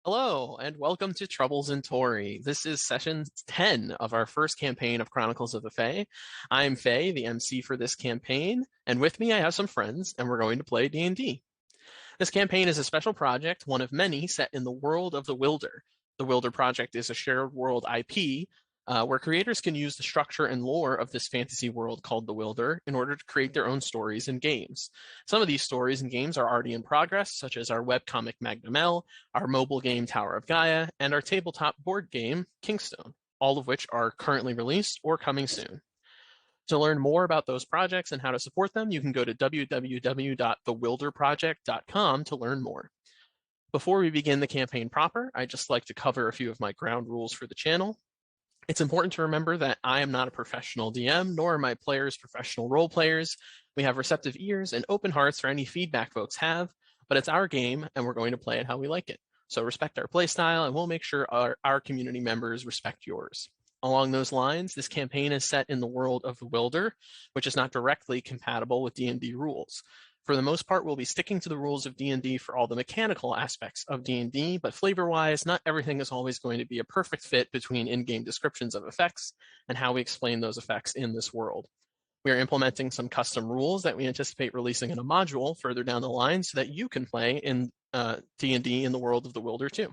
Hello, and welcome to Troubles in Toraigh. This is session 10 of our first campaign of Chronicles of the Fae. I'm Faye, the MC for this campaign, and with me I have some friends, and we're going to play D&D. This campaign is a special project, one of many, set in the world of the Wilder. The Wilder Project is a shared world IP where creators can use the structure and lore of this fantasy world called the Wilder in order to create their own stories and games. Some of these stories and games are already in progress, such as our webcomic Magnum L, our mobile game Tower of Gaia, and our tabletop board game Kingstone, all of which are currently released or coming soon. To learn more about those projects and how to support them, you can go to www.thewilderproject.com to learn more. Before we begin the campaign proper, I'd just like to cover a few of my ground rules for the channel. It's important to remember that I am not a professional DM, nor are my players professional role players. We have receptive ears and open hearts for any feedback folks have, but it's our game and we're going to play it how we like it. So respect our playstyle and we'll make sure our community members respect yours. Along those lines, this campaign is set in the world of the Wilder, which is not directly compatible with D&D rules. For the most part, we'll be sticking to the rules of D&D for all the mechanical aspects of D&D, but flavor-wise, not everything is always going to be a perfect fit between in-game descriptions of effects and how we explain those effects in this world. We are implementing some custom rules that we anticipate releasing in a module further down the line so that you can play in D&D in the world of the Wilder too.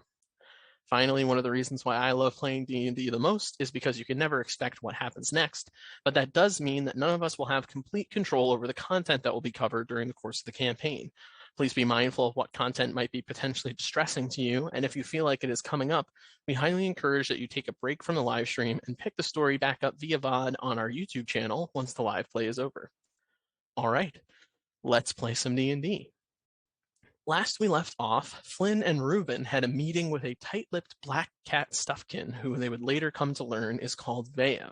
Finally, one of the reasons why I love playing D&D the most is because you can never expect what happens next, but that does mean that none of us will have complete control over the content that will be covered during the course of the campaign. Please be mindful of what content might be potentially distressing to you, and if you feel like it is coming up, we highly encourage that you take a break from the live stream and pick the story back up via VOD on our YouTube channel once the live play is over. All right, let's play some D&D. Last we left off, Flynn and Reuben had a meeting with a tight-lipped black cat stuffkin who they would later come to learn is called Veo.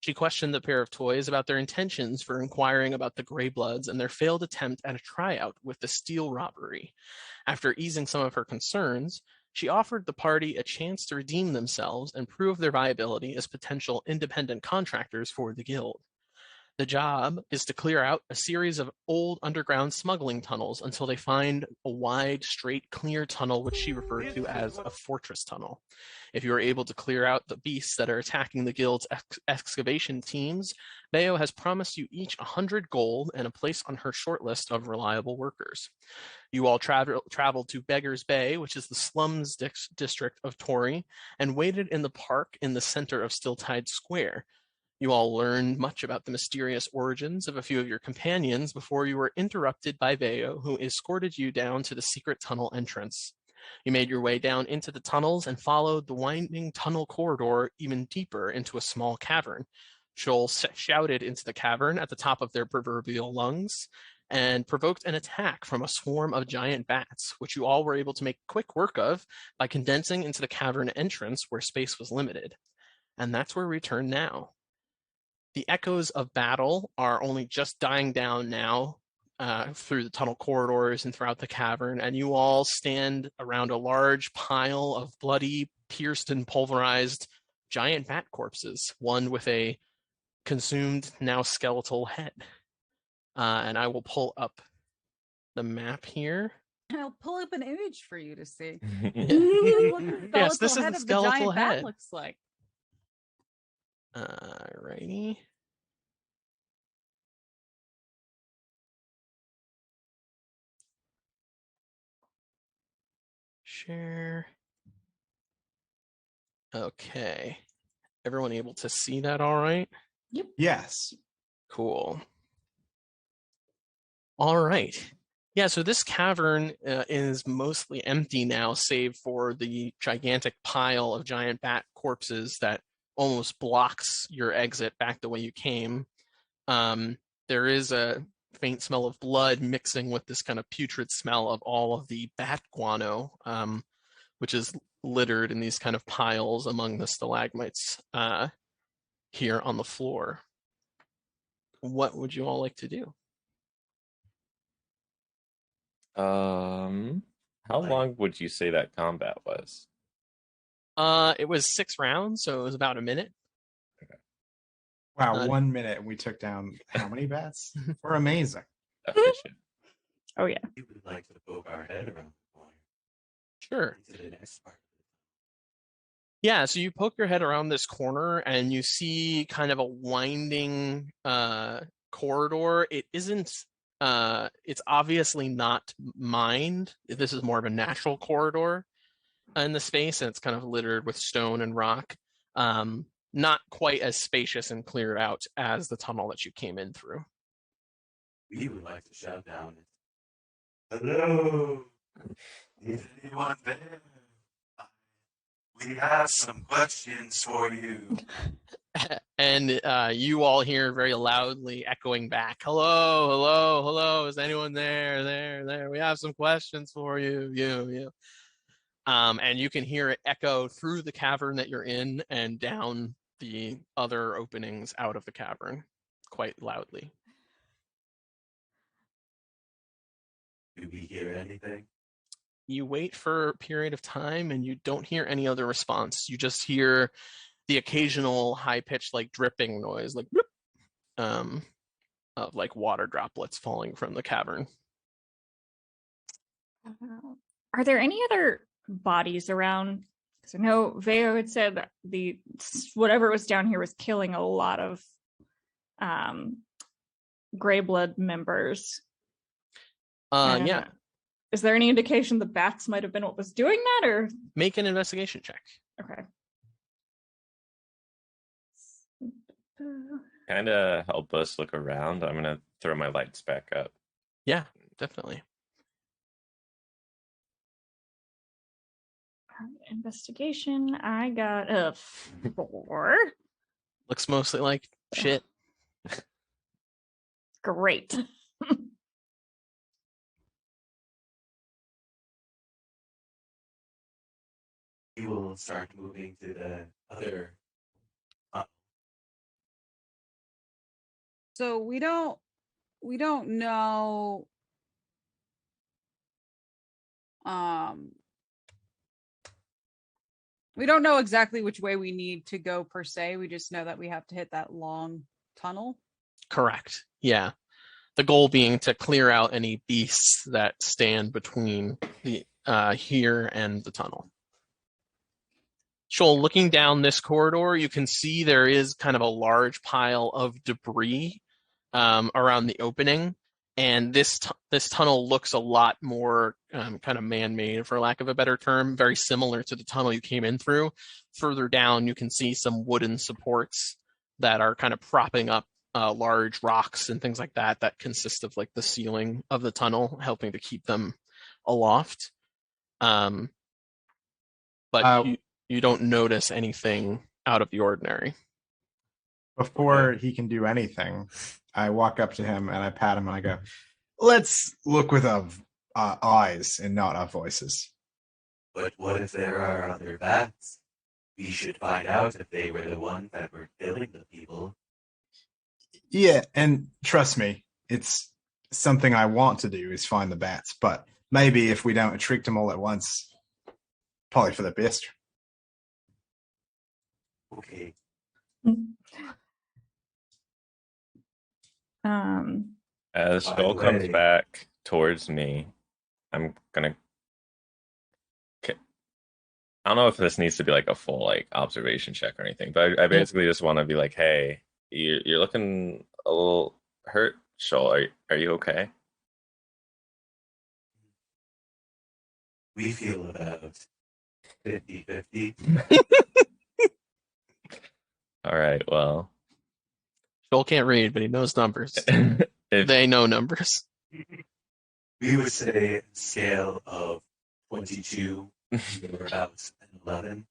She questioned the pair of toys about their intentions for inquiring about the Greybloods and their failed attempt at a tryout with the steel robbery. After easing some of her concerns, she offered the party a chance to redeem themselves and prove their viability as potential independent contractors for the guild. The job is to clear out a series of old underground smuggling tunnels until they find a wide, straight, clear tunnel, which she referred to as a fortress tunnel. If you are able to clear out the beasts that are attacking the guild's excavation teams, Bayo has promised you each 100 gold and a place on her shortlist of reliable workers. You all traveled to Beggar's Bay, which is the slums district of Toraigh, and waited in the park in the center of Stilltide Square. You all learned much about the mysterious origins of a few of your companions before you were interrupted by Veo, who escorted you down to the secret tunnel entrance. You made your way down into the tunnels and followed the winding tunnel corridor even deeper into a small cavern. Joel shouted into the cavern at the top of their proverbial lungs and provoked an attack from a swarm of giant bats, which you all were able to make quick work of by condensing into the cavern entrance where space was limited. And that's where we turn now. The echoes of battle are only just dying down now through the tunnel corridors and throughout the cavern, and you all stand around a large pile of bloody, pierced, and pulverized giant bat corpses, one with a consumed, now skeletal head. And I will pull up the map here. I'll pull up an image for you to see. Yes, this is the skeletal head. Bat looks like. Alrighty. Share. Okay. Everyone able to see that all right? Yep. Yes. Cool. All right. Yeah, so this cavern is mostly empty now, save for the gigantic pile of giant bat corpses that almost blocks your exit back the way you came. There is a faint smell of blood mixing with this kind of putrid smell of all of the bat guano, which is littered in these kind of piles among the stalagmites here on the floor. What would you all like to do? How long would you say that combat was? It was 6 rounds, so it was about a minute. Okay. Wow, 1 minute and we took down how many bats? We're amazing. Efficient. Oh yeah. We would like to poke our head around the corner. Sure. into the next part. Yeah, so you poke your head around this corner and you see kind of a winding corridor. It isn't it's obviously not mined. This is more of a natural corridor in the space, and it's kind of littered with stone and rock. Not quite as spacious and cleared out as the tunnel that you came in through. We would like to shout down. Hello, is anyone there? We have some questions for you. And you all hear very loudly echoing back, hello, hello, hello, is anyone there, there? We have some questions for you, you. And you can hear it echo through the cavern that you're in and down the other openings out of the cavern quite loudly. Do we hear anything? You wait for a period of time and you don't hear any other response. You just hear the occasional high-pitched like dripping noise, like bloop, of like water droplets falling from the cavern. Are there any other bodies around? Because I know Veo had said that the whatever was down here was killing a lot of gray blood members. Yeah. Is there any indication the bats might have been what was doing that, or Make an investigation check. okay? Kind of help us look around. I'm gonna throw my lights back up. Yeah, definitely. Investigation. I got a 4. Looks mostly like shit. Great. We will start moving to the other. So we don't know we don't know exactly which way we need to go per se. We just know that we have to hit that long tunnel. Correct. Yeah. The goal being to clear out any beasts that stand between the here and the tunnel. Shoal, looking down this corridor, you can see there is kind of a large pile of debris around the opening, and this tunnel looks a lot more kind of man-made, for lack of a better term, very similar to the tunnel you came in through. Further down, you can see some wooden supports that are kind of propping up large rocks and things like that that consist of like the ceiling of the tunnel, helping to keep them aloft. But you don't notice anything out of the ordinary. Before he can do anything, I walk up to him and I pat him and I go, let's look with our eyes and not our voices. But what if there are other bats? We should find out if they were the ones that were killing the people. Yeah, and trust me, it's something I want to do is find the bats, but maybe if we don't trick them all at once, probably for the best. Okay. As By Joel the comes way- back towards me, I'm gonna. I don't know if this needs to be like a full like observation check or anything, but I basically just want to be like, hey, you're looking a little hurt, Joel. Are you okay? We feel about 50-50. All right, well. Joel can't read, but he knows numbers. if, They know numbers. We would say scale of 22, we're about an 11.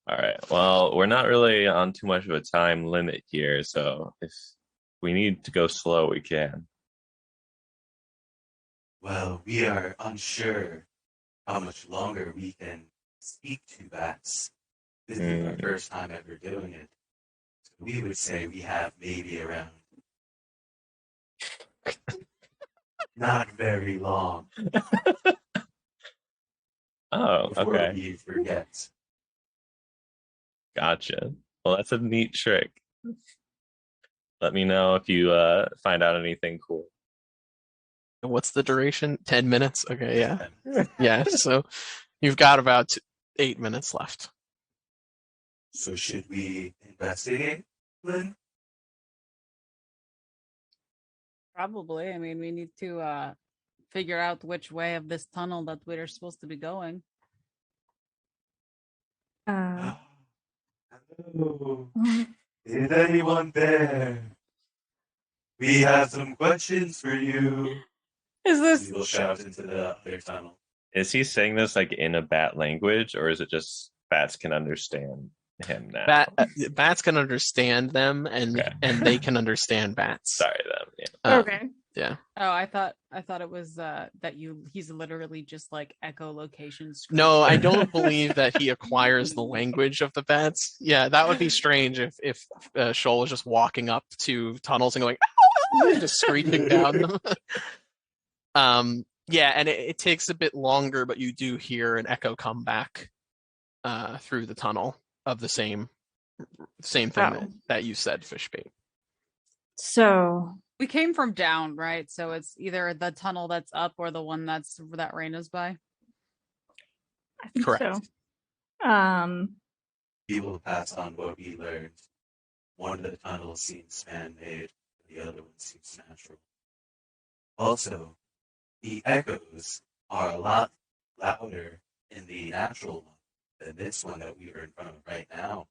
All right, well, we're not really on too much of a time limit here, so if we need to go slow, we can. Well, we are unsure how much longer we can speak to bats. This is our first time ever doing it. So we would say we have maybe around not very long Oh, before okay. we forget. Gotcha. Well, that's a neat trick. Let me know if you find out anything cool. What's the duration? 10 minutes? Okay, yeah. Yeah, so you've got about 8 minutes left. So should we investigate, Lynn? Probably. I mean, we need to figure out which way of this tunnel that we're supposed to be going. Uh, Hello. Is anyone there? We have some questions for you. Is this We will shout into the other tunnel. Is he saying this like in a bat language, or is it just bats can understand him now? Bats can understand them, and Okay. and they can understand bats. Sorry, them. Yeah. okay. Yeah. Oh, I thought it was that he's literally just like echolocation. No, I don't believe that he acquires the language of the bats. Yeah, that would be strange if Shoal was just walking up to tunnels and going, and just screeching down them. Yeah, and it takes a bit longer, but you do hear an echo come back through the tunnel of the same thing that you said, Fishbait. So We came from down, right? So it's either the tunnel that's up or the one that Raina's by. I think Correct. so. We will pass on what we learned. One of the tunnels seems man-made, the other one seems natural. Also, the echoes are a lot louder in the natural one than this one that we are in front of right now.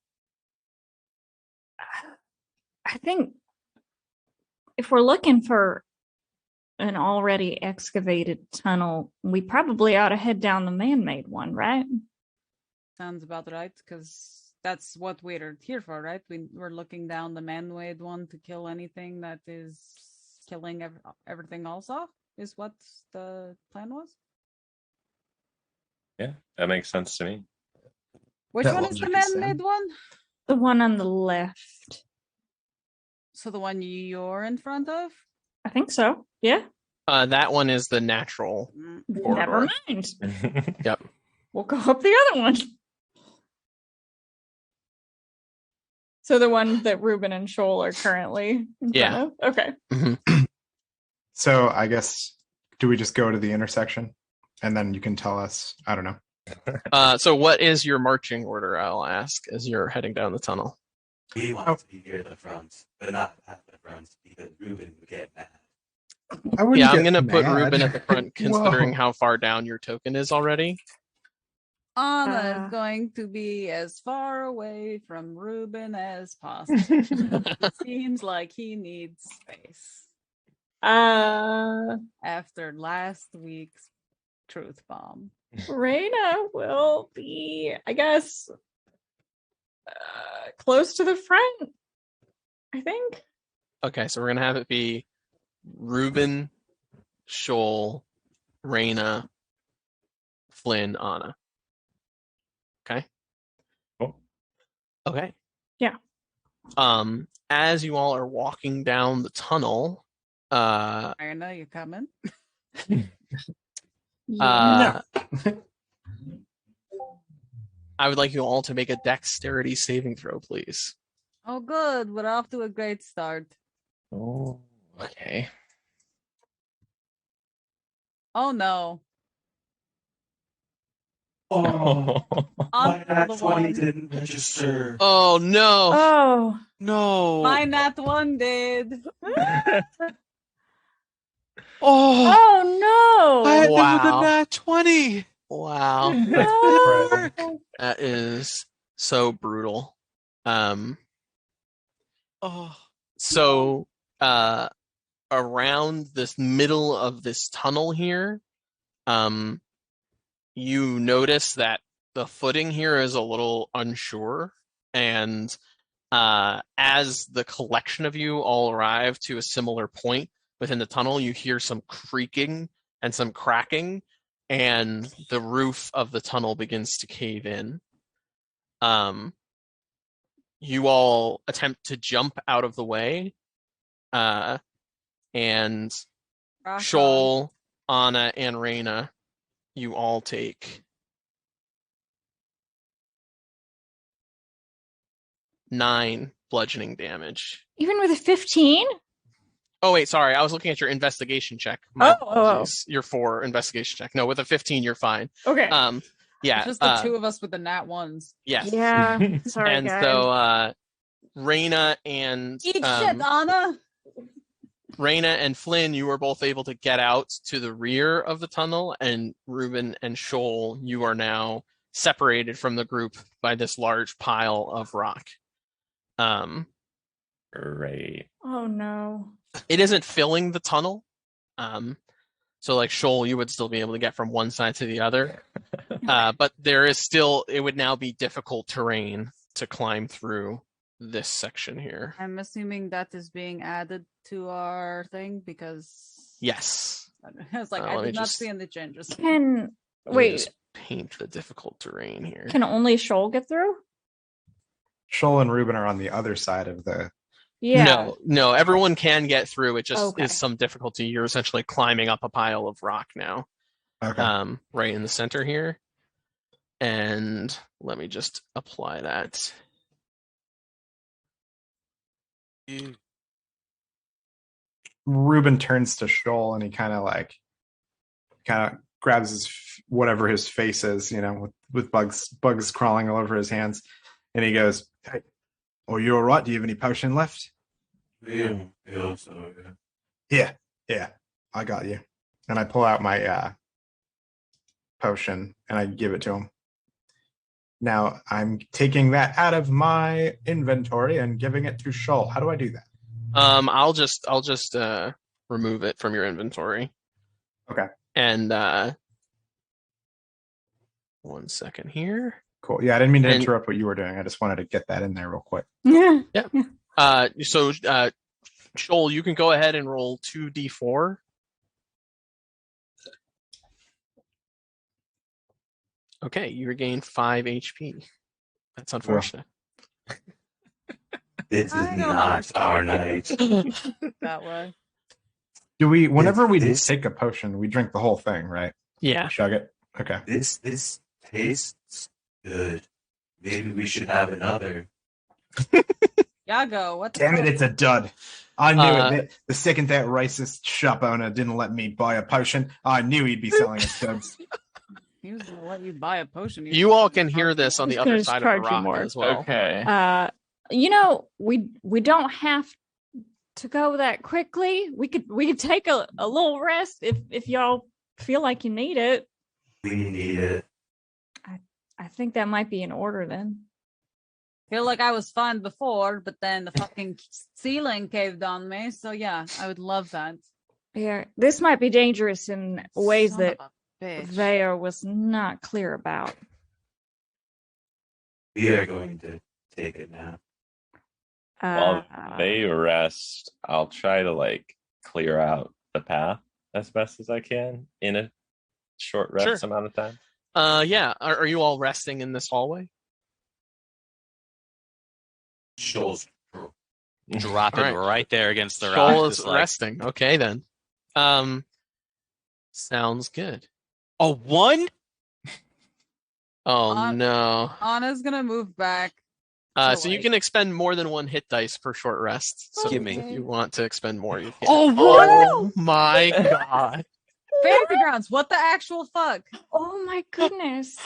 I think if we're looking for an already excavated tunnel, we probably ought to head down the man-made one, right? Sounds about right, because that's what we're here for, right? We're looking down the man-made one to kill anything that is killing everything else off, is what the plan was. Yeah, that makes sense to me. Which That one is the logic is man-made sound. one? The one on the left. So the one you're in front of? I think so. Yeah. That one is the natural. Mm. Never Corridor. mind. Yep. We'll go up the other one. So the one that Ruben and Shoal are currently in Yeah. front of? Okay. Mhm. So I guess, do we just go to the intersection and then you can tell us? I don't know. So what is your marching order, I'll ask, as you're heading down the tunnel? We want to be near the front, but not at the front because Ruben would get mad. I wouldn't Yeah, I'm get going to put mad. Ruben at the front, considering Whoa. how far down your token is already. Anna is going to be as far away from Ruben as possible. It seems like he needs space after last week's truth bomb. Raina will be, I guess, close to the front, I think. Okay, so we're going to have it be Ruben, Shoal, Raina, Flynn, Anna. Okay? Cool. Okay. Yeah. As you all are walking down the tunnel, Raina, you coming? Yeah. I would like you all to make a dexterity saving throw, please. Oh, good. We're off to a great start. Oh, okay. Oh, no. Oh, my Another nat 20 one. didn't register. Oh, no. Oh. No. My nat 1 did. Oh, Oh no. I had Wow. the nat 20. Wow. No. That is so brutal. Oh, So around this middle of this tunnel here, you notice that the footing here is a little unsure, and as the collection of you all arrive to a similar point within the tunnel, you hear some creaking and some cracking, and the roof of the tunnel begins to cave in. You all attempt to jump out of the way, and Rock on. Shoal, Anna, and Raina, you all take 9 bludgeoning damage. Even with a 15? Oh wait, sorry. I was looking at your investigation check. My Oh. apologies. Your 4 investigation check. No, with a 15, you're fine. Okay. Yeah. It's just the two of us with the nat ones. Yes. Yeah. Sorry, And guys. so Raina and Eat shit, Anna. Raina and Flynn, you were both able to get out to the rear of the tunnel, and Ruben and Shoal, you are now separated from the group by this large pile of rock. Great. Oh no. It isn't filling the tunnel. So like Shoal, you would still be able to get from one side to the other. But there is still, it would now be difficult terrain to climb through this section here. I'm assuming that is being added to our thing because Yes. I was like, I let me did not just- see any changes. Can Let me wait? just paint the difficult terrain here. Can only Shoal get through? Shoal and Ruben are on the other side of the. Yeah. No, everyone can get through. It just Okay. is some difficulty. You're essentially climbing up a pile of rock now. Okay. Right in the center here. And let me just apply that. Ruben turns to Shoal and he kind of grabs whatever his face is, with bugs crawling all over his hands, and he goes, "Hey, you all right? Do you have any potion left?" Yeah, so, yeah. Yeah, I got you. And I pull out my potion and I give it to him. Now I'm taking that out of my inventory and giving it to Shoal. How do I do that? I'll just remove it from your inventory. Okay. And 1 second here. Cool. Yeah, I didn't mean to And- interrupt what you were doing. I just wanted to get that in there real quick. Yeah. So Shoal, you can go ahead and roll 2d4. Okay, you regain 5 HP. That's unfortunate. This is I don't not our night. That way. Whenever we This- take a potion, we drink the whole thing, right? Yeah. Chug it. Okay. This tastes good. Maybe we should have another. Yago, what the Damn fuck? it, it's a dud. I knew it. The second that racist shop owner didn't let me buy a potion, I knew he'd be selling us duds. He was gonna let you buy a potion. He You was all gonna can hear charge this you on the more. other gonna side of the charge you rock more. as well. Okay. We don't have to go that quickly. We could take a little rest if y'all feel like you need it. We need it. I think that might be in order then. Feel like I was fine before, but then the fucking ceiling caved on me. So yeah, I would love that. Yeah, this might be dangerous in ways Son that of a bitch. Veo was not clear about. We are going to take it now. While they rest, I'll try to clear out the path as best as I can in a short rest Sure. amount of time. Yeah. Are you all resting in this hallway? Shoals. Drop it All right. right there against the rock. Shoal is just like, resting. Okay then. Sounds good. a 1? Oh no. Anna's gonna move back. So you can expend more than 1 hit dice per short rest. So Give me. if you want to expend more, you can. Oh, what? Oh my god. Fantasy grounds. What the actual fuck? Oh my goodness.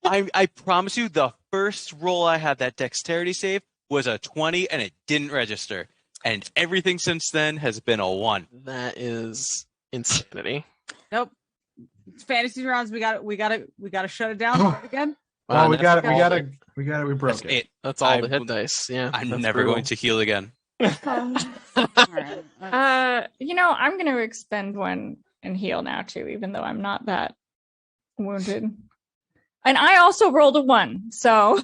I promise you, the first roll I had, that dexterity save, was a 20 and it didn't register. And everything since then has been a 1. That is insanity. Nope. Fantasy rounds. We gotta shut it down again. Well, we that's got it. all We broke That's it. it. That's all I the hit will- dice. Yeah. I'm that's never brutal. going to heal again. All right. I'm going to expend 1 and heal now too, even though I'm not that wounded. And I also rolled a 1, so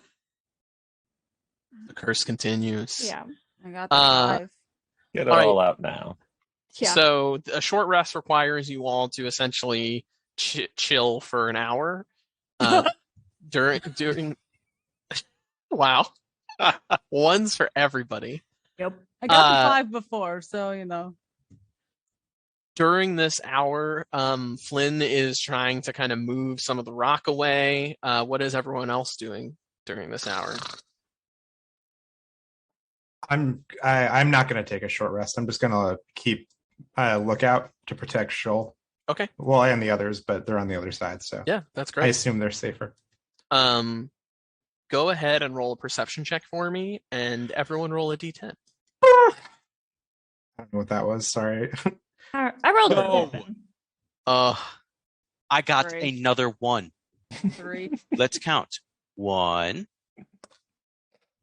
The curse continues. yeah. I got the Uh, 5. Get it All right. all out now. Yeah. So a short rest requires you all to essentially chill for an hour. During wow. One's for everybody. Yep. I got the 5 before, so you know. During this hour, Flynn is trying to kind of move some of the rock away. What is everyone else doing during this hour? I'm not going to take a short rest. I'm just going to keep lookout to protect Shoal. Okay. Well, and the others, but they're on the other side, so Yeah, that's I great. assume they're safer. Go ahead and roll a perception check for me, and everyone roll a d10. I don't know what that was. Sorry. I rolled No. a 11. I got Great. another 1. 3. Let's count. 1, At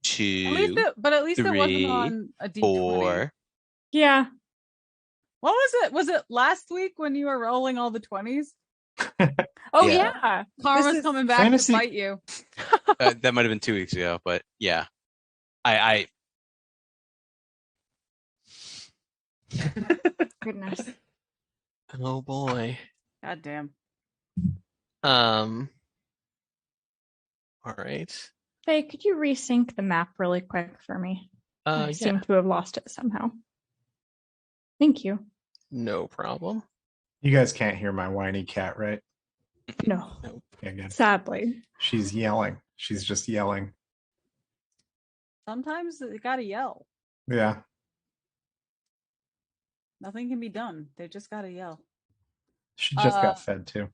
2, least it wasn't 3, on a D20. 4. Yeah. What was it? Was it last week when you were rolling all the 20s? Oh, Yeah. yeah. Karma's is coming back fantasy- to bite you. That might have been 2 weeks ago, but yeah. I Goodness. Oh boy. God damn. All right. Faye, could you resync the map really quick for me? I Yeah, seem to have lost it somehow. Thank you. no problem. You guys can't hear my whiny cat, right? No, Okay, good. sadly. She's yelling. She's just yelling. Sometimes you gotta yell. Yeah. Nothing can be done. They just gotta yell. She just Uh, got fed too.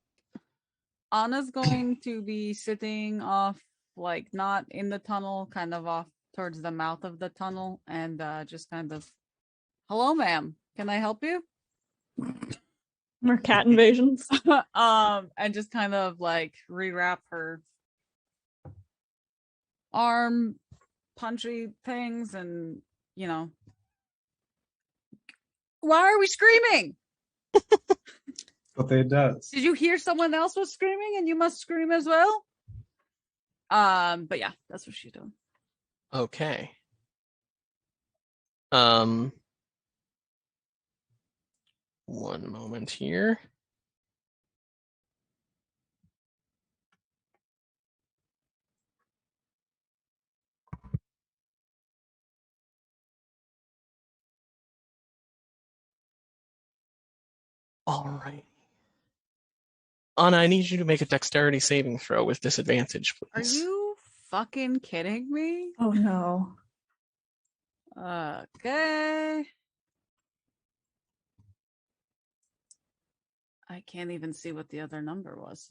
Anna's going to be sitting off, like not in the tunnel, kind of off towards the mouth of the tunnel, and just kind of, hello, ma'am. Can I help you? More cat invasions. And just kind of like rewrap her arm punchy things, and why are we screaming? What they does. Did you hear someone else was screaming and you must scream as well? But yeah, that's what she's doing. Okay. One moment here. All right. Anna, I need you to make a dexterity saving throw with disadvantage, Are please. you fucking kidding me? Oh, no. Okay. I can't even see what the other number was.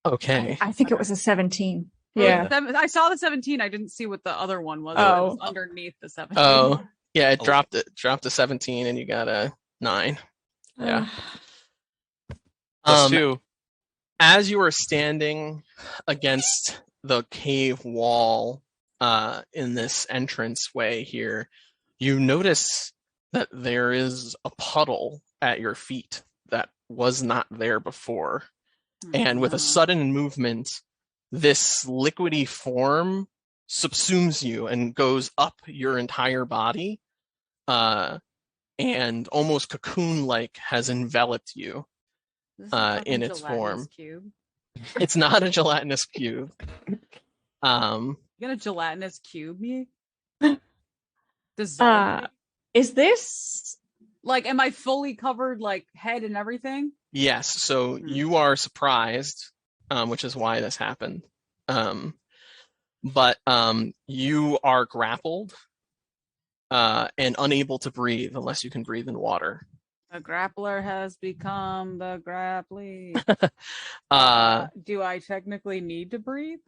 Okay. I think it was a 17. Well, Yeah. I saw the 17. I didn't see what the other one was. Oh. It was underneath the 17. Oh, yeah, it dropped to 17 and you got a 9. Yeah. plus 2. As you are standing against the cave wall in this entranceway here, you notice that there is a puddle at your feet that was not there before. And with a sudden movement, this liquidy form subsumes you and goes up your entire body, and almost cocoon-like has enveloped you. This is a in fucking its gelatinous form. Cube. It's not a gelatinous cube. You gonna gelatinous cube me? Dissolve me? Is this Like, am I fully covered, like head and everything? Yes, so you are surprised, which is why this happened. But you are grappled and unable to breathe unless you can breathe in water. The grappler has become the grapply. Do I technically need to breathe?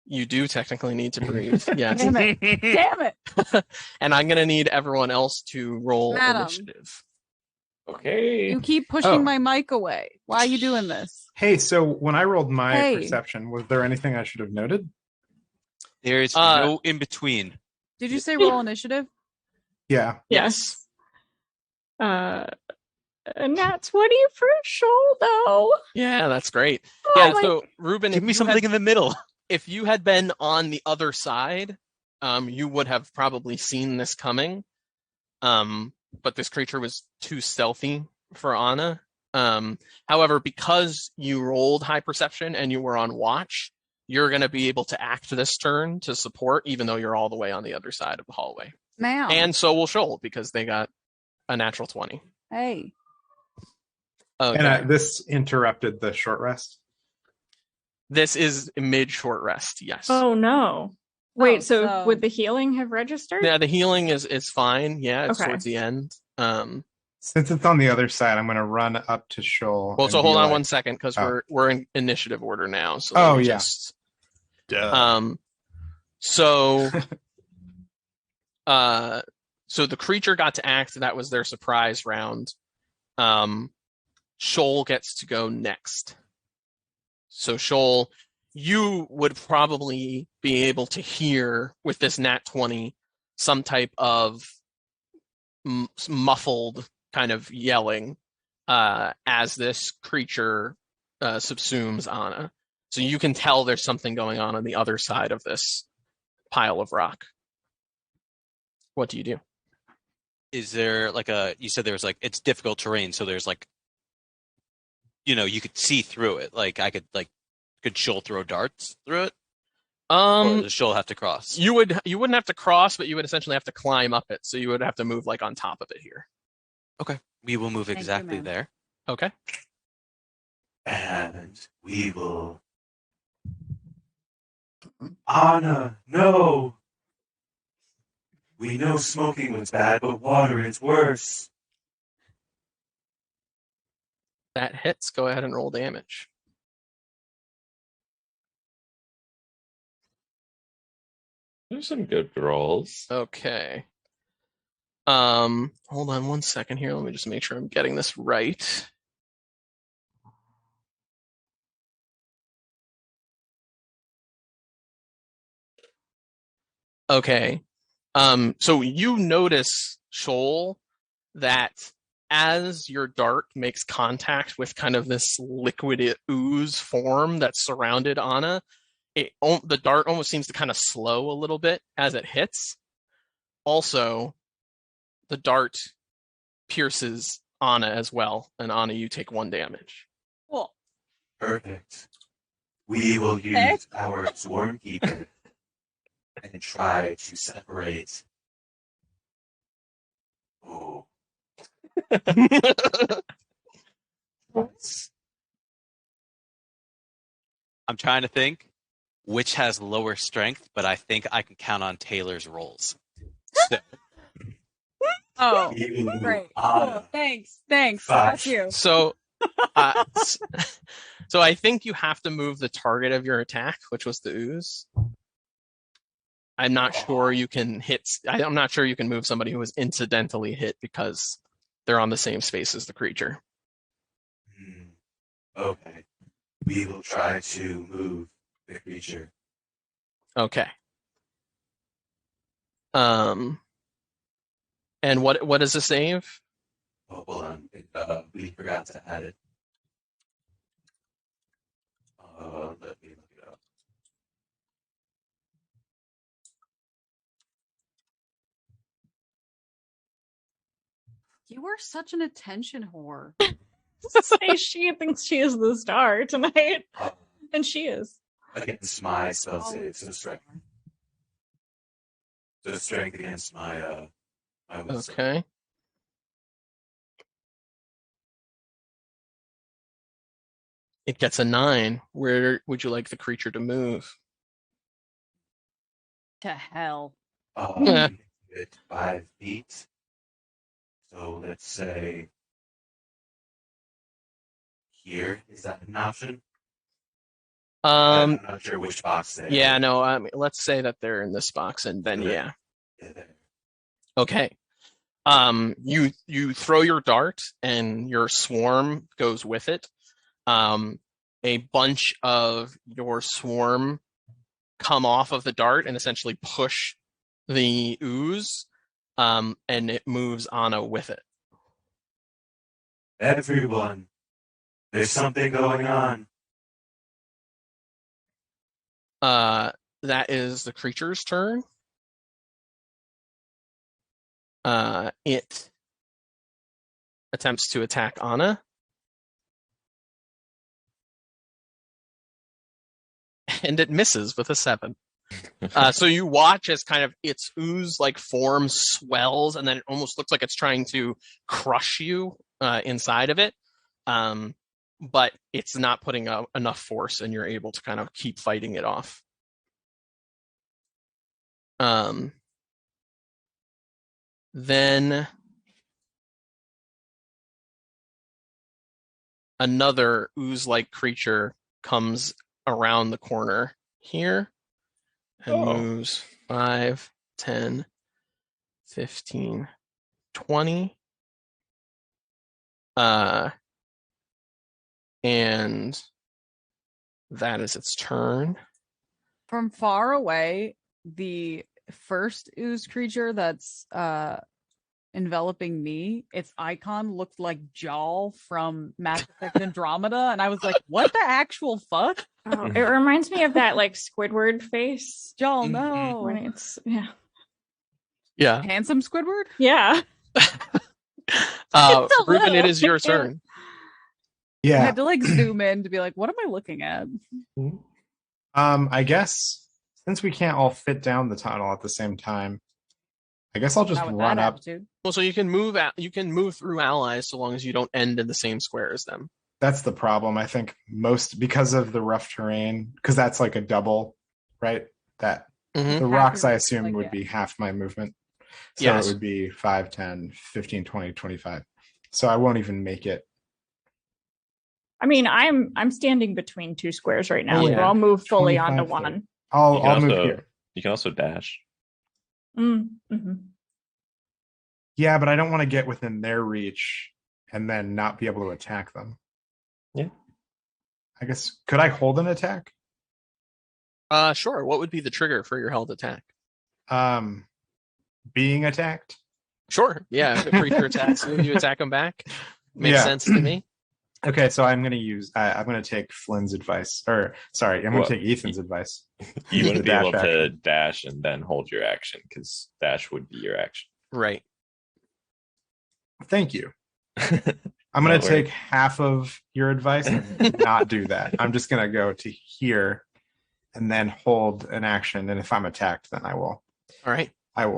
You do technically need to breathe, yes. Damn it! Damn it! And I'm going to need everyone else to roll Madam. initiative. Okay. You keep pushing Oh. my mic away. Why are you doing this? Hey, so when I rolled my Hey. perception, was there anything I should have noted? There's no in between. Did you say roll initiative? Yeah. Yes. And that's 20 for Shoal, though. Yeah, that's great. Oh Yeah, my- so Ruben, Give if me you something had- in the middle. if you had been on the other side, you would have probably seen this coming. But this creature was too stealthy for Anna. However, because you rolled high perception and you were on watch, you're going to be able to act this turn to support, even though you're all the way on the other side of the hallway. Ma'am. And so will Shoal, because they got a natural 20. Hey. Okay. And this interrupted the short rest. This is mid short rest, yes. Oh, no. Wait, Oh, so would the healing have registered? Yeah, the healing is fine. Yeah, it's Okay. towards the end. Since it's on the other side, I'm going to run up to Shoal. Well, and so be hold on like, 1 second because Oh. we're in initiative order now. So Oh, let me yeah. just Duh. so so the creature got to act. That was their surprise round. Shoal gets to go next. So Shoal, you would probably be able to hear with this nat 20 some type of muffled kind of yelling as this creature subsumes Anna. So you can tell there's something going on the other side of this pile of rock. What do you do? Is there like you said there was like, it's difficult terrain, so there's like, you could see through it. Like could Shoal throw darts through it? Or does Shoal have to cross? You wouldn't have to cross, but you would essentially have to climb up it. So you would have to move like on top of it here. Okay. We will move exactly there. Okay. And we will. Anna, no! We know smoking was bad, but water is worse. That hits. Go ahead and roll damage. There's some good rolls. Okay. Hold on 1 second here. Let me just make sure I'm getting this right. Okay. So you notice, Shoal, that as your dart makes contact with kind of this liquid ooze form that's surrounded Anna, the dart almost seems to kind of slow a little bit as it hits. Also, the dart pierces Anna as well, and Anna, you take 1 damage. Cool. Perfect. We will use our Swarm Keeper and try to separate. Oh. I'm trying to think which has lower strength, but I think I can count on Taylor's rolls. So, Oh, We will great. Anna. Cool. Thanks. Thanks. Gosh. That's you. So, so I think you have to move the target of your attack, which was the ooze. I'm not sure you can hit. I'm not sure you can move somebody who was incidentally hit because they're on the same space as the creature. Okay. We will try to move the creature. Okay. And what is the save? Oh, hold on. We forgot to add it. Let me look it up. You are such an attention whore. Say she thinks she is the star tonight, and she is. Against my spell save, so strength. So strength against my wisdom. Okay. It gets a 9. Where would you like the creature to move? To hell. It's 5 feet. So let's say here. Is that an option? I'm not sure which box they are. Yeah, no. Let's say that they're in this box, and then yeah. there. Okay. You throw your dart, and your swarm goes with it. A bunch of your swarm come off of the dart and essentially push the ooze, and it moves Anna with it. Everyone, there's something going on. That is the creature's turn. It attempts to attack Anna. And it misses with a 7. So you watch as kind of its ooze-like form swells, and then it almost looks like it's trying to crush you inside of it. But it's not putting enough force, and you're able to kind of keep fighting it off. Then another ooze-like creature comes around the corner here and moves 5, 10, 15, 20. And that is its turn. From far away, the first ooze creature that's enveloping me, its icon looked like Jaal from Mass Effect Andromeda, and I was like, what the actual fuck? Oh, it reminds me of that like Squidward face. Jaal, Mhm. no. When it's Yeah. Handsome Squidward? yeah. Ruben, it is your turn. I Yeah. had to like zoom in to be like, what am I looking at? I guess since we can't all fit down the tunnel at the same time, I guess I'll just Not with run that up. attitude. Well, so you can move through allies so long as you don't end in the same square as them. That's the problem. I think most because of the rough terrain, because that's like a double, right? That Mhm. the Half rocks your I movement, assume like, would yeah. be half my movement. So Yes. it would be 5, 10, 15, 20, 25. So I won't even make it. I mean, I'm standing between two squares right now, Oh, so yeah. I'll move fully 25, onto 30. one. I'll move here. You can also dash. Mm-hmm. Yeah, but I don't want to get within their reach and then not be able to attack them. Yeah. I guess could I hold an attack? Sure. What would be the trigger for your held attack? Being attacked? Sure. Yeah. If a creature attacks you, you attack them back. Makes Yeah. sense to me. Okay, so I'm gonna take Flynn's advice. Or sorry, I'm What? gonna take Ethan's advice. You want to The be able dash to action. dash and then hold your action because dash would be your action. Right. Thank you. I'm gonna No take worries. half of your advice and not do that. I'm just gonna go to here and then hold an action, and if I'm attacked, then I will All right.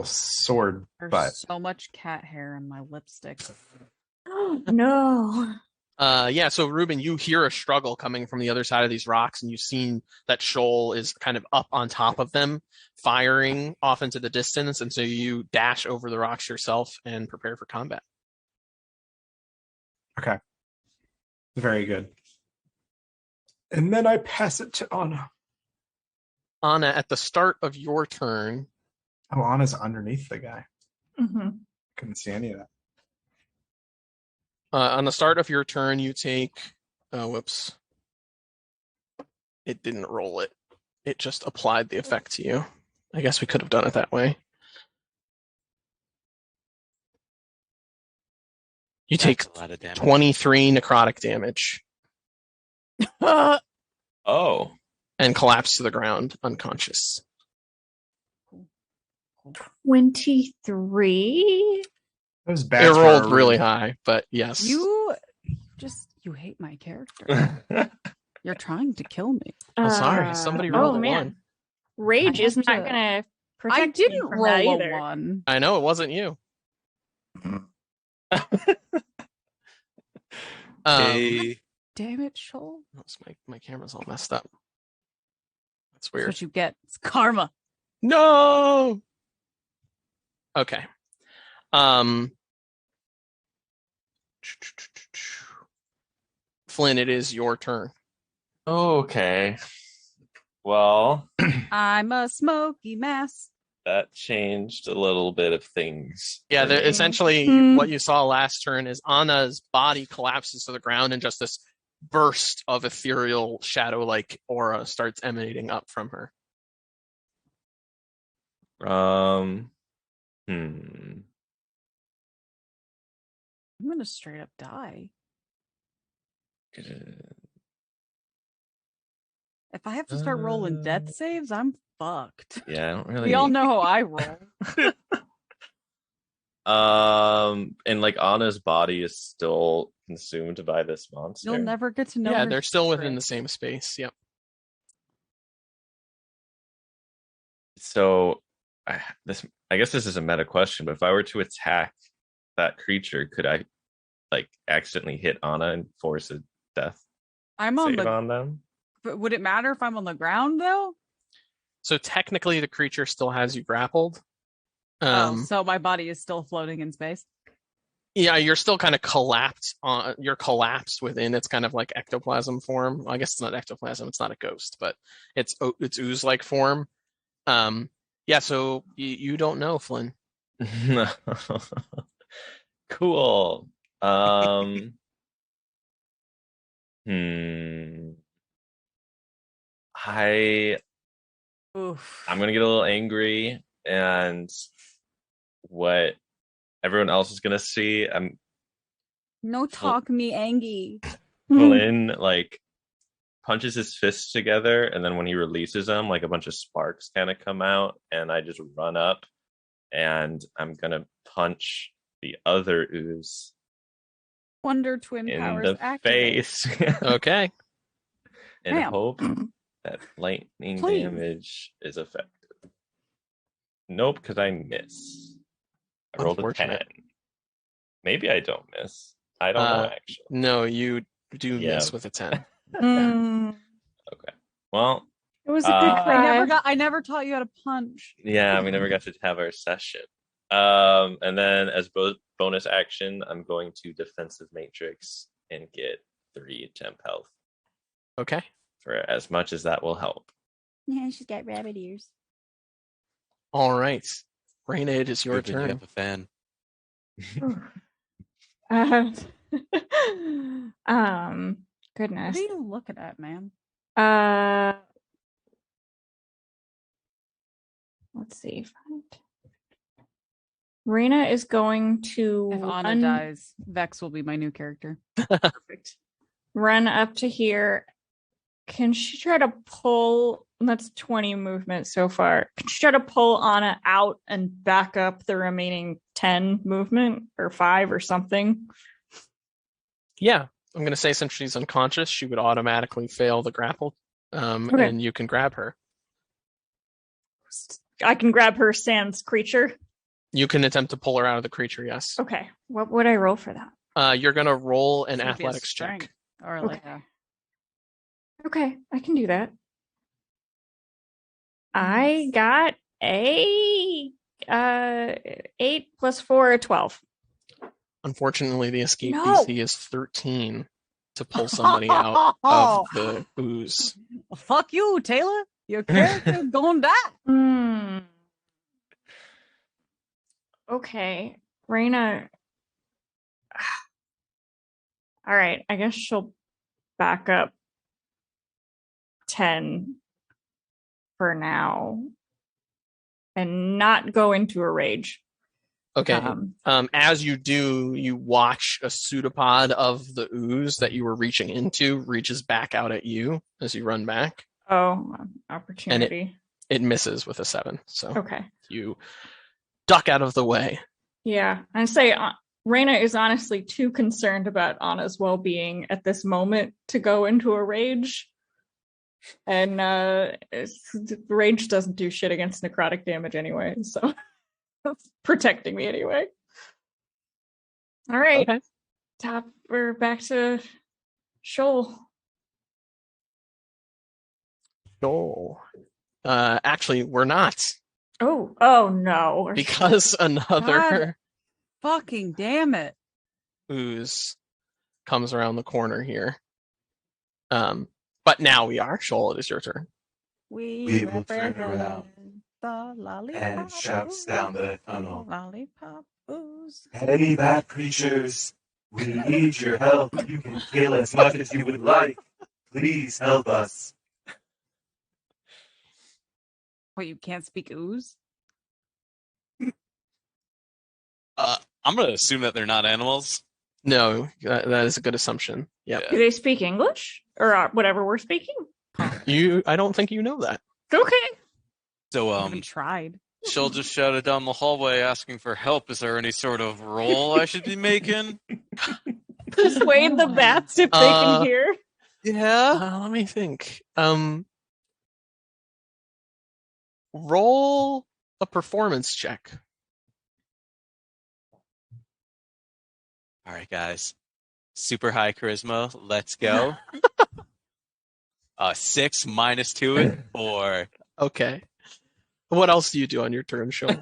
sword There's butt. so much cat hair in my lipstick. No. Yeah, so Ruben, you hear a struggle coming from the other side of these rocks, and you've seen that Shoal is kind of up on top of them, firing off into the distance, and so you dash over the rocks yourself and prepare for combat. Okay. Very good. And then I pass it to Anna. Anna, at the start of your turn, Oh, Anna's underneath the guy. Mm-hmm. Couldn't see any of that. on the start of your turn, you take. Oh, whoops! It didn't roll it. It just applied the effect to you. I guess we could have done it that way. You take That's a lot of damage. 23 necrotic damage Oh, and collapse to the ground, unconscious. 23. That was bad. It for rolled our really room. high, but yes. You hate my character. You're trying to kill me. Oh, sorry. Somebody oh rolled a man. one. Rage I is have not to- gonna protect I me didn't from that roll either. a one. I know it wasn't you. Hey, Damn it, Shoal. My camera's all messed up. That's That's weird. what you get. It's karma. No. Okay. Flynn, it is your turn. okay. Well, I'm a smoky mess. that changed a little bit of things. Yeah, for me. essentially Hmm. what you saw last turn is Anna's body collapses to the ground and just this burst of ethereal shadow-like aura starts emanating up from her. Hmm. I'm gonna straight up die. If I have to start rolling death saves, I'm fucked. Yeah, I don't really. We all know how I roll. And like Anna's body is still consumed by this monster. You'll never get to know. Yeah, her they're still within the secrets. same space. Yep. So, I guess this is a meta question, but if I were to attack that creature, could I like accidentally hit Anna and force a death I'm on save the. on them? But would it matter if I'm on the ground though? So technically, the creature still has you grappled. So my body is still floating in space. Yeah, you're still kind of collapsed on. You're collapsed within its kind of like ectoplasm form. I guess it's not ectoplasm. It's not a ghost, but it's ooze-like form. Yeah. So you don't know, Flynn. Cool. Hmm. I'm gonna get a little angry, and what everyone else is gonna see, No talk me Angie. Flynn like punches his fists together, and then when he releases them, like a bunch of sparks kind of come out, and I just run up, and I'm gonna punch the other ooze Wonder Twin in powers the activate. face, Okay. and Damn. hope that lightning Please. damage is effective. Nope, because I miss. I rolled a 10. Unfortunate. Maybe I don't miss. I don't know actually. No, you do Yeah. miss with a 10. Okay. Well, It was a good try. I never taught you how to punch. yeah, we never got to have our session. And then as bonus action, I'm going to defensive matrix and get 3 temp health Okay. for as much as that will help. Yeah, she's got rabbit ears. All right. Raina, it is your Ruben, you turn. have a fan. Goodness. What are you looking at, man? Let's see. Raina is going to If Anna dies, Vex will be my new character. Perfect. Run up to here. Can she try to pull? That's 20 movement so far. Can she try to pull Anna out and back up the remaining 10 movement or 5 or something? Yeah. I'm going to say since she's unconscious, she would automatically fail the grapple, Okay. and you can grab her. I can grab her sans creature. You can attempt to pull her out of the creature, yes. Okay. What would I roll for that? You're going to roll an It's gonna be a athletics check. strength, or like Okay. Okay, I can do that. I got a 8 plus 4, 12. Unfortunately, the escape No. DC is 13 to pull somebody out of the ooze. Fuck you, Taylor. Your character's gonna die. Okay, Raina. All right, I guess she'll back up 10 for now and not go into a rage. Okay. As you do, you watch a pseudopod of the ooze that you were reaching into reaches back out at you as you run back. Oh, opportunity. It misses with a 7. So Okay. you duck out of the way. Yeah, I'd say Raina is honestly too concerned about Anna's well-being at this moment to go into a rage. And rage doesn't do shit against necrotic damage anyway, so it's protecting me anyway. All right. Okay. We're back to Shoal. Joel. Actually, we're not. Oh no. Because another Fucking damn it. ooze comes around the corner here. But now we are. Shoal, it is your turn. We will turn around the lollipop and shouts ooze. down the tunnel. Lollipop ooze. Hey, bad creatures, we need your help. You can kill as much as you would like. Please help us. Wait, you can't speak ooze? I'm gonna assume that they're not animals. No, that is a good assumption. Yeah. Do they speak English or whatever we're speaking? I don't think you know that. Okay. So I haven't tried. she'll just shouted down the hallway asking for help. Is there any sort of roll I should be making? Persuade the bats if they can hear. Yeah. Let me think. Roll a performance check. All right, guys. Super high charisma. Let's go. 6 minus 2 it, 4. Okay. What else do you do on your turn, Shoal?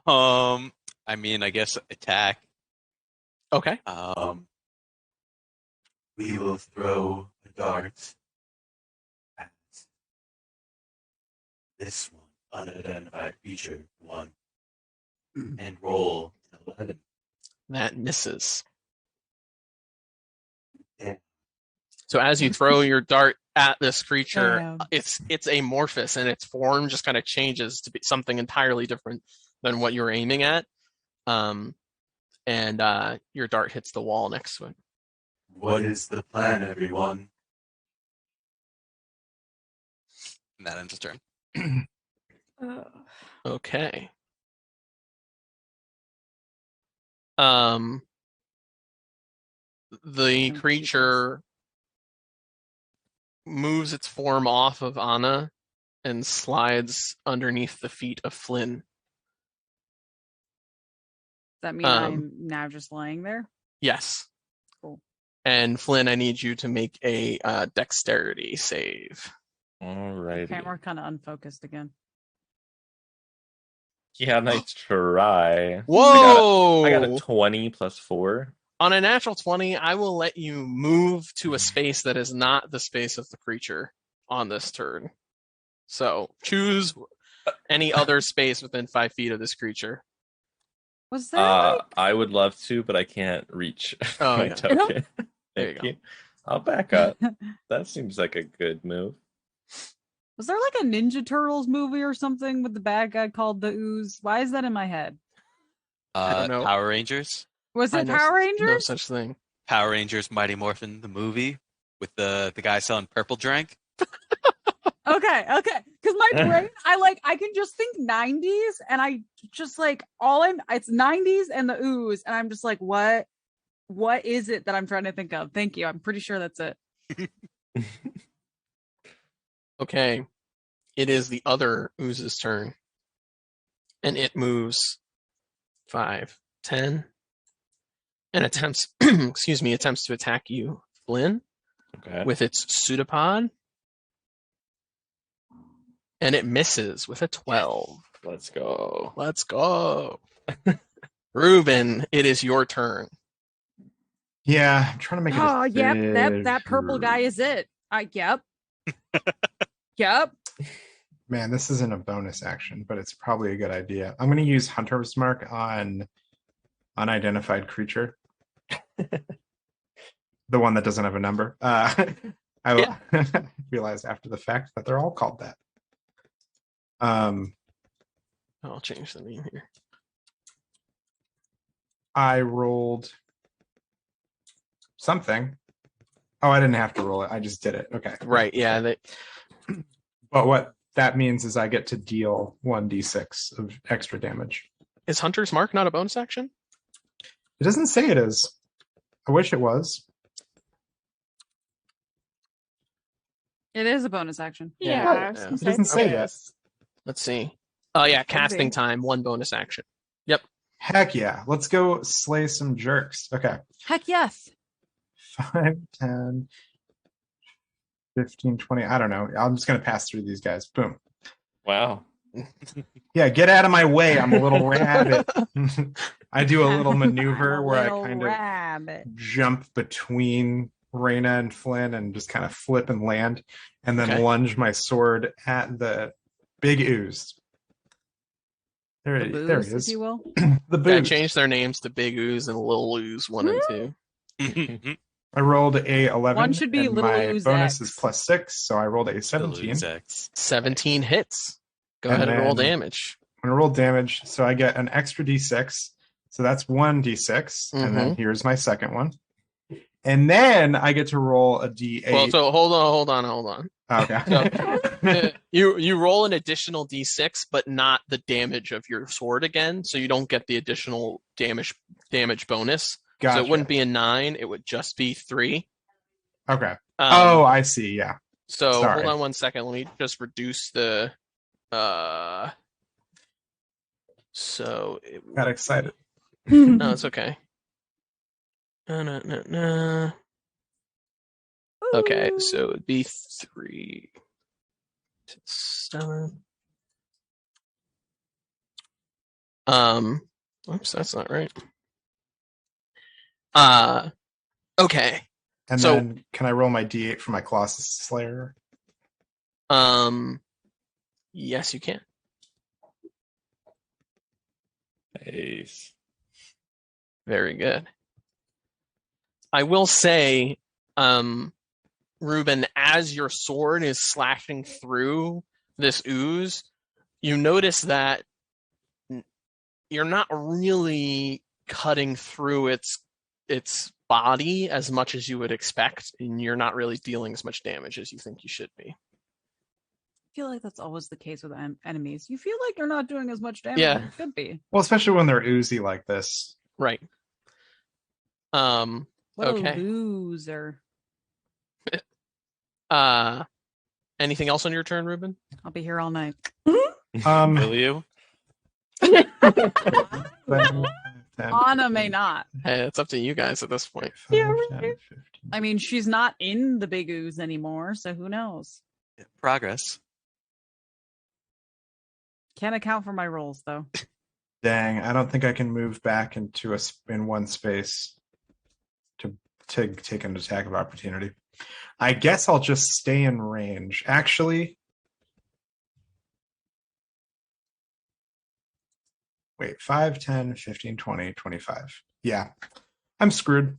I mean, I guess attack. Okay. We will throw a dart at this one, unidentified creature, 1, and roll an 11. That misses. Yeah. So as you throw your dart at this creature, Damn. it's amorphous and its form just kind of changes to be something entirely different than what you were aiming at. And your dart hits the wall next to it. What is the plan, everyone? And that ends his turn. Okay. The creature moves its form off of Anna and slides underneath the feet of Flynn. Does that mean I'm now just laying there? Yes. Cool. And Flynn, I need you to make a dexterity save. Alrighty. Okay, we're kind of unfocused again. Yeah, nice try. Whoa! I got a 20 plus 4. On a natural 20, I will let you move to a space that is not the space of the creature on this turn. So choose any other space within 5 feet of this creature. Was there I would love to, but I can't reach Oh, my yeah. token. There you Thank go. you. I'll back up. That seems like a good move. was there like a Ninja Turtles movie or something with the bad guy called the Ooze? Why is that in my head? I don't know. Power Rangers. Was I it know Power No Rangers? such thing. Power Rangers Mighty Morphin, the movie with the guy selling purple drink. Okay. Because my brain, I can just think 90s, and I just like it's 90s and the Ooze, and I'm just like, what is it that I'm trying to think of? Thank you. I'm pretty sure that's it. Okay. It is the other Ooze's turn. And it moves 5, 10, and attempts attempts to attack you, Flynn, Okay. with its pseudopod. And it misses with a 12. Let's go. Let's go. Ruben, it is your turn. Yeah, I'm trying to make it. Oh, yep. That purple guy is it. Yep. Yep. Man, this isn't a bonus action, but it's probably a good idea. I'm going to use Hunter's Mark on unidentified creature. The one that doesn't have a number. I realized after the fact that they're all called that. I'll change the name here. I rolled something. Oh, I didn't have to roll it. I just did it. Okay. Right, yeah. But what that means is I get to deal 1d6 of extra damage. Is Hunter's Mark not a bonus action? It doesn't say it is. I wish it was. It is a bonus action. Yeah, I was Yeah. gonna It say doesn't say it that. is. Let's see. Oh, yeah, casting be. time, 1 bonus action. Heck yeah. Let's go slay some jerks. Okay. Heck yes. 5, 10, 15, 20. I don't know. I'm just going to pass through these guys. Boom. Wow. Yeah, get out of my way. I'm a little rabbit. I do a little maneuver I'm a where little I kind rabbit. of jump between Reyna and Flynn and just kind of flip and land, and then Okay. lunge my sword at the big ooze. There, The there booze, he if is. you will. The Yeah, I booze. changed their names to Big Ooze and Little Ooze 1 and 2. I rolled a 11. One should be and Little my Ooze bonus X. is +6, so I rolled a 17. 17 hits. Go And ahead and roll then- damage. I'm gonna roll damage, so I get an extra d6. So that's 1d6, and then here's my second one. And then I get to roll a d8. Well, so hold on. Okay. You roll an additional d6, but not the damage of your sword again, so you don't get the additional damage bonus. Gotcha. So it wouldn't be a 9; it would just be 3. Okay. I see. Yeah. So sorry. hold on 1 second. Let me just reduce the. So it Got excited. No, it's okay. No. Okay, so it'd be 3. 7. Oops, that's not right. Okay. And So- then can I roll my D8 for my Colossus Slayer? Yes, you can. Nice. Very good. I will say, Ruben, as your sword is slashing through this ooze, you notice that you're not really cutting through its body as much as you would expect, and you're not really dealing as much damage as you think you should be. I feel like that's always the case with enemies. You feel like you're not doing as much damage Yeah. as you should be. Well, especially when they're oozy like this. Right. What Okay. a loser. Anything else on your turn, Ruben? I'll be here all night. Will you? 10, Anna may not. Hey, it's up to you guys at this point. 5, Yeah, 10, right. 15. I mean, she's not in the big ooze anymore, so who knows? Progress. Can't account for my rolls though. Dang, I don't think I can move back into in one space to take an attack of opportunity. I guess I'll just stay in range. Actually, wait, 5, 10, 15, 20, 25. Yeah, I'm screwed.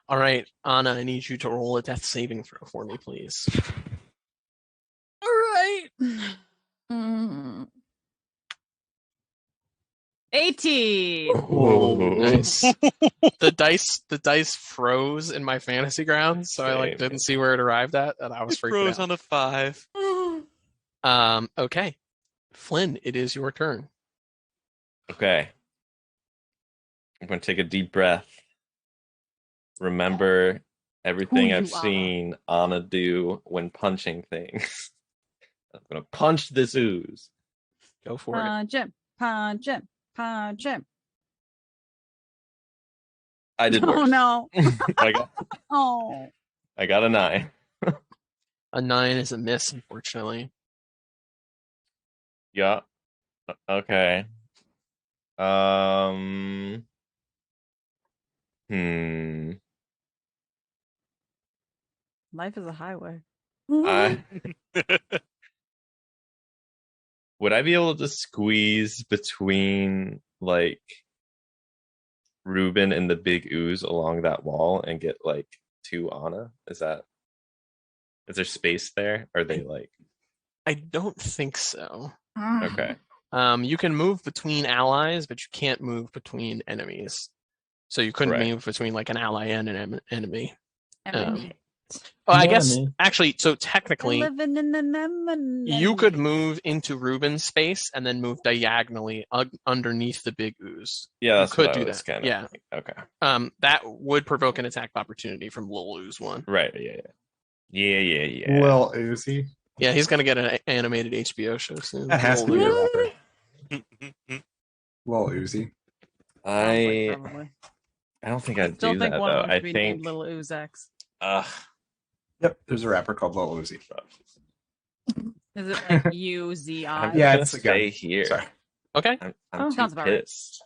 All right, Anna, I need you to roll a death saving throw for me, please. All right. 18. Oh, nice. The dice froze in my fantasy grounds, so I Same. didn't see where it arrived at, and I was It freaking froze out. on a 5. Okay, Flynn, it is your turn. Okay. I'm going to take a deep breath. Remember everything Who I've you are. seen Anna do when punching things. I'm going to punch this ooze. Go for it. Punch him. Punch him. Punch him. I did Oh worse. no. I Oh. got a 9. A 9 is a miss, unfortunately. Yeah. Okay. Hmm. Life is a highway. I would I be able to squeeze between like Ruben and the big ooze along that wall and get like to Anna? Is there space there? Are they like I don't think so. okay? You can move between allies, but you can't move between enemies. So you couldn't Right. move between like an ally and an enemy. Enemy. I guess Enemy. actually, so technically, Living in an enemy. you could move into Ruben's space and then move diagonally underneath the big ooze. Yeah, that's could what I do was that. kind of Yeah. okay. That would provoke an attack of opportunity from Lil Ooze one. Right, yeah. Lil Uzi. Yeah, he's gonna get an animated HBO show soon. That has to be a Lil Ooze. rapper. Lil Uzi. I Probably. I don't think I'd Still do think that one though. of them I should be named think Little Ooze X. Yep, there's a rapper called Lil Uzi. Is it like U-Z-I? I'm Yeah, gonna it's a gun. stay here. Sorry. Okay. I'm Oh, too sounds about right. pissed.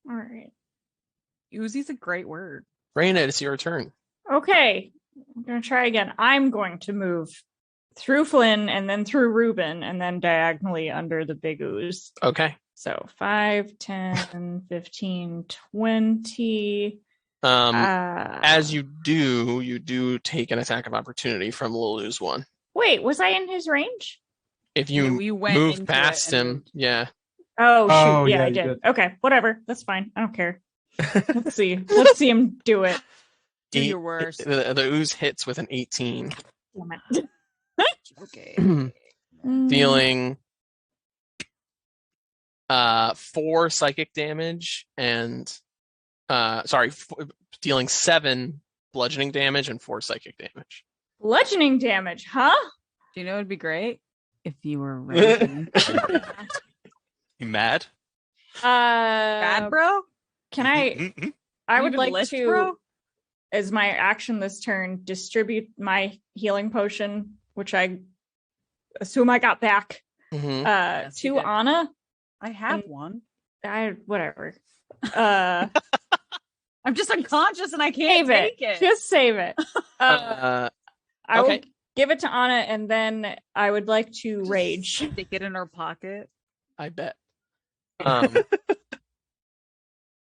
All right. Uzi's a great word. Raina, it's your turn. Okay. I'm going to try again. I'm going to move through Flynn and then through Ruben and then diagonally under the big ooze. Okay. So 5, 10, 15, 20. As you do take an attack of opportunity from Lil Ooze one. Wait, was I in his range? If you We went move into past it and him, moved. yeah. Oh, shoot. Oh, yeah, yeah, I you did. did. Okay, whatever. That's fine. I don't care. Let's see. Let's see him do it. Do your worst. The ooze hits with an 18, Damn it. Okay. dealing 4 psychic damage and dealing 7 bludgeoning damage and 4 psychic damage. Bludgeoning damage, huh? Do you know it'd be great if you were raging? You mad? Bad, bro? Can I? I would Even like list, to. bro? as my action this turn, distribute my healing potion, which I assume I got back, Mhm. Yes, to you did. Anna. I have And- one. Whatever. I'm just unconscious and I can't Save take it. it. Just save it. I will okay. give it to Anna, and then I would like to Just rage. Stick it in her pocket. I bet.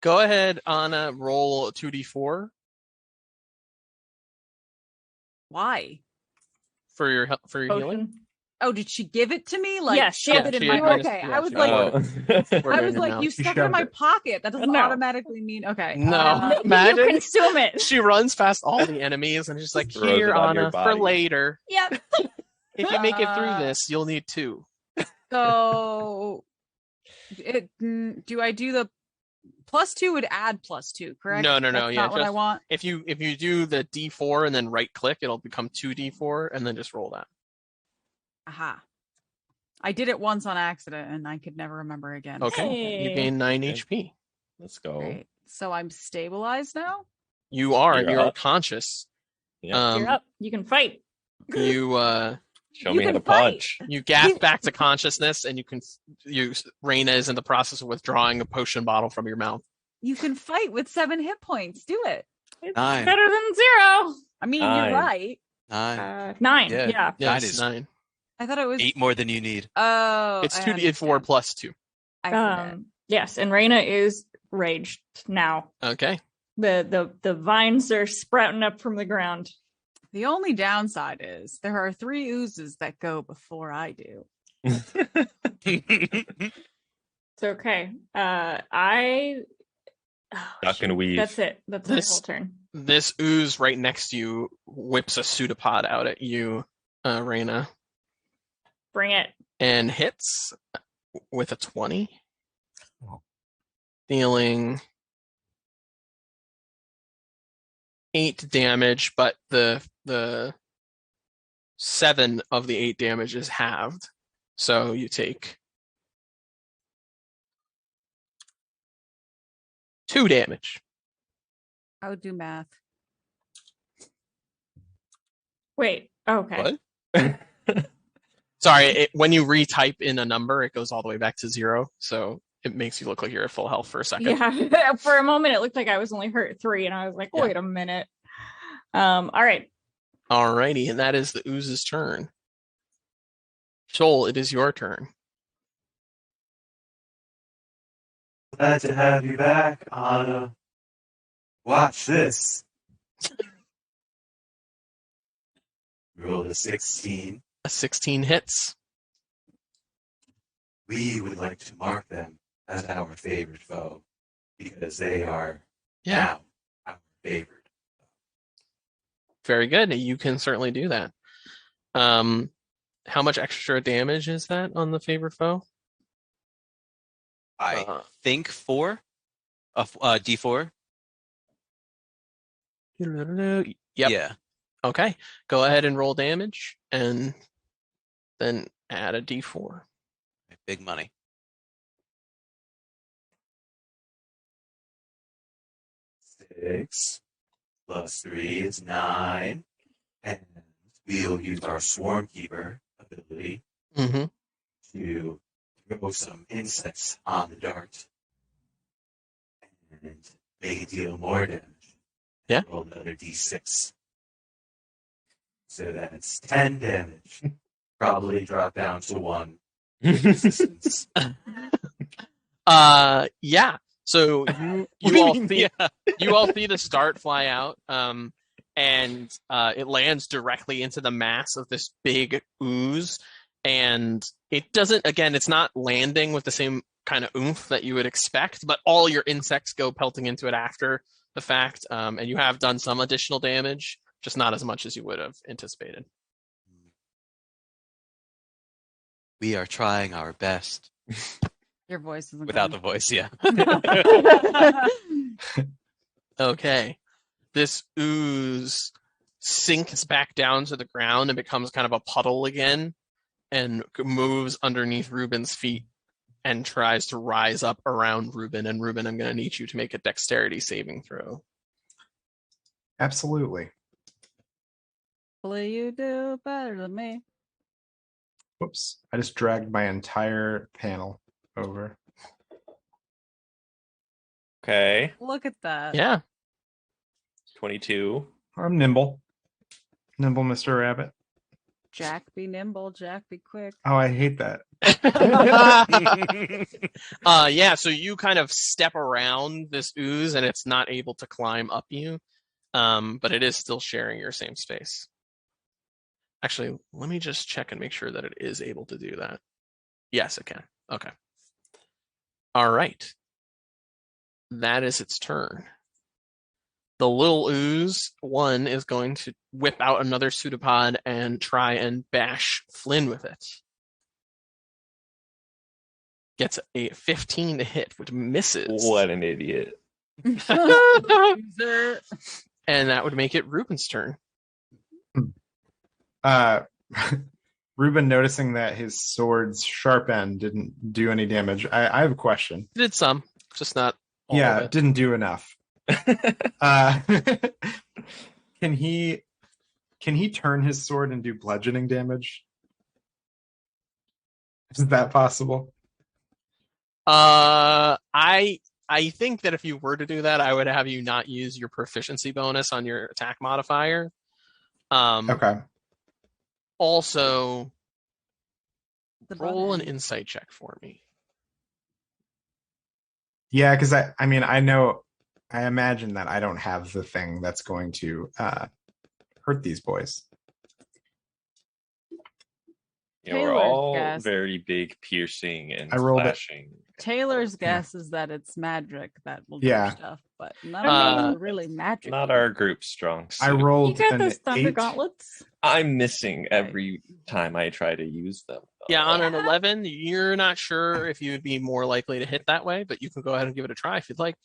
Go ahead, Anna. Roll 2d4 Why? for your healing. Potion. Oh, did she give it to me? Like Yes, shove yeah, it in she my had- okay. yeah, I was she like, poured I it in was your like, mouth. you She stuck it in shoved my it. pocket. That doesn't No. automatically mean okay. No. You Imagine consume it. she runs past all the enemies and just like, Throws here, it on your Anna, for body. later. Yep. If you make it through Uh, this, you'll need 2. So, do I do the +2 would add +2, correct? No, That's yeah, not what I just- want. If you do the d4 and then right click, it'll become 2d4 and then just roll that. Aha. I did it once on accident and I could never remember again. Okay. You Hey. gain 9 Okay. HP. Let's go. Great. So I'm stabilized now? You are. You're You're up. conscious. Yeah. You're up. You can fight. You Show You me how can to fight. punch. you gasp back to consciousness, and Raina is in the process of withdrawing a potion bottle from your mouth. You can fight with 7 hit points. Do it. It's 9. better than 0. I mean, 9. you're right. 9. 9. Yeah. Yeah. Yes, is- 9. I thought it was 8 more than you need. Oh, It's I 2d4 understand. plus 2. I forget. Yes, and Raina is raged now. Okay. The vines are sprouting up from the ground. The only downside is there are 3 oozes that go before I do. It's okay. I Duck and weave. That's it. That's my This- whole turn. This ooze right next to you whips a pseudopod out at you, Raina, Bring it. and hits with a 20, dealing 8 damage, but the 7 of the 8 damage is halved. So you take 2 damage. I would do math. Wait. Okay. What? Sorry, when you retype in a number, it goes all the way back to 0. So it makes you look like you're at full health for a second. Yeah. For a moment, it looked like I was only hurt 3, and I was like, Yeah. wait a minute. All right. Alrighty, and that is the ooze's turn. Joel, it is your turn. Glad to have you back, Anna. Watch this. Roll a 16. A 16 hits. We would like to mark them as our favorite foe because they are Yeah, now our favorite. very good. You can certainly do that. How much extra damage is that on the favorite foe? I Uh, think 4. D4. Yep. Yeah. Okay. Go ahead and roll damage, and then add a d4. Big money. 6 plus 3 is 9. And we'll use our Swarm Keeper ability Mm-hmm. to throw some insects on the dart and make it deal more damage. Yeah. Roll another d6. So that's 10 damage. Probably drop down to 1 resistance. Yeah. So you all see you all see the start fly out, and it lands directly into the mass of this big ooze, and it doesn't. Again, it's not landing with the same kind of oomph that you would expect, but all your insects go pelting into it after the fact, and you have done some additional damage, just not as much as you would have anticipated. We are trying our best. Your voice isn't Without the voice, yeah. Okay. This ooze sinks back down to the ground and becomes kind of a puddle again, and moves underneath Ruben's feet and tries to rise up around Ruben. And Ruben, I'm going to need you to make a dexterity saving throw. Absolutely. Hopefully you do better than me. Whoops. I just dragged my entire panel over. Okay. Look at that. Yeah. 22. I'm nimble. Nimble Mr. Rabbit. Jack be nimble, Jack be quick. Oh, I hate that. Yeah, so you kind of step around this ooze and it's not able to climb up you. But it is still sharing your same space. Actually, let me just check and make sure that it is able to do that. Yes, it can. Okay. All right. That is its turn. The little ooze one is going to whip out another pseudopod and try and bash Flynn with it. Gets a 15 to hit, which misses. What an idiot. Loser. And that would make it Ruben's turn. Ruben, noticing that his sword's sharp end didn't do any damage. I have a question. It did some, just not all Yeah, of it it. didn't do enough. Can he turn his sword and do bludgeoning damage? Is that possible? I think that if you were to do that, I would have you not use your proficiency bonus on your attack modifier. Okay. Also, The roll an button. insight check for me. Yeah, because I imagine that I don't have the thing that's going to hurt these boys. Yeah, we're Taylor's all guess. very big, piercing, and I rolled it. slashing. Taylor's Yeah. guess is that it's magic that will Yeah. do stuff, but none I of mean, us are really magic. Not our group's strong suit. I rolled You got an those thunder 8. gauntlets. I'm missing every time I try to use them. Yeah, on an Yeah. 11, you're not sure if you would be more likely to hit that way, but you can go ahead and give it a try if you'd like.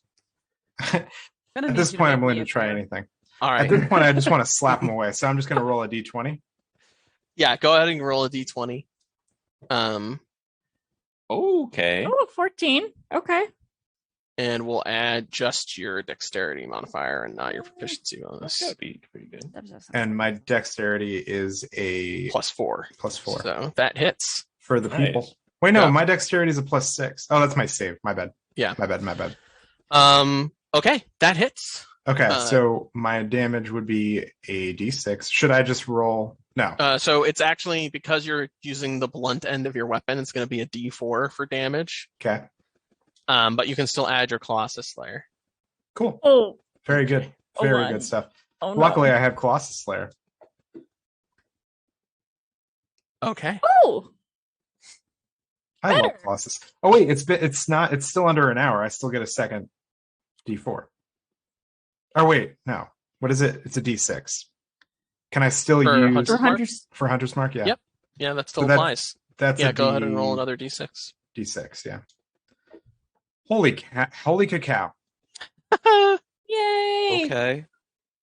At this point, I'm willing to try anything. All At right. this point, I just want to slap them away. So I'm just going to roll a d20. Yeah, go ahead and roll a d20. Okay. Oh, 14. Okay. And we'll add just your dexterity modifier and not your proficiency bonus. That'd be pretty good. And my dexterity is a +4. +4 So that hits. for the Nice. people. Wait, no, Yeah. my dexterity is a +6. Oh, that's my save. My bad. Yeah. My bad. Okay, that hits. Okay, so my damage would be a d6. Should I just roll? No. So it's actually, because you're using the blunt end of your weapon, it's going to be a d4 for damage. Okay, But you can still add your Colossus Slayer. cool. Oh, Very good. Hold Very on. good stuff. oh no. Luckily, I have Colossus Slayer. Okay. Oh, I love Better. Colossus. Oh wait, it's still under an hour. I still get a second d4. Oh wait, no. What is it? It's a d6. Can I still For use Hunter's for Mark? Hunter's. for Hunter's Mark? Yeah. Yep. Yeah, that still So that- applies. That's Yeah, a go ahead and roll another d6. d6. Yeah. Holy cacao! Yay! Okay.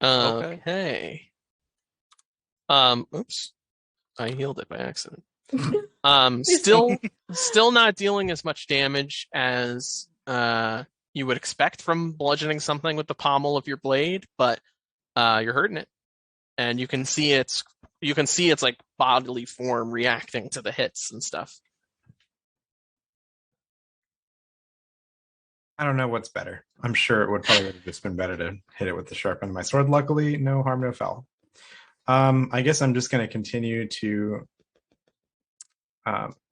Okay. Oops. I healed it by accident. Still not dealing as much damage as you would expect from bludgeoning something with the pommel of your blade, but you're hurting it. And you can see its like bodily form reacting to the hits and stuff. I don't know what's better. I'm sure it would probably have just been better to hit it with the sharp end of my sword. Luckily, no harm, no foul. I guess I'm just going to continue to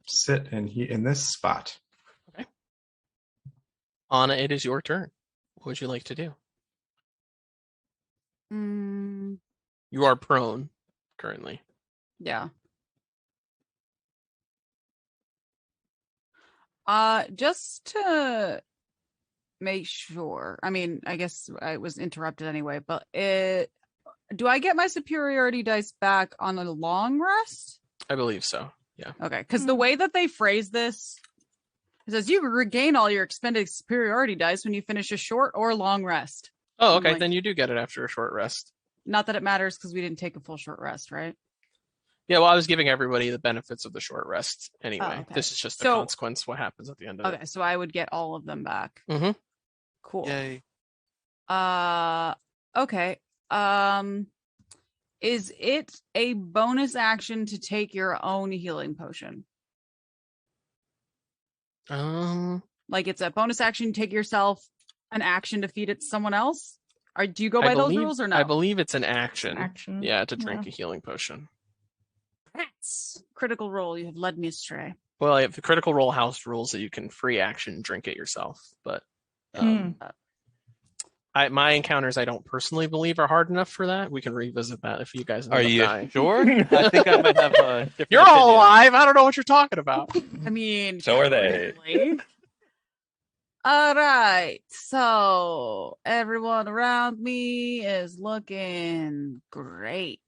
sit in this spot. Anna, it is your turn. What would you like to do? You are prone currently. Yeah. Just to make sure. I mean, I guess I was interrupted anyway, but do I get my superiority dice back on a long rest? I believe so. Yeah. Okay, because the way that they phrase this, it says you regain all your expended superiority dice when you finish a short or long rest. Oh, I'm okay. like- Then you do get it after a short rest. Not that it matters because we didn't take a full short rest, right? Yeah, well, I was giving everybody the benefits of the short rest anyway. Oh, okay. This is just the So- consequence of what happens at the end of it. Okay, so I would get all of them back. Mhm. Cool. Yay. Okay. Is it a bonus action to take your own healing potion? Like it's a bonus action, take yourself an action to feed it to someone else? Or do you go by those rules or no? I believe it's an action. Action. Yeah, to drink a healing potion. That's critical role. You have led me astray. Well, if the critical role house rules that you can free action drink it yourself, but my encounters I don't personally believe are hard enough for that. We can revisit that if you guys end Are up you dying. sure? I think I might have a different You're all opinion. alive. I don't know what you're talking about. I mean, So are they. really? All right. So everyone around me is looking great.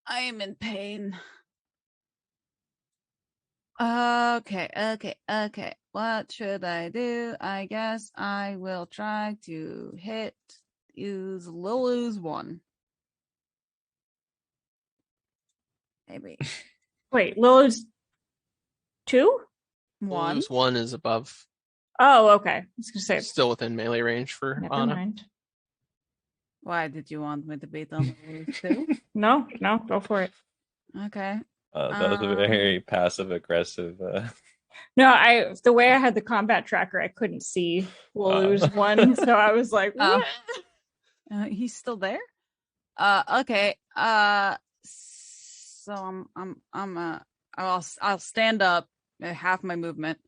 I am in pain. Okay. What should I do? I guess I will try to use L-Ooze 1. Maybe. Wait, L-Ooze 2? 1. Lose one is above, Oh, okay. I was gonna say still within melee range for never Anna. mind. Why did you want me to beat on L-Ooze 2? No, go for it. Okay. That was a very passive aggressive. No, the way I had the combat tracker, I couldn't see L-Ooze 1, so I was like, what? He's still there? Okay. So I'll stand up half my movement,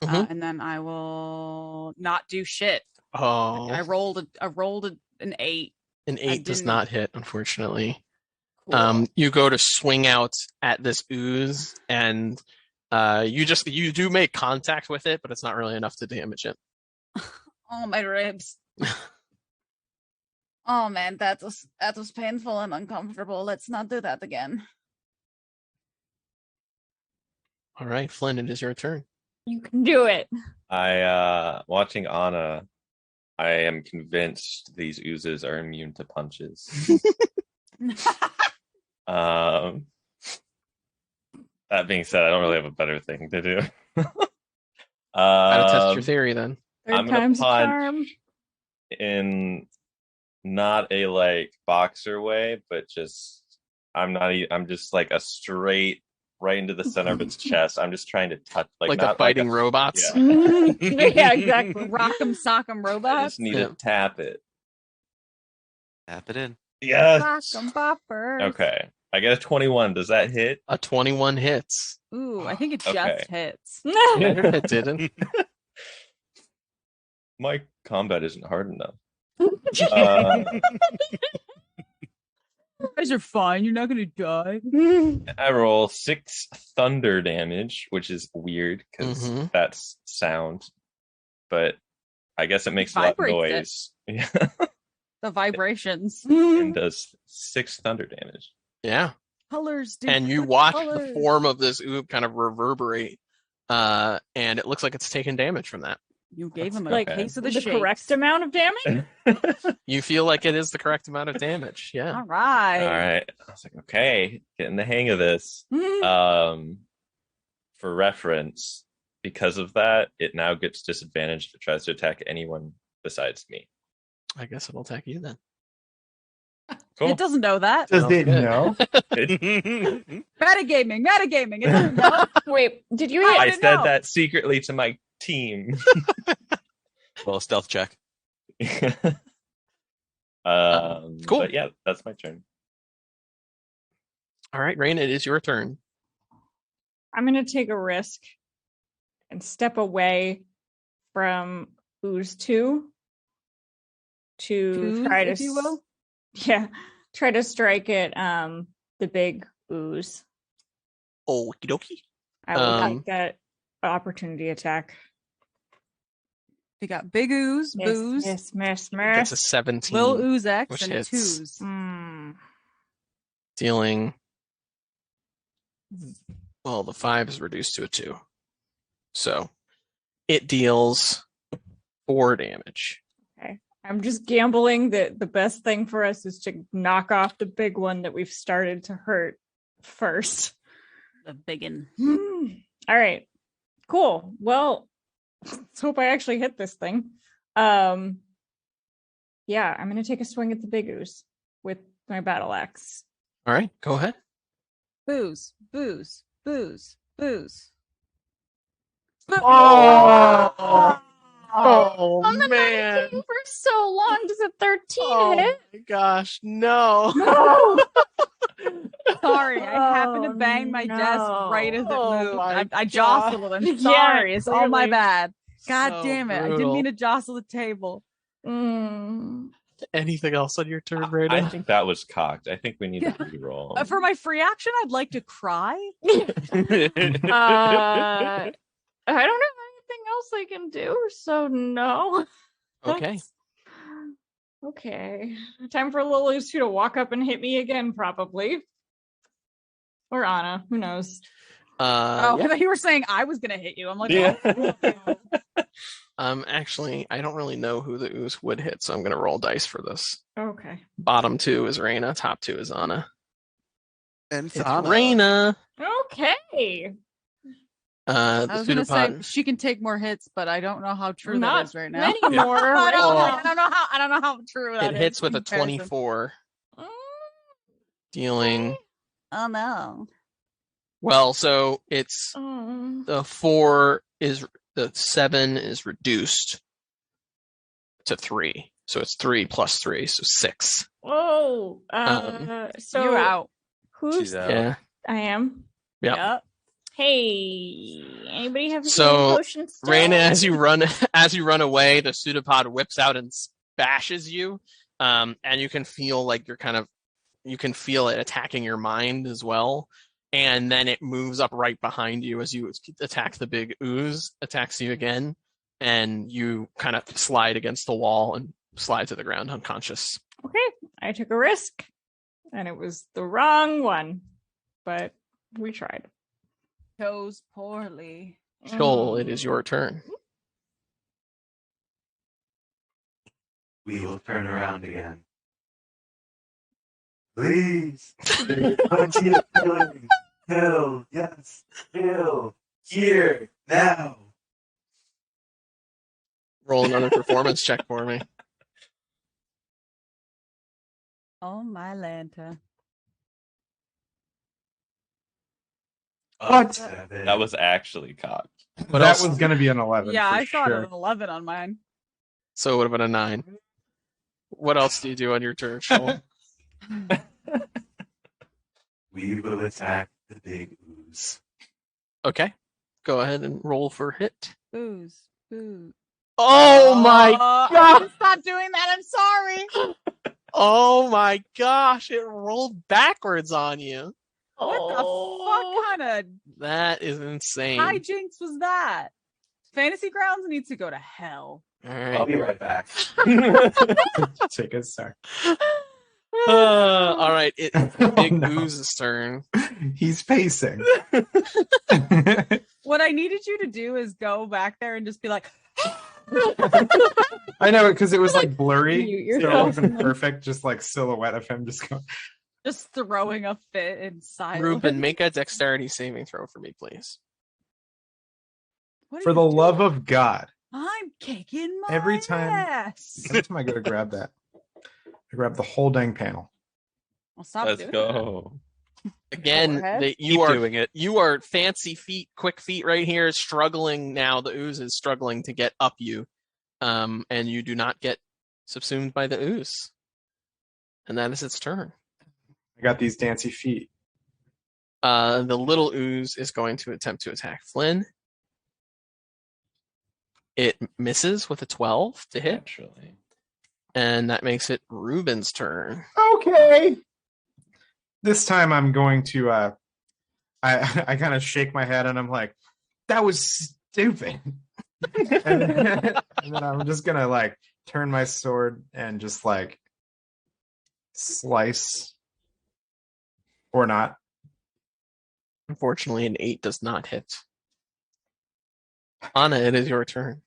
and then I will not do shit. Oh, I rolled an 8. An 8 does didn't- not hit, unfortunately. Cool. You go to swing out at this ooze, and you do make contact with it, but it's not really enough to damage it. Oh, my ribs. Oh man, that was painful and uncomfortable. Let's not do that again. All right, Flynn, it is your turn. You can do it. Watching Anna, I am convinced these oozes are immune to punches. That being said, I don't really have a better thing to do. Gotta test your theory then. I'm Third gonna time's a punch. charm. In not a like boxer way, but just I'm just like a straight right into the center of its chest. I'm just trying to touch Like not the fighting robots. Yeah. Yeah, exactly. Rock'em sock'em I robots. just need to tap it. Tap it in. Yes. Rock'em boppers. Okay. I get a 21. Does that hit? A 21 hits. Ooh, I think it just Okay. hits. It didn't. My combat isn't hard enough. You guys are fine. You're not gonna die. I roll 6 thunder damage, which is weird because Mhm. that's sound, but I guess it makes a lot of Vibrates it. noise. Yeah, The vibrations. and does 6 thunder damage. Yeah. Colors, dude. And you Look at watch colors. the form of this oob kind of reverberate, and it looks like it's taking damage from that. You gave him a Like, case of the, the shakes. correct amount of damage? You feel like it is the correct amount of damage. Yeah. All right. All right. I was like, okay, getting the hang of this. For reference, because of that, it now gets disadvantaged if it tries to attack anyone besides me. I guess it'll attack you then. Cool. It doesn't know that. Does it good. know? Metagaming. It doesn't know. Wait, did you I hit? said that secretly to my team. Well, stealth check. Cool. But yeah, that's my turn. All right, Rain, it is your turn. I'm going to take a risk and step away from Ooze 2 to Ooze, try to, if you will? try to strike at the big Ooze. Okie dokie. I will take that opportunity attack. You got Big Ooze, Booze, Miss. Gets a 17. Lil Ooze X, which and hits. Twos. Dealing. Well, the 5 is reduced to a 2. So it deals 4 damage. Okay. I'm just gambling that the best thing for us is to knock off the big one that we've started to hurt first. The biggin. All right. Cool. Well, let's hope I actually hit this thing. Yeah, I'm gonna take a swing at the big ooze with my battle axe. All right, go ahead. Booze, booze, booze, booze. Oh, On the man. 19 for so long. Does a 13 Oh hit? my gosh, no. No. Sorry, I happened to Oh, bang my desk right as it Oh moved. my I jostled it. I'm Yeah, sorry. It's all my clearly. bad. God So damn it. I didn't brutal. mean to jostle the table. Anything else on your turn, I Rada? think that was cocked. I think we need to reroll. For my free action, I'd like to cry. I don't have anything else I can do, so no. Okay. Okay. Time for little Ooze to walk up and hit me again, probably. Or Anna, who knows? I Yeah. thought you were saying I was gonna hit you. I'm like, Yeah. Actually, I don't really know who the ooze would hit, so I'm gonna roll dice for this. Okay. Bottom 2 is Reyna, top 2 is Anna. And It's Anna. Reyna. Okay. The I was gonna say pseudopod. she can take more hits, but I don't know how true Not that is right now. many more. I right don't now. know how. I don't know how true that It is hits with in a comparison. 24, Mm, dealing. Oh no. Well, so it's mm. the 7 is reduced to 3, so it's 3 plus 3, so 6. Oh, so You're out. who's She's out. Yeah. I am. Yep. Yep. Hey, anybody have So, healing potions still? Reyna, as you run away, the pseudopod whips out and bashes you, and you can feel like you can feel it attacking your mind as well. And then it moves up right behind you as you attack the big ooze, attacks you again, and you kind of slide against the wall and slide to the ground unconscious. Okay, I took a risk, and it was the wrong one, but we tried. Chose poorly. Joel, it is your turn. We will turn around again. Please. Continue killing. Kill. Yes. Kill. Here. Now. Roll another performance check for me. Oh my Lanta. What? 7. That was actually cocked. What that else? was going to be an 11. Yeah, for I saw sure. it at an 11 on mine. So it would have been a 9. What else do you do on your turn, Joel? We will attack the big ooze. Okay. Go ahead and roll for hit. Booze. Booze. Oh my God. Stop doing that. I'm sorry. Oh my gosh, it rolled backwards on you. What the fuck kind of That is insane. hijinks was that? Fantasy Grounds needs to go to hell. All I'll be right. right back. Take a sec. All right, it's the big no. ooze's turn. He's pacing. What I needed you to do is go back there and just be like, I know, because it was like blurry. Mute So it yourself. wasn't perfect, just like silhouette of him just going. just throwing a fit in silence. Ruben, make a dexterity saving throw for me, please. What are For you the doing? love of God. I'm kicking my Every time- ass. Every time I go to grab that, I grab the whole dang panel. Well, stop Let's doing go. Again, ahead. you Keep are doing it. you are fancy feet, quick feet right here, struggling now. The ooze is struggling to get up you, and you do not get subsumed by the ooze, and that is its turn. I got these dancy feet. The little ooze is going to attempt to attack Flynn. It misses with a 12 to hit, Naturally. and that makes it Ruben's turn. Okay. This time I'm going to I kind of shake my head and I'm like, that was stupid. and then I'm just gonna like turn my sword and just like slice or not. Unfortunately, an 8 does not hit. Anna, it is your turn.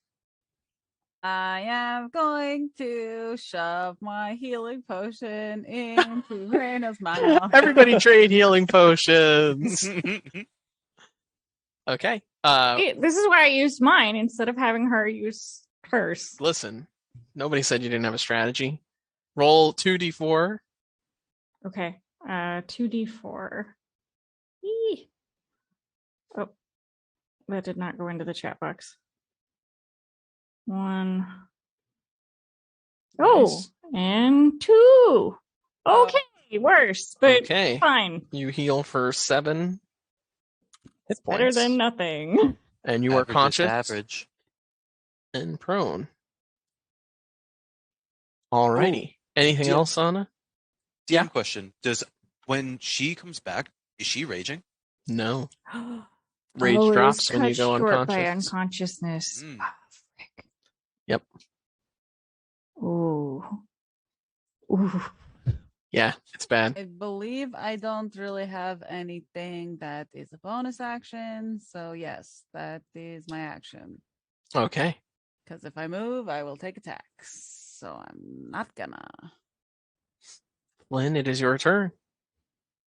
I am going to shove my healing potion into Reina's mouth. Everybody trade healing potions. Okay. This is why I used mine instead of having her use hers. Listen, nobody said you didn't have a strategy. Roll 2d4. Okay. 2d4. Eee. Oh, that did not go into the chat box. 1. Oh, Nice. and 2. Okay, worse, but Okay. fine. You heal for 7 hit points. Better than nothing. And you are Average is conscious average. and prone. Alrighty. Anything Yeah. else, Anna? DM question: when she comes back, is she raging? No. Rage Oh, it was drops when you cut go short by unconscious. unconsciousness. Mm. Ah, frick. Yep. Ooh. Ooh. Yeah, it's bad. I believe I don't really have anything that is a bonus action. So, yes, that is my action. Okay. Because if I move, I will take attacks. So, I'm not gonna. Lynn, it is your turn.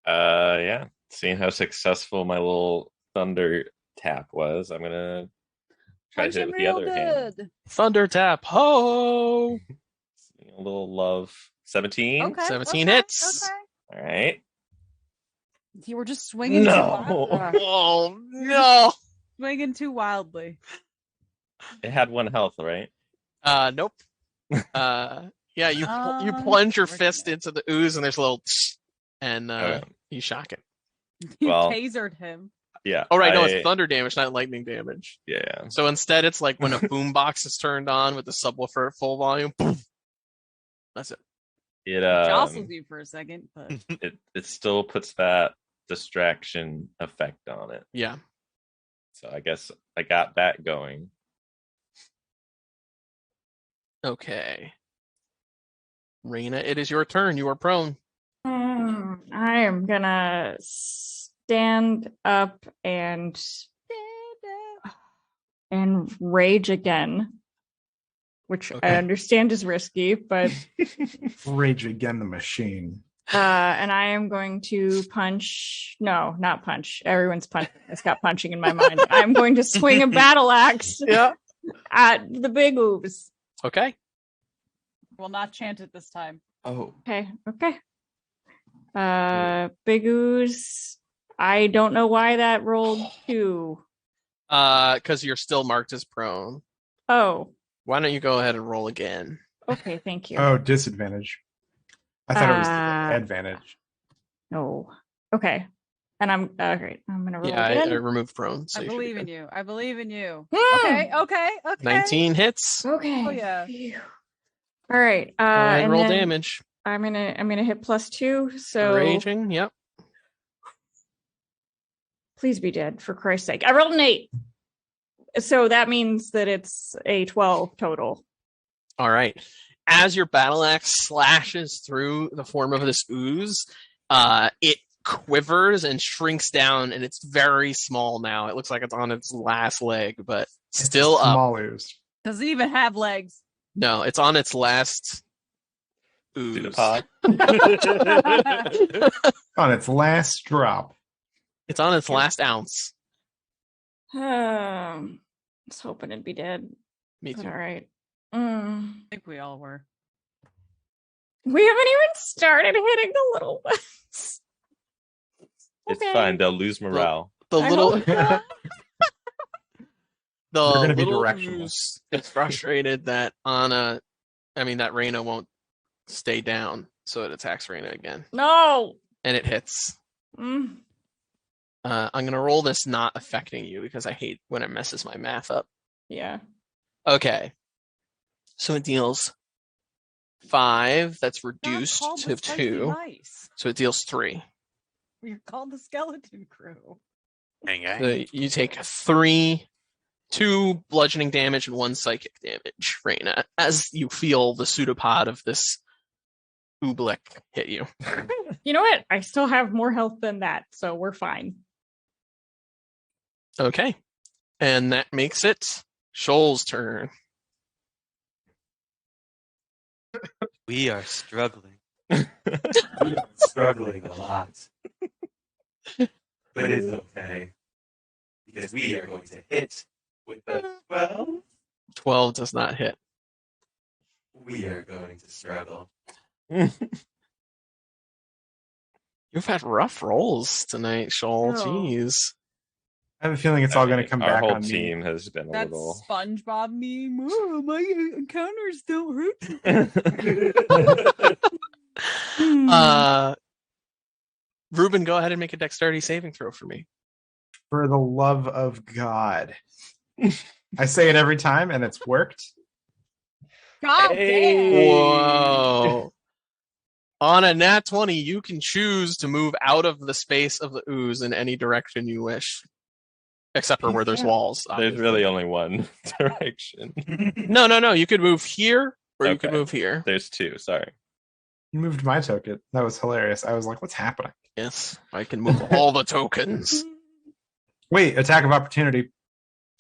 Yeah. Seeing how successful my little thunder tap was, I'm gonna try Punch to hit him with the real other hand. good. Thunder tap. Ho! A little love. 17. Okay. 17 okay, hits. Okay. All right. You were just swinging too wildly. Oh, no. Swinging too wildly. It had 1 health, right? Nope. Yeah, you plunge your fist Unfortunate. into the ooze, and there's a little and Okay. you shock it. You Well- tasered him. Yeah. Oh, right, no, it's thunder damage, not lightning damage. Yeah. So instead, it's like when a boombox is turned on with the subwoofer at full volume. Boom. That's it. It Jostles you for a second, but it still puts that distraction effect on it. Yeah. So I guess I got that going. Okay. Raina, it is your turn. You are prone. I am gonna stand up and rage again, which I Okay. understand is risky, but Rage again the machine. and I am going to punch. No, not punch. Everyone's punching. It's got punching in my mind. I'm going to swing a battle axe Yeah. at the big ooze. Okay. will not chant it this time. Oh. Okay. Big ooze. I don't know why that rolled 2. Because you're still marked as prone. Oh, Why don't you go ahead and roll again? okay. Thank you. Oh, disadvantage. I thought it was Uh, advantage. No. Okay. And I'm okay. I'm gonna roll Yeah, I again. removed prone. So I you should be believe in good. you. I believe in you. Hmm. Okay. 19 hits. Okay. Oh, yeah. Phew. All right. Go ahead and roll then damage. I'm gonna hit +2. So Raging. Yep. please be dead for Christ's sake. I rolled an 8. So that means that it's a 12 total. All right. As your battle axe slashes through the form of this ooze, it quivers and shrinks down, and it's very small now. It looks like it's on its last leg, but still It's a up. small ooze. Does it even have legs? No, it's on its last ooze. Pseudopod. On its last drop. It's on its last ounce. I was hoping it'd be dead. Me But too. all right. I think we all were. We haven't even started hitting the little ones. It's Okay. fine. They'll lose morale. The I little hope not. the They're gonna be little directional. ooze is frustrated that that Reyna won't stay down, so it attacks Reyna again. No. And it hits. Mm. I'm gonna roll this not affecting you because I hate when it messes my math up. Yeah. Okay. So it deals 5. That's reduced Not called to the spicy 2. mice. So it deals 3. We're called the skeleton crew. So you take 2 bludgeoning damage and 1 psychic damage, Reyna, as you feel the pseudopod of this oobleck hit you. You know what? I still have more health than that, so we're fine. Okay. And that makes it Shoal's turn. We are struggling. Struggling a lot. But it's okay. because we are going to hit with the 12. 12 does not hit. We are going to struggle. You've had rough rolls tonight, Shoal. Oh. Jeez. I have a feeling it's all going to come Our back whole on team has been a That little. SpongeBob meme. Oh, my encounters don't hurt. Ruben, go ahead and make a dexterity saving throw for me. For the love of God. I say it every time, and it's worked. God Hey. damn. Whoa. On a nat 20, you can choose to move out of the space of the ooze in any direction you wish. Except for where there's walls. There's obviously. really only one direction. No. You could move here, or you could Okay. move here. There's two. Sorry. You moved my token. That was hilarious. I was like, what's happening? Yes, I can move all the tokens. Wait, attack of opportunity.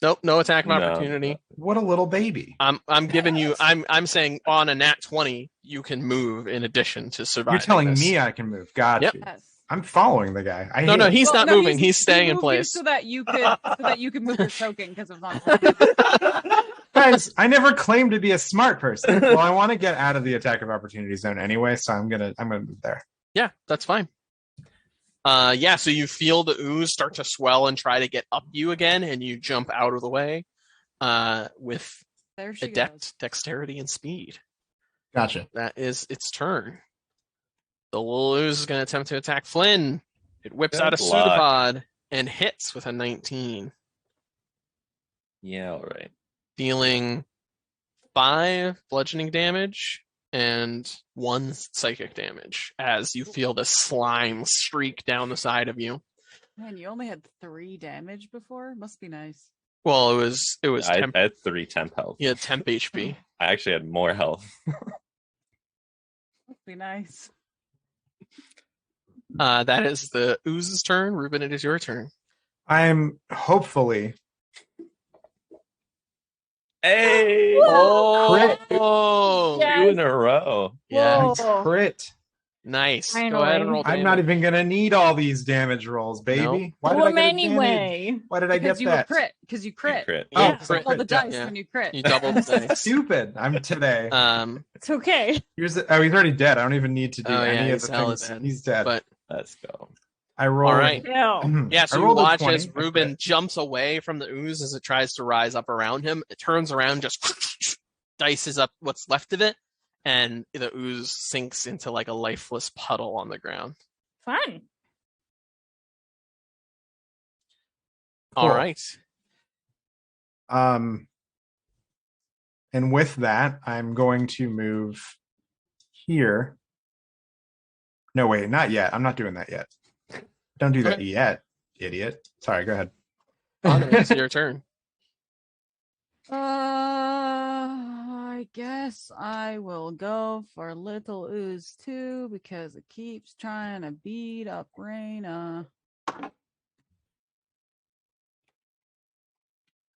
Nope, no attack of No. opportunity. What a little baby. I'm giving you. I'm saying on a nat 20, you can move in addition to survive. You're telling me I can move. Got Yep. you. Yes. I'm following the guy. I No, hate no, it. he's not moving. He's staying he in moved you place. so that you could move your token because of not. Guys, I never claimed to be a smart person. Well, I want to get out of the attack of opportunity zone anyway, so I'm gonna move there. Yeah, that's fine. Yeah, so you feel the ooze start to swell and try to get up you again, and you jump out of the way with There she adept goes. dexterity and speed. Gotcha. That is its turn. The little ooze is going to attempt to attack Flynn. It whips Good out a luck. pseudopod and hits with a 19, Yeah, all right. dealing 5 bludgeoning damage and 1 psychic damage as you feel the slime streak down the side of you. Man, you only had 3 damage before. Must be nice. Well, it was I temp. had 3 temp health. You had temp HP. I actually had more health. Must be nice. That is the ooze's turn. Ruben, it is your turn. I'm hopefully Hey! Oh, Yeah. 2 in a row. yeah, Whoa. crit. nice. Go Finally. ahead and roll I'm damage. not even gonna need all these damage rolls, baby. Nope. Why Do did I them get advantage? anyway. Why did I Because get you that? were crit. Because you crit. You crit. Oh, Yeah, so crit. Roll the yeah. dice Yeah. when you crit. You doubled the dice. Stupid. I'm today. It's okay. He's already dead. I don't even need to do Oh, yeah, any of he's the hella things. dead. He's dead. But Let's go. I rolled. all right. No. Yeah, I so you rolled a watch 20, as a Ruben crit. jumps away from the ooze as it tries to rise up around him. It turns around, just dices up what's left of it, and the ooze sinks into like a lifeless puddle on the ground. Fun. All Cool. right. And with that, I'm going to move here. No, wait, not yet. I'm not doing that yet. Don't do that Okay. yet, idiot. Sorry, go ahead. Anna, it's your turn. I guess I will go for Little Ooze too because it keeps trying to beat up Raina.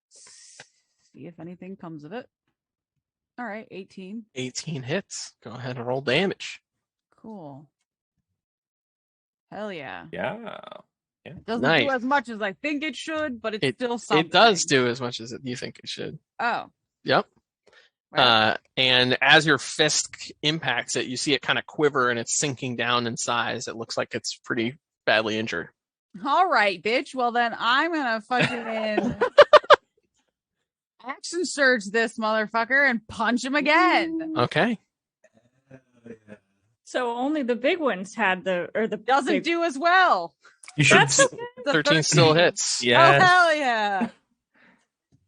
See if anything comes of it. All right, 18. 18 hits. Go ahead and roll damage. Cool. Hell yeah. Yeah. It doesn't Nice. do as much as I think it should, but it's still something. It does do as much as you think it should. Oh. Yep. Well, And as your fist impacts it, you see it kind of quiver and it's sinking down in size. It looks like it's pretty badly injured. all right, bitch. Well, then I'm gonna fucking action surge this motherfucker and punch him again. Okay. So only the big ones had the Doesn't big- do as well. You should. That's okay. It's a 13 still hits. Oh Yes. hell yeah!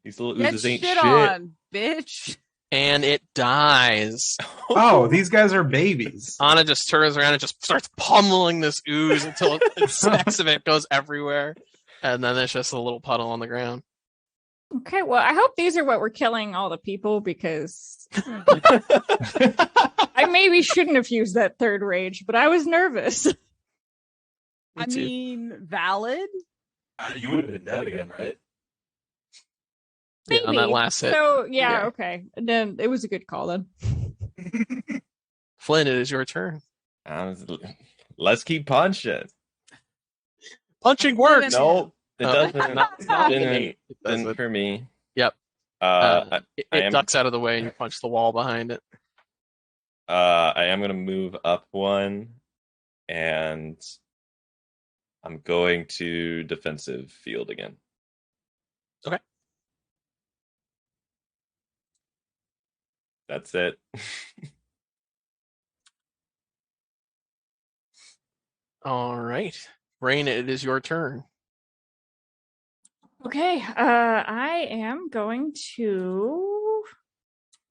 These little Get oozes ain't shit shit. on, bitch. And it dies. Oh, these guys are babies. Anna just turns around and just starts pummeling this ooze until specks of it goes everywhere. And then there's just a little puddle on the ground. Okay, well, I hope these are what we're killing all the people because I maybe shouldn't have used that third rage, but I was nervous. I too. mean, valid. You would have been dead again, right? Yeah, on that Maybe. last hit. So yeah, Yeah. okay. And then it was a good call then. Flynn, it is your turn. Let's keep punching. Punching I'm works. living- Nope. It Oh, doesn't. not with an Didn't, 8. It didn't doesn't. for me. Yep. I It am. ducks out of the way and you punch the wall behind it. I am gonna move up one, and I'm going to defensive field again. Okay. That's it. All right. Rain, it is your turn. Okay, I am going to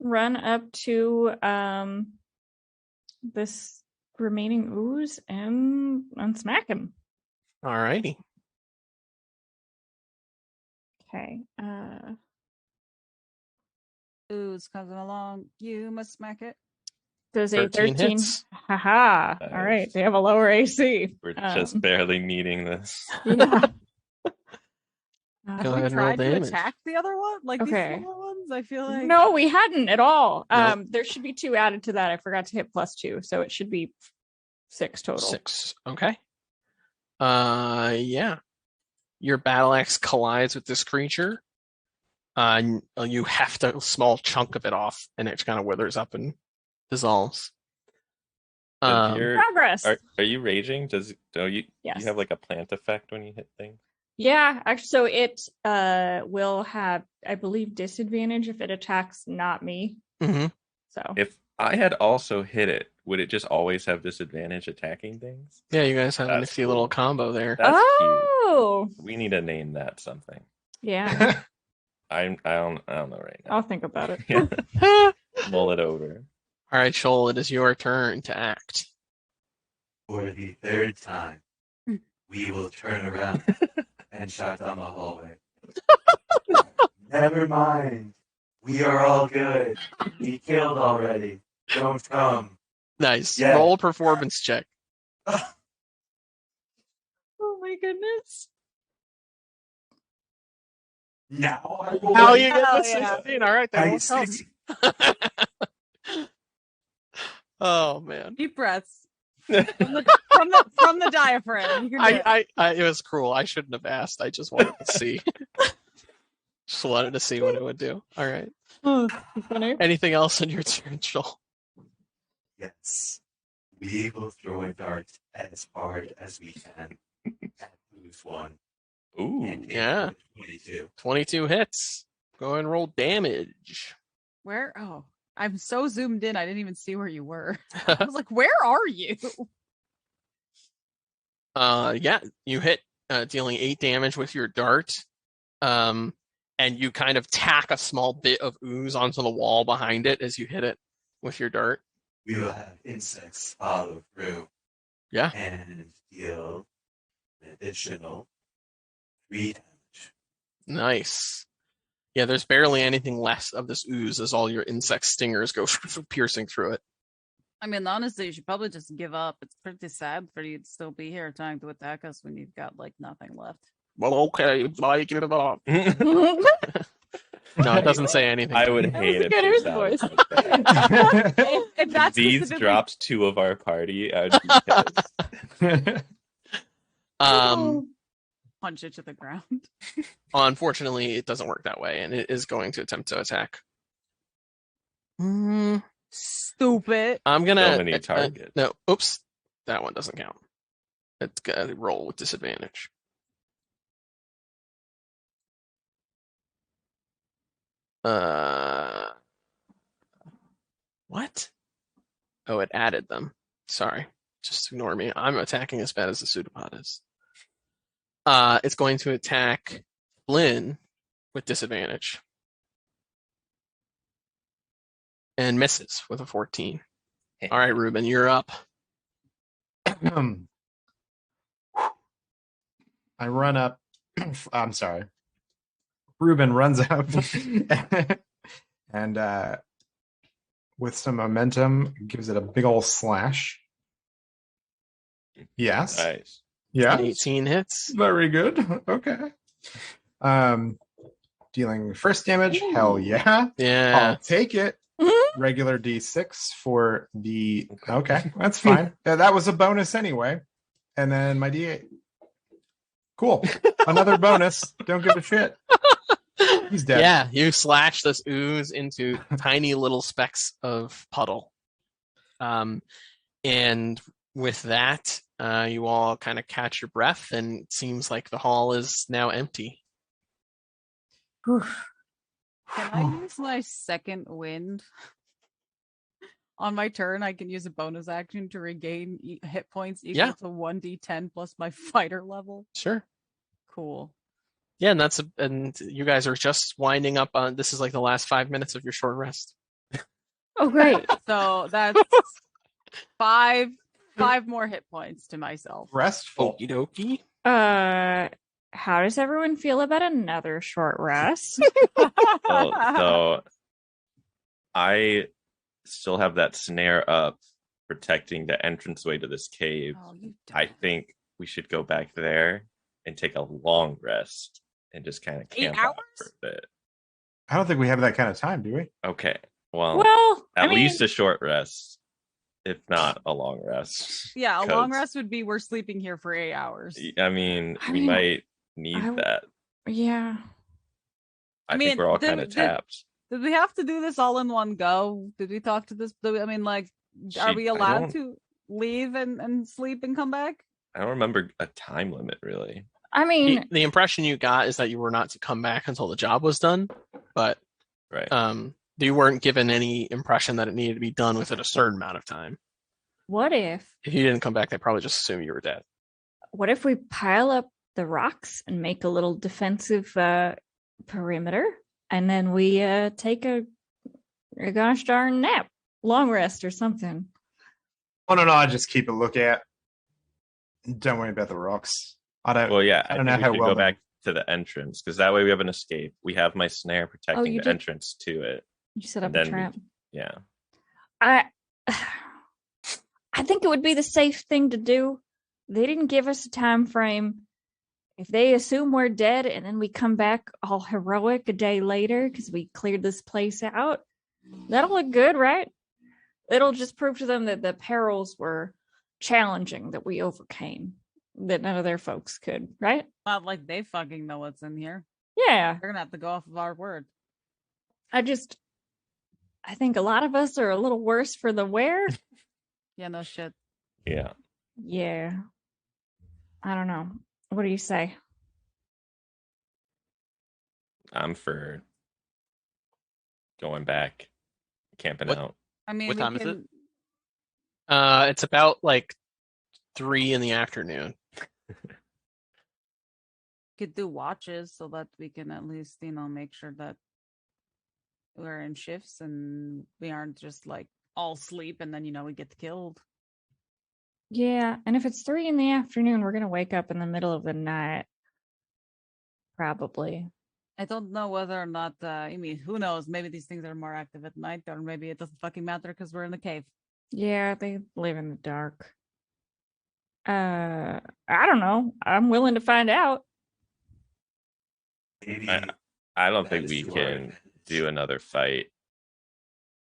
run up to this remaining ooze and smack him. All righty. Okay. Ooze coming along. You must smack it. Does a 13 13 hits. Haha. Nice. All right. They have a lower AC. We're just barely meeting this. Yeah. Go Have ahead we and roll tried to damage. attack the other one? Like Okay. these smaller ones? I feel like No, we hadn't at all. Nope. There should be 2 added to that. I forgot to hit +2, so it should be 6 total. 6. Okay. Yeah. Your battle axe collides with this creature. You heft a small chunk of it off, and it kind of withers up and dissolves. Progress. Are you raging? Do you Yes. have like a plant effect when you hit things? Yeah, actually, so it will have, I believe, disadvantage if it attacks not me. Mhm. So If I had also hit it, would it just always have disadvantage attacking things? Yeah, you guys have a That's nifty cool. little combo there. That's oh, cute. We need to name that something. yeah. I don't know right now. I'll think about it. Yeah. Mull it over. All right, Shoal, it is your turn to act. For the third time, we will turn around and shout down the hallway. Never mind. We are all good. We killed already. Don't come. Nice. Yeah. Roll a performance check. Oh my goodness. Now I How will. you get Hell the yeah. 16? All right, they I won't come. 16. Oh man. deep breaths from the diaphragm. You can do it. It was cruel. I shouldn't have asked. I just wanted to see. Just wanted to see what it would do. All right. Oh, funny. Anything else in your turn, Shoal? Yes. We will throw a dart as hard as we can at lose one. Ooh. And hit Yeah. with 22. 22 hits. Go ahead and roll damage. Where? Oh, I'm so zoomed in. I didn't even see where you were. I was like, where are you? Yeah, you hit, dealing 8 damage with your dart. And you kind of tack a small bit of ooze onto the wall behind it as you hit it with your dart. We will have insects follow through Yeah. and deal an additional 3 damage. Nice. Yeah, there's barely anything less of this ooze as all your insect stingers go piercing through it. I mean, honestly, you should probably just give up. It's pretty sad for you to still be here trying to attack us when you've got like nothing left. Well, okay, I give it up. That No, it doesn't say anything. I would was hate a it. good if Ooze that voice. was like that. If that's These specifically- dropped 2 of our party. I would be pissed. punch it to the ground. Unfortunately, it doesn't work that way, and it is going to attempt to attack. Stupid. I'm gonna So many targets. no, oops, that one doesn't count. It's gonna roll with disadvantage. What? Oh, it added them. Sorry, just ignore me. I'm attacking as bad as the pseudopod is. It's going to attack Flynn with disadvantage. And misses with a 14. All right, Ruben, you're up. I run up. I'm sorry. Ruben runs up and with some momentum gives it a big old slash. Yes. Nice. Yeah. 18 hits. Very good. Okay. Dealing first damage. Hell yeah. Yeah. I'll take it. Regular D6 for the. Okay, that's fine. Yeah, that was a bonus anyway. And then my D8. Cool. Another bonus. Don't give a shit. He's dead. Yeah, you slash this ooze into tiny little specks of puddle. And with that, you all kind of catch your breath, and it seems like the hall is now empty. Can I use my second wind? On my turn, I can use a bonus action to regain hit points equal to 1d10 plus my fighter level. Sure. Cool. Yeah, and you guys are just winding up on. This is like the last 5 minutes of your short rest. Oh, great. So that's five more hit points to myself. Restful. Okie dokie. How does everyone feel about another short rest? So I still have that snare up protecting the entranceway to this cave. Oh, you I dumb. think we should go back there and take a long rest and just kind of 8 camp out hours? for a bit. I don't think we have that kind of time, do we? Okay. Well, Well, at I mean, least a short rest, if not a long rest. Yeah, a long 'Cause, rest would be we're sleeping here for 8 hours. I mean, I we mean, might need that. yeah. I mean, think we're all did- kind of did- tapped. Did we have to do this all in one go? Did we talk to this? I mean, like, are we I allowed don't- to leave and sleep and come back? I don't remember a time limit really. I mean, The impression you got is that you were not to come back until the job was done, but Right. you weren't given any impression that it needed to be done within a certain amount of time. what if If you didn't come back, they probably just assume you were dead. we pile up the rocks and make a little defensive perimeter, and then we take a gosh darn nap, long rest or something. Oh no, I just keep a look at. Don't worry about the rocks. I don't. Well, yeah, I I don't think know we how should well go they- back to the entrance because that way we have an escape. We have my snare protecting you the did- entrance to it. You set up And a then we- trap. Yeah. I think it would be the safe thing to do. They didn't give us a time frame. If they assume we're dead and then we come back all heroic a day later because we cleared this place out, that'll look good, right? It'll just prove to them that the perils were challenging that we overcame, that none of their folks could, right? Not like they fucking know what's in here. Yeah. They're gonna have to go off of our word. I think a lot of us are a little worse for the wear. Yeah, no shit. Yeah. Yeah. I don't know. What do you say? I'm for going back, camping What- out. I mean, What we time is can. it? It's about like 3 in the afternoon. Could do watches so that we can at least, make sure that we're in shifts and we aren't just like all sleep and then we get killed. Yeah, and if it's 3 in the afternoon, we're gonna wake up in the middle of the night. Probably. I don't know whether or not. Who knows? Maybe these things are more active at night, or maybe it doesn't fucking matter because we're in the cave. Yeah, they live in the dark. I don't know. I'm willing to find out. Maybe I don't that think is we to our can advantage. do another fight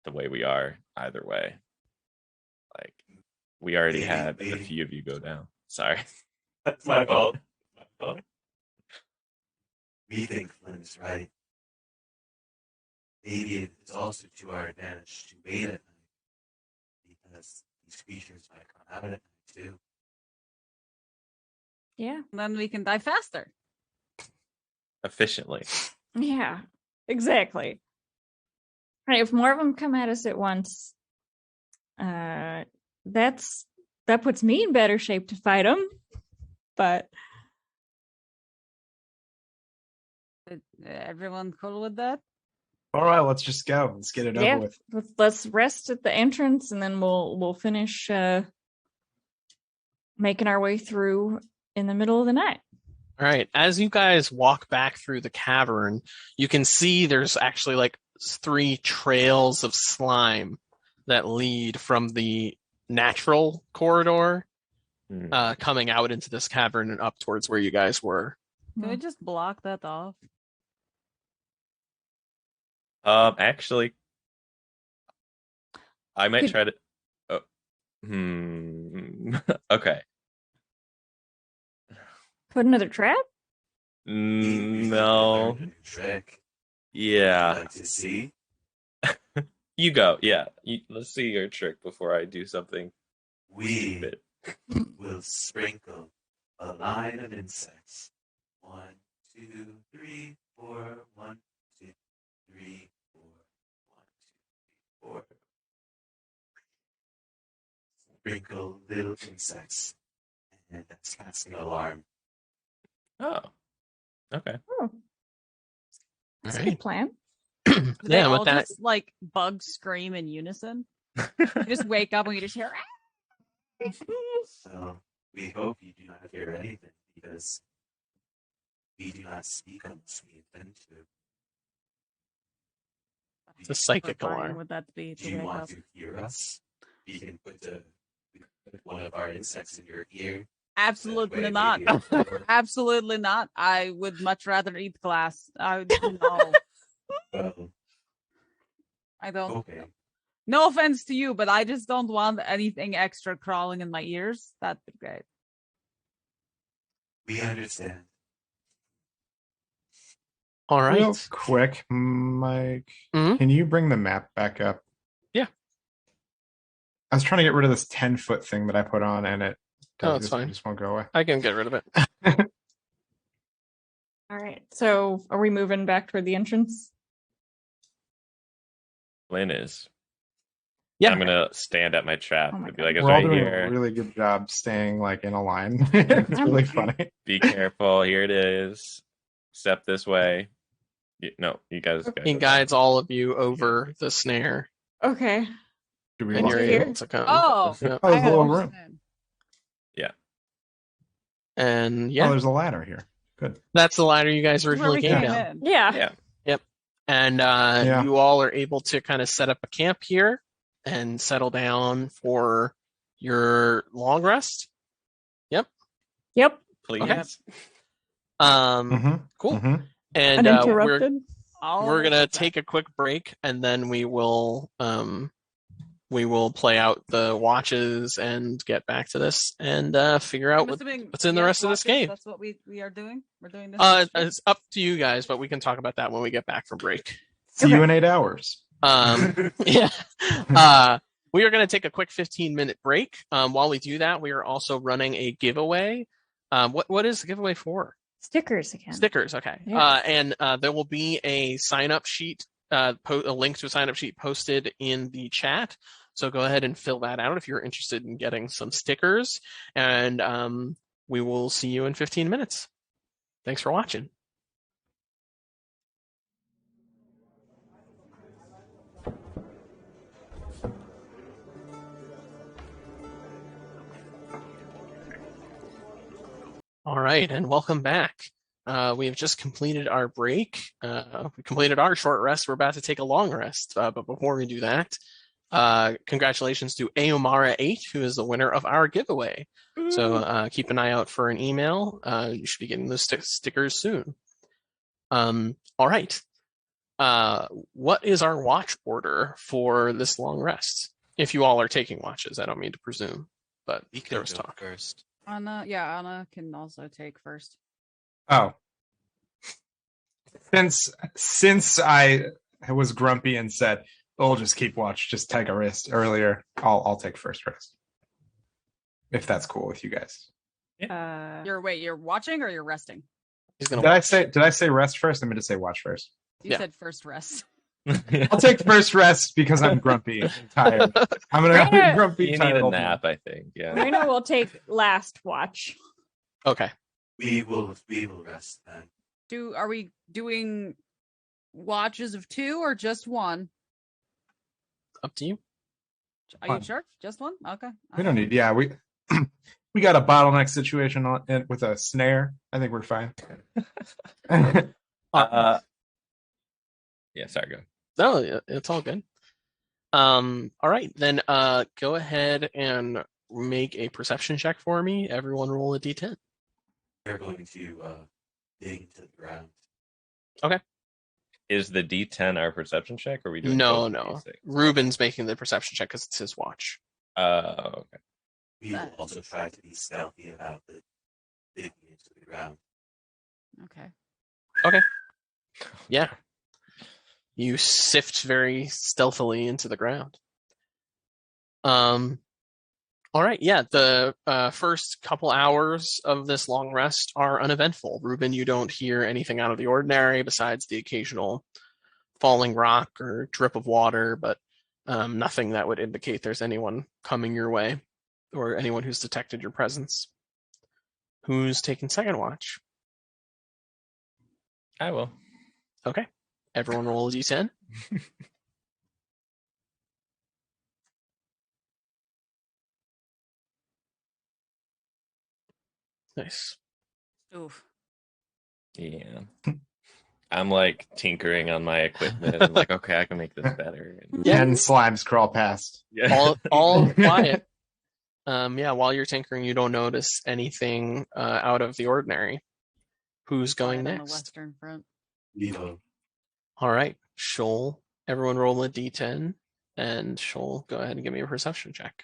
the way we are either way. Like we already Maybe- had a maybe- few of you go down. Sorry. That's my fault. We think Flynn is right. Maybe it's also to our advantage to wait at night because these creatures might come out at night too. Yeah. And then we can die faster. Efficiently. Yeah. Exactly. Right, if more of them come at us at once, that puts me in better shape to fight them. But Everyone cool with that? All right, let's just go. Let's get it yeah, over with. let's rest at the entrance, and then we'll finish making our way through in the middle of the night. All right. As you guys walk back through the cavern, you can see there's actually like 3 trails of slime that lead from the natural corridor coming out into this cavern and up towards where you guys were. Can we just block that off? Actually, I might Could- try to. Okay. Put another trap? No. Learned a new trick. Yeah. Would you like to see? You go. Yeah. Let's see your trick before I do something We stupid. will sprinkle a line of insects. 1, 2, 3, 4. 1, 2, 3, 4. 1, 2, 3, 4. Sprinkle little insects. And that's casting an alarm. Oh. Okay. Oh, All that's a right. good plan. Do they Yeah, all with that, just like bugs scream in unison? You just wake up and you just hear. So we hope you do not hear anything because we do not speak unless we intend to. it's a psychic Horrifying alarm. would that be Do to you wake want up? to hear us? We can put one of our insects in your ear. Absolutely That way not. maybe it'll- Absolutely not. I would much rather eat glass. No, Well, I don't. okay. No offense to you, but I just don't want anything extra crawling in my ears. That'd be great. We understand. All Real right. quick, Mike, Mhm. can you bring the map back up? Yeah. I was trying to get rid of this 10-foot thing that I put on, and it Oh, it's just, fine. just won't go away. I can get rid of it. All right. So are we moving back toward the entrance? Lynn is. Yeah. I'm gonna stand at my trap Oh my and be God. like, it's We're all right doing here. a really good job staying like in a line. It's really funny. Be careful. Here it is. Step this way. No, you guys gotta He go guides all of you over the snare, Okay. Should we and walk you're here? able to come. Oh, Yep. Oh, there's a I little room. understand. And Oh, yeah, there's a ladder here. Good. that's the ladder you guys This is where originally we came came down. in. Yeah. Yeah. And Yeah. you all are able to kind of set up a camp here and settle down for your long rest. Yep. Please. Okay. Cool. Mhm. And we're Uninterrupted. we're gonna take a quick break, and then we will play out the watches and get back to this and figure out I'm assuming what's in the yes, rest of this watches, game. That's what we are doing. We're doing this. next week? It's up to you guys, but we can talk about that when we get back from break. See you in 8 hours. Yeah. We are going to take a quick 15-minute break. While we do that, we are also running a giveaway. What is the giveaway for? Stickers again. Stickers, okay. Yes. And there will be a sign-up sheet, a link to a sign-up sheet posted in the chat. So go ahead and fill that out if you're interested in getting some stickers. And we will see you in 15 minutes. Thanks for watching. All right, and welcome back. We have just completed our break. We completed our short rest. We're about to take a long rest. But before we do that, congratulations to Aomara8, who is the winner of our giveaway. So keep an eye out for an email. You should be getting those stickers soon. All right. What is our watch order for this long rest? If you all are taking watches, I don't mean to presume, but We there can was go talk. first. Anna can also take first. Oh. Since I was grumpy and said, "Oh, just keep watch, just take a rest" earlier, I'll take first rest. If that's cool with you guys. You're watching or you're resting? He's gonna Did I say rest first? I meant to say watch first. You Yeah. said first rest. I'll take first rest because I'm grumpy and tired. I'm gonna be Raina- grumpy. You tired need a all nap, I think. Yeah. Raina will take last watch. Okay. We will rest then. Are we doing watches of 2 or just 1? Up to you. Are you One. sure? Just 1? Okay. We don't need. Yeah, we we got a bottleneck situation with a snare. I think we're fine. Yeah, sorry, go. No, it's all good. All right, then go ahead and make a perception check for me. Everyone roll a d10. We're going to dig into the ground. Is the D10 our perception check, or are we doing No, both no. D6? Ruben's making the perception check because it's his watch. Okay. We will also try to be stealthy about the digging into to the ground. Okay. Yeah. You sift very stealthily into the ground. All right, yeah, the first couple hours of this long rest are uneventful. Ruben, you don't hear anything out of the ordinary besides the occasional falling rock or drip of water, but nothing that would indicate there's anyone coming your way or anyone who's detected your presence. Who's taking second watch? I will. Okay, everyone roll a d10. Nice. Oof. Yeah. I'm like tinkering on my equipment. I'm like, okay, I can make this better. Yeah. And slimes crawl past. Yeah. All quiet. Yeah, while you're tinkering, you don't notice anything out of the ordinary. Who's going Quiet on the next? Western Front. Levo. All right, Shoal. Everyone roll a d10, and Shoal, go ahead and give me a perception check.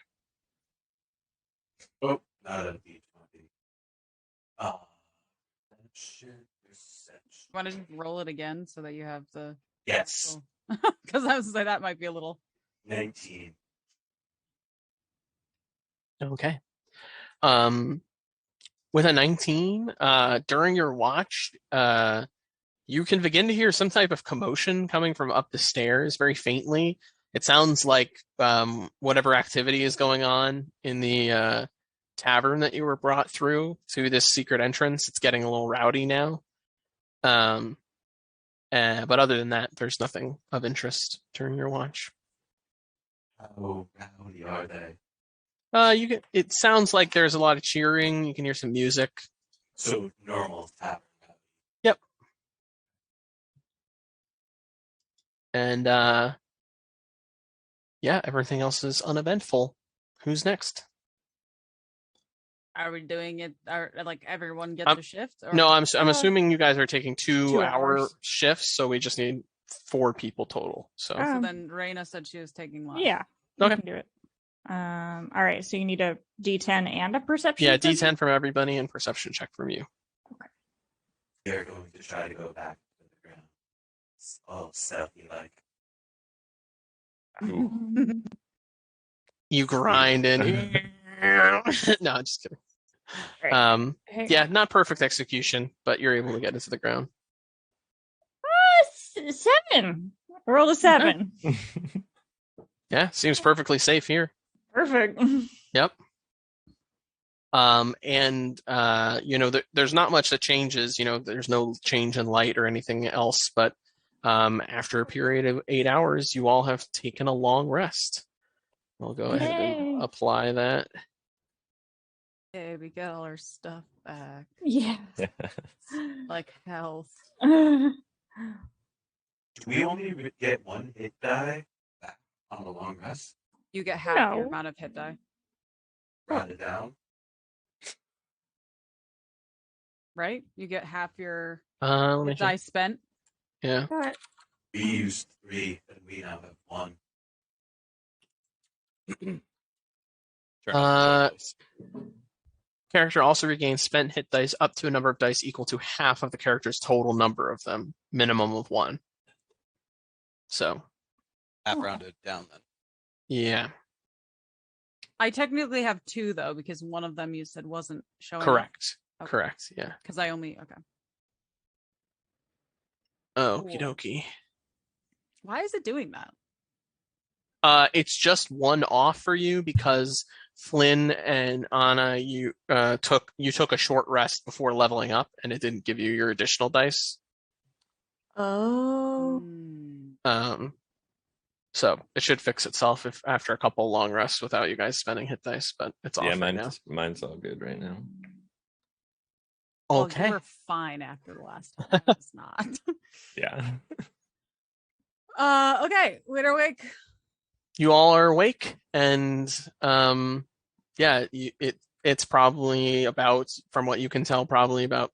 Oh, not a D20. Perception. Want to roll it again so that you have the Yes. because I was gonna say that might be a little 19. Okay. With a 19, during your watch, you can begin to hear some type of commotion coming from up the stairs very faintly. It sounds like whatever activity is going on in the tavern that you were brought through to this secret entrance. It's getting a little rowdy now. But other than that, there's nothing of interest during your watch. How rowdy are they? It sounds like there's a lot of cheering. You can hear some music. So normal tavern rowdy. Yep. And yeah, everything else is uneventful. Who's next? Are we doing it? Are like everyone gets a shift? Or? No, I'm assuming you guys are taking 2 hour hours. shifts, so we just need 4 people total. So So then Raina said she was taking last. Yeah, you Okay. can do it. All right, so you need a D10 and a perception. yeah, check? D10 from everybody and perception check from you. They're going to try to go back to the ground. Oh, stealthy like. You grind and no, I'm just kidding. Right. Hang Yeah, on. not perfect execution, but you're able to get into the ground. 7. Roll a 7. Yeah, seems perfectly safe here. Perfect. Yep. And there's not much that changes. There's no change in light or anything else. But after a period of 8 hours, you all have taken a long rest. We'll go ahead and Yay. apply that. Okay, we get all our stuff back, Yeah. like health. Do we only get 1 hit die back on a long rest? You get half your No. amount of hit die, Round it down. right? You get half your Let me hit check. die spent. Yeah. We used 3, and we now have 1. Character also regains spent hit dice up to a number of dice equal to half of the character's total number of them, minimum of 1. So, Half rounded down then. yeah, I technically have 2 though, because one of them you said wasn't showing. correct. Okay. Correct, yeah. Because I only okay. Okie Cool. dokie. Why is it doing that? It's just one off for you because Flynn and Anna, you took a short rest before leveling up, and it didn't give you your additional dice. Oh. So it should fix itself if after a couple long rests without you guys spending hit dice, but it's off Yeah, right now. mine's all good right now. Well, Okay. you were fine after the last time. I was not. Yeah. Okay, we're awake. You all are awake, and it's probably about, from what you can tell, probably about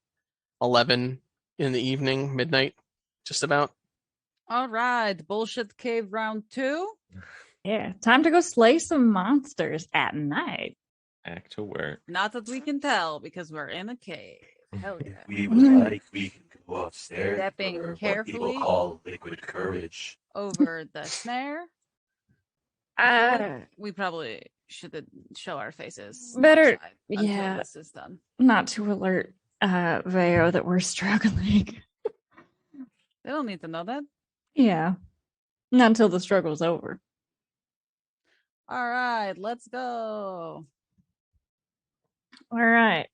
11 in the evening, midnight, just about. All right, bullshit cave round 2. Yeah, time to go slay some monsters at night. Back to work. Not that we can tell because we're in a cave. Hell If yeah. we would like, we can go upstairs Stepping for what carefully. people call liquid courage. Over the snare. Uh, We probably should show our faces. Better- outside until yeah. this is done. not to alert Veo that we're struggling. They don't need to know that. Yeah. Not until the struggle's over. All right, let's go. All right.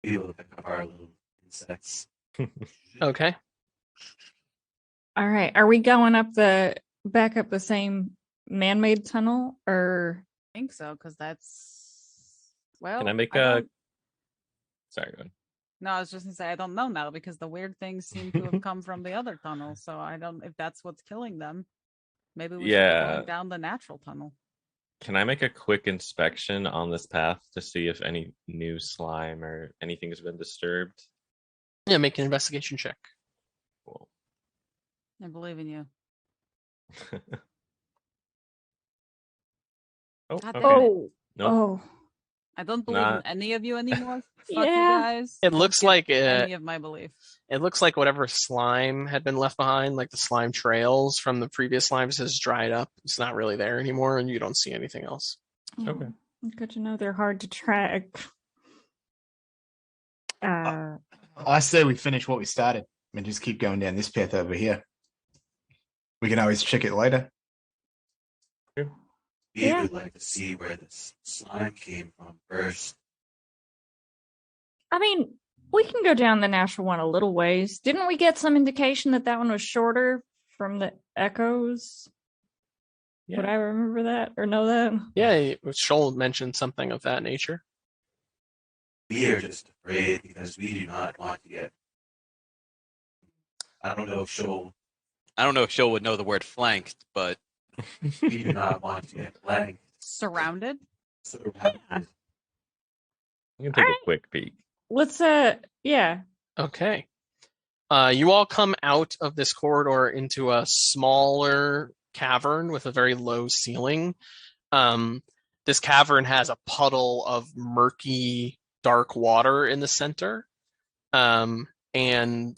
We will pick up our little insects. Okay. All right. Are we going back up the same man-made tunnel, or I think so, because that's well. Can I make don't- Sorry, go ahead. No, I was just gonna say I don't know now because the weird things seem to have come from the other tunnel. So I don't if that's what's killing them. Maybe we should be Yeah. going down the natural tunnel. Can I make a quick inspection on this path to see if any new slime or anything has been disturbed? Yeah, make an investigation check. Cool. I believe in you. Oh, God okay. damn it. oh, Nope. oh, I don't believe in Not- any of you anymore. Fuck you Yeah. guys. It Don't looks give like any of my belief. it looks like whatever slime had been left behind, like the slime trails from the previous slimes, has dried up. It's not really there anymore, and you don't see anything else. Okay. Good to know they're hard to track. I say we finish what we started and just keep going down this path over here. We can always check it later. We Yeah. would like to see where this slime came from first. I mean, we can go down the natural one a little ways. Didn't we get some indication that one was shorter from the echoes? Would I remember that or know that? Yeah, Shoal mentioned something of that nature. We are just afraid because we do not want to get. I don't know if Shoal. I don't know if Shoal would know the word flanked, but We do not want to get flanked. Surrounded. Surrounded. I'm gonna take Alright. a quick peek. Let's yeah. Okay. You all come out of this corridor into a smaller cavern with a very low ceiling. This cavern has a puddle of murky, dark water in the center. And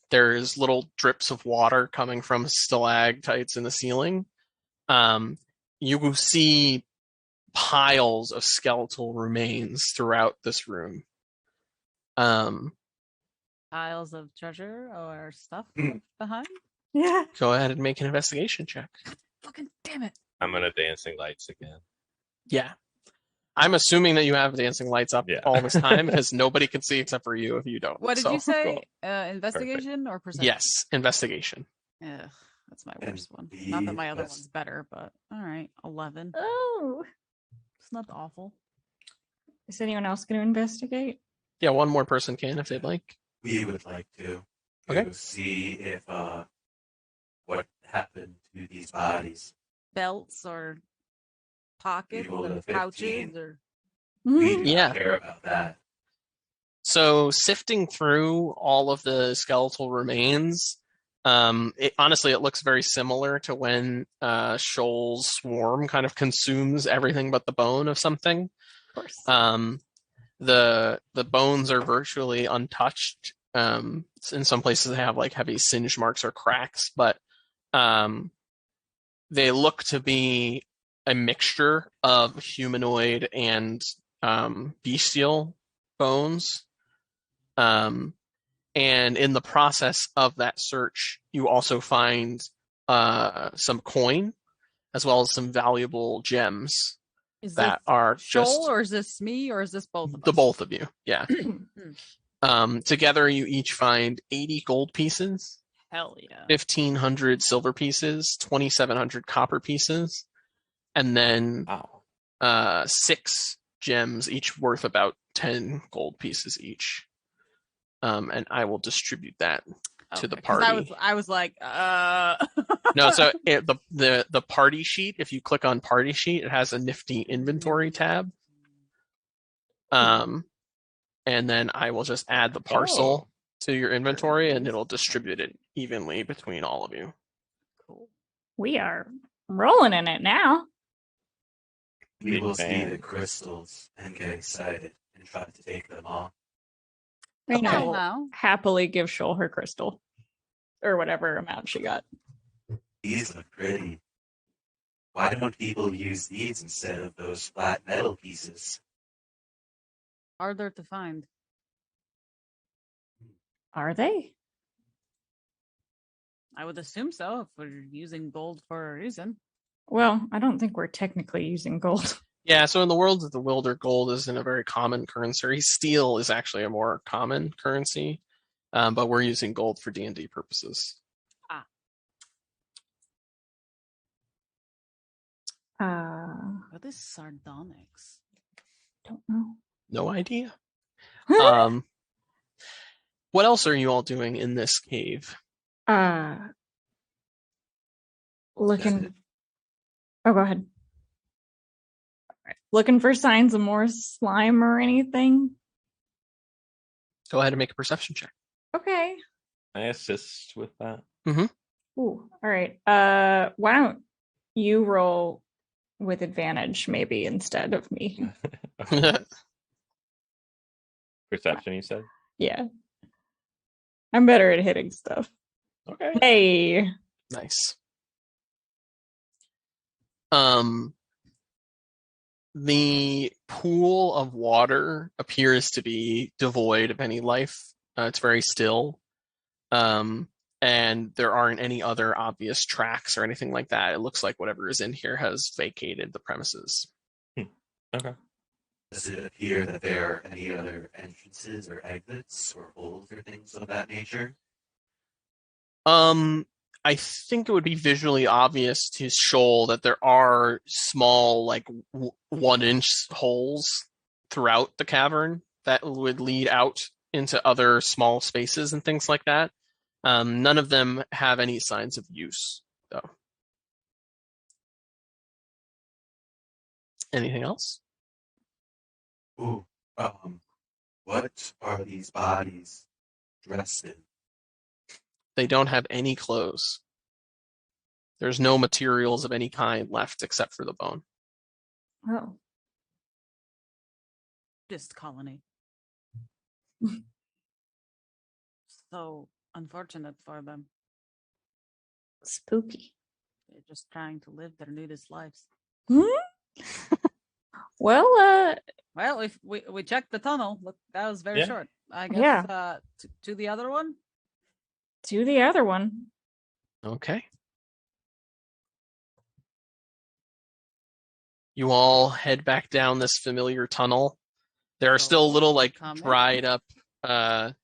there's little drips of water coming from stalactites in the ceiling. You will see piles of skeletal remains throughout this room. Piles of treasure or stuff Hmm. behind. Yeah. Go ahead and make an investigation check. Fucking damn it. I'm gonna dancing lights again. Yeah. I'm assuming that you have dancing lights up Yeah. all this time because nobody can see except for you if you don't. What did So, you say? cool. Investigation or perception? Yes, investigation. Ugh, that's my And worst one. Not that my other that's- one's better, but all right, 11. Oh. It's not awful. Is anyone else going to investigate? Yeah, one more person can if they'd like. We would like to Okay. see if what happened to these bodies. Belts or pockets rolled and a 15. pouches or We do Yeah. not care about that. So sifting through all of the skeletal remains, honestly, it looks very similar to when Shoal's swarm kind of consumes everything but the bone of something. Of course. The bones are virtually untouched. In some places they have like heavy singe marks or cracks, but they look to be a mixture of humanoid and bestial bones. And in the process of that search, you also find some coin as well as some valuable gems is that this are Shoal just or is this me or is this both of the us? both of you. Yeah. Together, you each find 80 gold pieces, Hell yeah. 1,500 silver pieces, 2,700 copper pieces, and then Wow. 6 gems, each worth about 10 gold pieces each. And I will distribute that to the Okay, 'cause party. I was like, No, so the party sheet, if you click on party sheet, it has a nifty inventory tab. And then I will just add the parcel to your inventory and it'll distribute it evenly between all of you. We are rolling in it now. We Big will see fan. the crystals and get excited and try to take them all. Raina Oh, will wow. happily give Shoal her crystal. Or whatever amount she got. These look pretty. Why don't people use these instead of those flat metal pieces? Harder to find. Are they? I would assume so if we're using gold for a reason. Well, I don't think we're technically using gold. Yeah, so in the world of the Wilder, gold isn't a very common currency. Steel is actually a more common currency, but we're using gold for D&D purposes. What is sardonyx? Don't know. No idea. What else are you all doing in this cave? Looking. Oh, go ahead. Looking for signs of more slime or anything. Go ahead and make a perception check. Okay. I assist with that. Ooh. All right. Why don't you roll with advantage maybe instead of me? Perception, you said? Yeah. I'm better at hitting stuff. Okay. Hey. Nice. The pool of water appears to be devoid of any life. It's very still. And there aren't any other obvious tracks or anything like that. It looks like whatever is in here has vacated the premises. Okay. Does it appear that there are any other entrances or exits or holes or things of that nature? I think it would be visually obvious to Shoal that there are small, like 1-inch holes throughout the cavern that would lead out into other small spaces and things like that. None of them have any signs of use, though. Anything else? Ooh, what are these bodies dressed in? They don't have any clothes. There's no materials of any kind left except for the bone. Oh. Just colony. So unfortunate for them. Spooky. They're just trying to live their nudist lives. Well, Well, if we checked the tunnel, look, that was very Yeah. short. I guess Yeah. to the other one. to the other one. Okay. You all head back down this familiar tunnel. There are still little like Comment. dried up For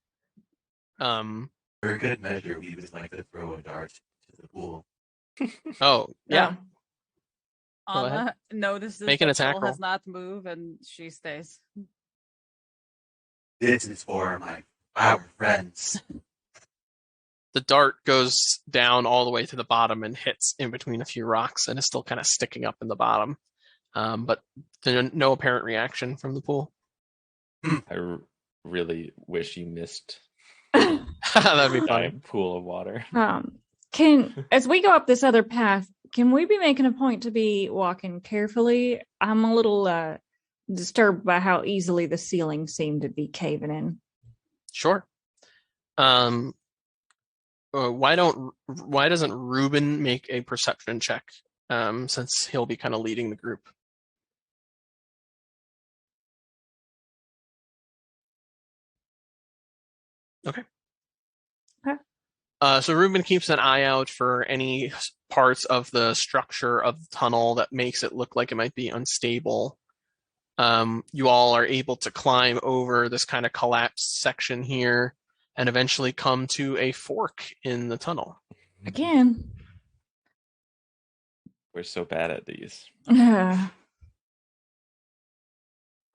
a good measure, we would like to throw a dart to the pool. oh, yeah. Go ahead. Anna notices Make an that attack Joel roll. has not moved and she stays. This is for our friends. The dart goes down all the way to the bottom and hits in between a few rocks and is still kind of sticking up in the bottom. But there's no apparent reaction from the pool. I really wish you missed That'd be my fine. pool of water. As we go up this other path, can we be making a point to be walking carefully? I'm a little disturbed by how easily the ceiling seemed to be caving in. Sure. Why doesn't Ruben make a perception check? Since he'll be kind of leading the group. Okay. So Ruben keeps an eye out for any parts of the structure of the tunnel that makes it look like it might be unstable. You all are able to climb over this kind of collapsed section here and eventually come to a fork in the tunnel. Again. We're so bad at these. All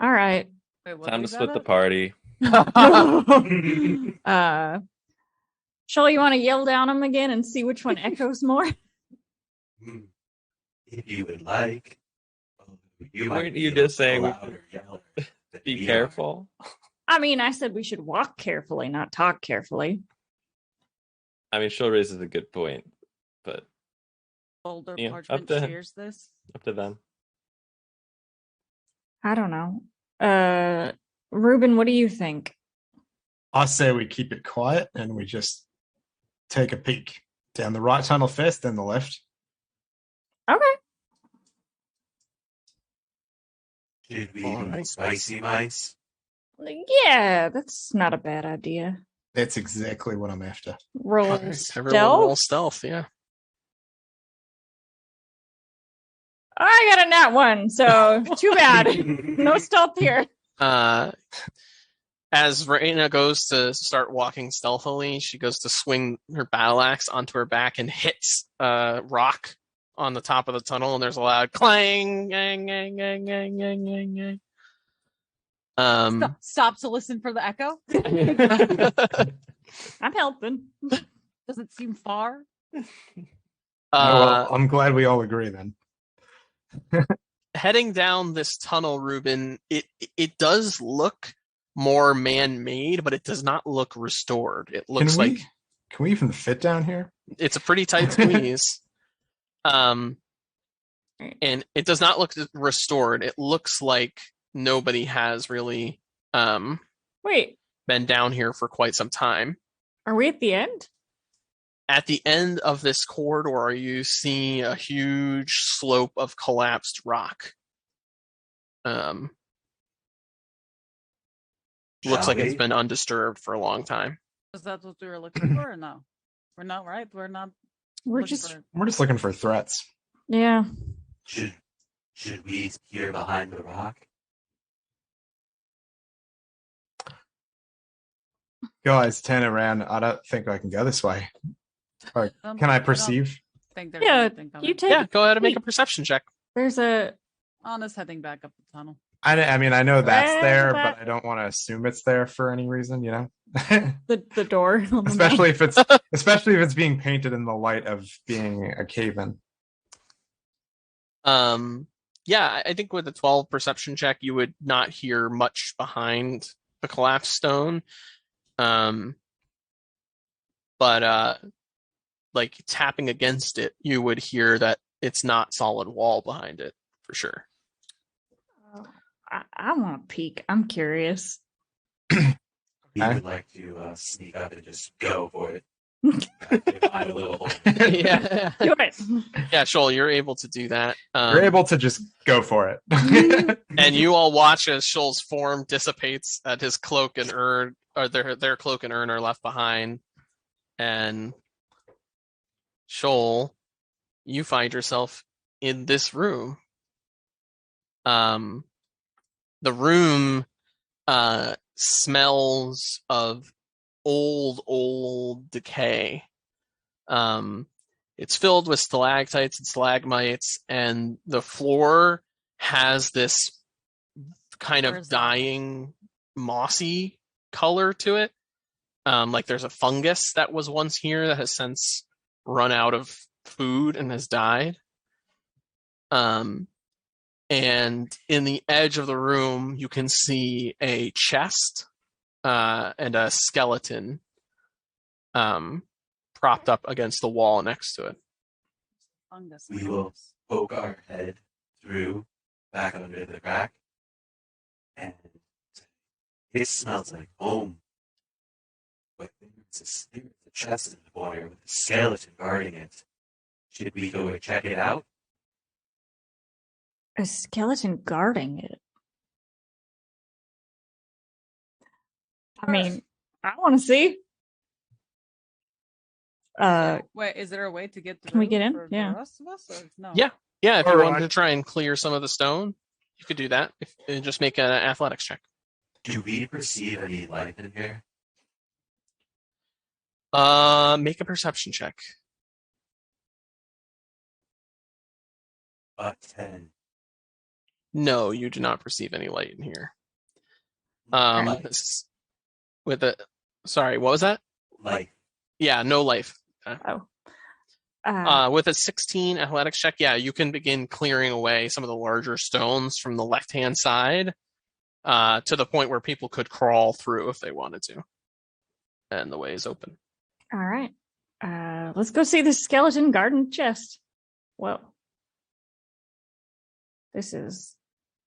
right. Wait, what Time we to split got the at? party. Shall you want to yell down them again and see which one echoes more? If you would like. Weren't you just saying we should be careful? I mean, I said we should walk carefully, not talk carefully. I mean, Shoal raises a good point, but Boulder Yeah, Parchment up to- cheers this. up to them. I don't know. Ruben, what do you think? I say we keep it quiet and we just take a peek down the right tunnel first, then the left. Okay. Should we All do right. spicy mice? Yeah, that's not a bad idea. That's exactly what I'm after. Roll All right, everyone roll stealth. stealth. Yeah. I got a nat one, so too bad. No stealth here. As Raina goes to start walking stealthily, she goes to swing her battle axe onto her back and hits a rock on the top of the tunnel, and there's a loud clang, gang, gang, gang, gang, gang, gang, gang. Stop to listen for the echo. I'm helping. Does it seem far? Well, I'm glad we all agree then. Heading down this tunnel, Ruben, it does look more man-made, but it does not look restored. It looks like Can we even fit down here? it's a pretty tight squeeze. And it does not look restored. It looks like nobody has really Wait, been down here for quite some time. are we at the end? At the end of this corridor, you see a huge slope of collapsed rock. Looks like it's been undisturbed for a long time. Is that what we were looking for or no? We're not, right? We're not. We're looking just for- We're just looking for threats. yeah. Should we peer behind the rock? Guys, turn around. I don't think I can go this way. Or, can I perceive? Think there's Yeah, anything coming. you take. Yeah, go ahead and make a peek. perception check. There's a Anna's heading back up the tunnel. I mean, I know that's Well, there, that- but I don't want to assume it's there for any reason, you know? the door. on the map. especially if it's being painted in the light of being a cave-in. Yeah, I think with a 12 perception check, you would not hear much behind the collapsed stone. But like tapping against it, you would hear that it's not solid wall behind it for sure. I want to peek. I'm curious. We Okay. would like to sneak up and just go for it. Find a little hole. Yeah, Do it. yeah, Shoal, you're able to do that. You're able to just go for it. And you all watch as Shoal's form dissipates, and his cloak and urn, or their cloak and urn are left behind. And Shoal, you find yourself in this room. The room smells of old decay. It's filled with stalactites and stalagmites, and the floor has this kind of Horizontal. dying, mossy color to it. Like there's a fungus that was once here that has since run out of food and has died. And in the edge of the room, you can see a chest and a skeleton propped up against the wall next to it. Fungus. We will poke our head through, back under the crack, and it smells like home. But there's a chest in the corner with a skeleton guarding it. Should we go and check it out? A skeleton guarding it. I mean, I want to see. Wait, is there a way to get through? Can we get in? For Yeah. the rest of us, or no? Yeah. Yeah, if you Or wanted I- to try and clear some of the stone, you could do that. And just make an athletics check. Do we perceive any life in here? Make a perception check. 10. No, you do not perceive any light in here. Life. With a sorry, what was that? Life. Yeah, no life. Oh. With a 16 athletics check, yeah, you can begin clearing away some of the larger stones from the left-hand side to the point where people could crawl through if they wanted to. And the way is open. All right. Let's go see the skeleton garden chest. Whoa. This is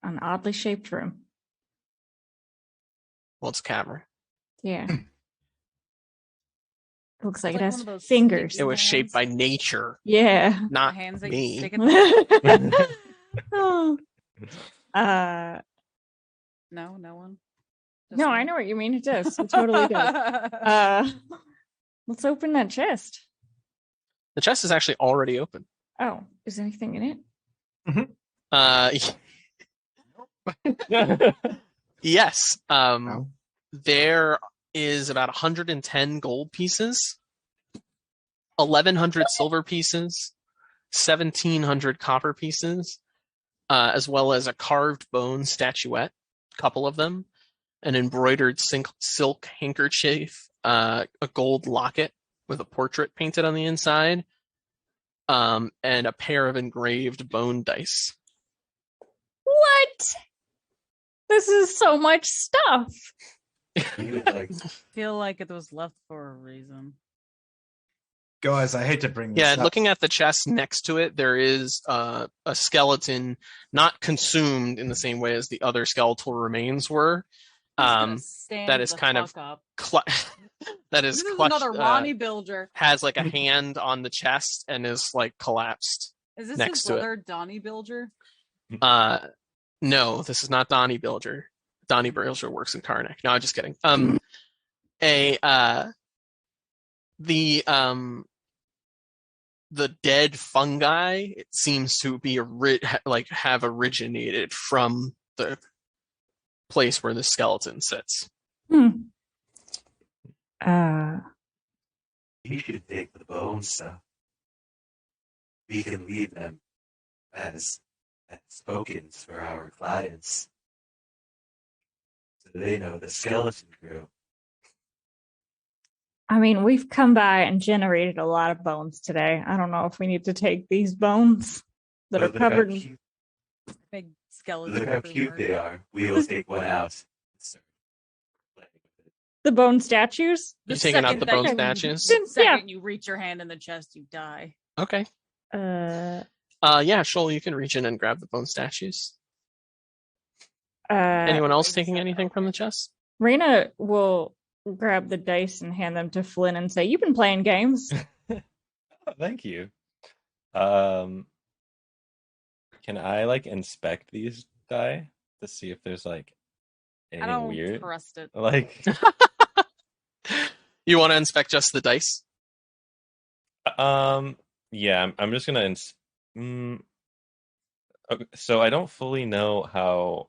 an oddly shaped room. Well, it's a cavern. Yeah. Looks like It's it like has one of those fingers. It was hands. shaped by nature, Yeah. not hands that you me. stick in Oh. No one. No, I know what you mean. It does. It totally does. Let's open that chest. The chest is actually already open. Oh, is anything in it? Yes. No. There is about 110 gold pieces, 1,100 silver pieces, 1,700 copper pieces, as well as a carved bone statuette, a couple of them, an embroidered silk handkerchief, a gold locket with a portrait painted on the inside, and a pair of engraved bone dice. What? This is so much stuff. Feel like it was left for a reason. Guys, I hate to bring this Yeah, up. looking at the chest next to it, there is a skeleton not consumed in the same way as the other skeletal remains were. That is kind of up. that is This is clutched, another Ronnie Bilger. has like a hand on the chest and is like collapsed. Is this next his to it. brother, Donnie Bilger? No, this is not Donnie Bilger. Donnie Bilger works in Karnak. No, I'm just kidding. The dead fungi, it seems to be have originated from the place where the skeleton sits. Hmm. We should take the bones, stuff. We can leave them as tokens for our clients, so they know the skeleton crew. I mean, we've come by and generated a lot of bones today. I don't know if we need to take these bones that are Look how covered in. cute- Big skeleton. Look how cute they are. We'll take one out. The bone statues? You taking out the bone statues? The second you reach your hand in the chest, you die. Okay. Uh, Yeah, Shoal, you can reach in and grab the bone statues. Anyone else taking anything from the chest? Raina will grab the dice and hand them to Flynn and say, "You've been playing games." Thank you. Can I like inspect these die to see if there's like I anything don't weird? trust it. Like, You want to inspect just the dice? yeah, I'm just gonna. Okay, so I don't fully know how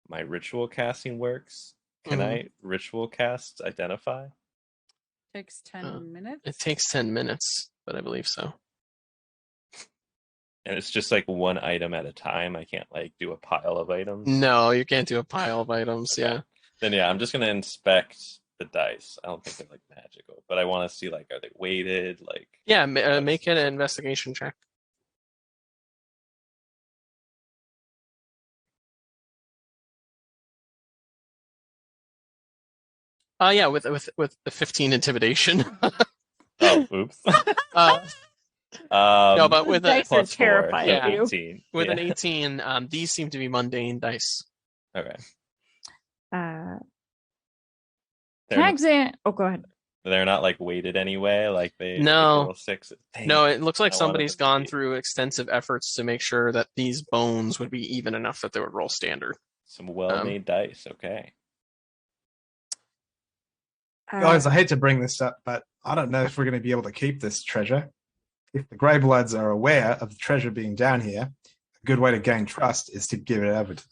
my ritual casting works. Can I ritual cast identify? Takes 10 minutes. It takes 10 minutes, but I believe so. And it's just like one item at a time. I can't like do a pile of items. No, you can't do a pile of items. Okay. Yeah. Then yeah, I'm just gonna inspect the dice. I don't think they're like magical, but I want to see like, are they weighted? Like, Yeah, make an investigation check. Yeah, with the 15 intimidation. oh, oops. No, but with a Dice are plus 4, terrified so of you. 18. with Yeah. an 18, these seem to be mundane dice. Okay. Can They're, I examine? Oh, go ahead. they're not like weighted anyway. Like they No. roll 6. Dang. No, it looks like I wanted somebody's them to gone be- through extensive efforts to make sure that these bones would be even enough that they would roll standard. Some well-made dice. Okay. Guys, I hate to bring this up, but I don't know if we're going to be able to keep this treasure. If the Greybloods are aware of the treasure being down here, a good way to gain trust is to give it over to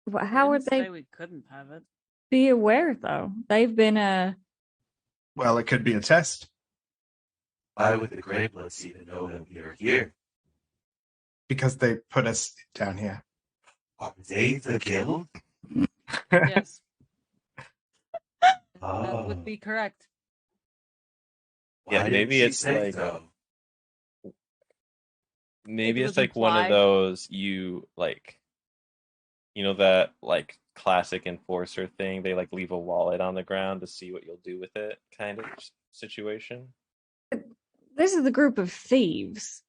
them. How would Didn't they say we couldn't have it? be aware, though? They've been Well, it could be a test Why would the Greybloods even know that we are here? because they put us down here. Are they the guild? Yes, that Oh, would be correct. why Yeah, didn't maybe she it's say like- so? Maybe It it's was like one of implied. those you like, you know, that like classic enforcer thing. They like leave a wallet on the ground to see what you'll do with it, kind of situation. this is the group of thieves.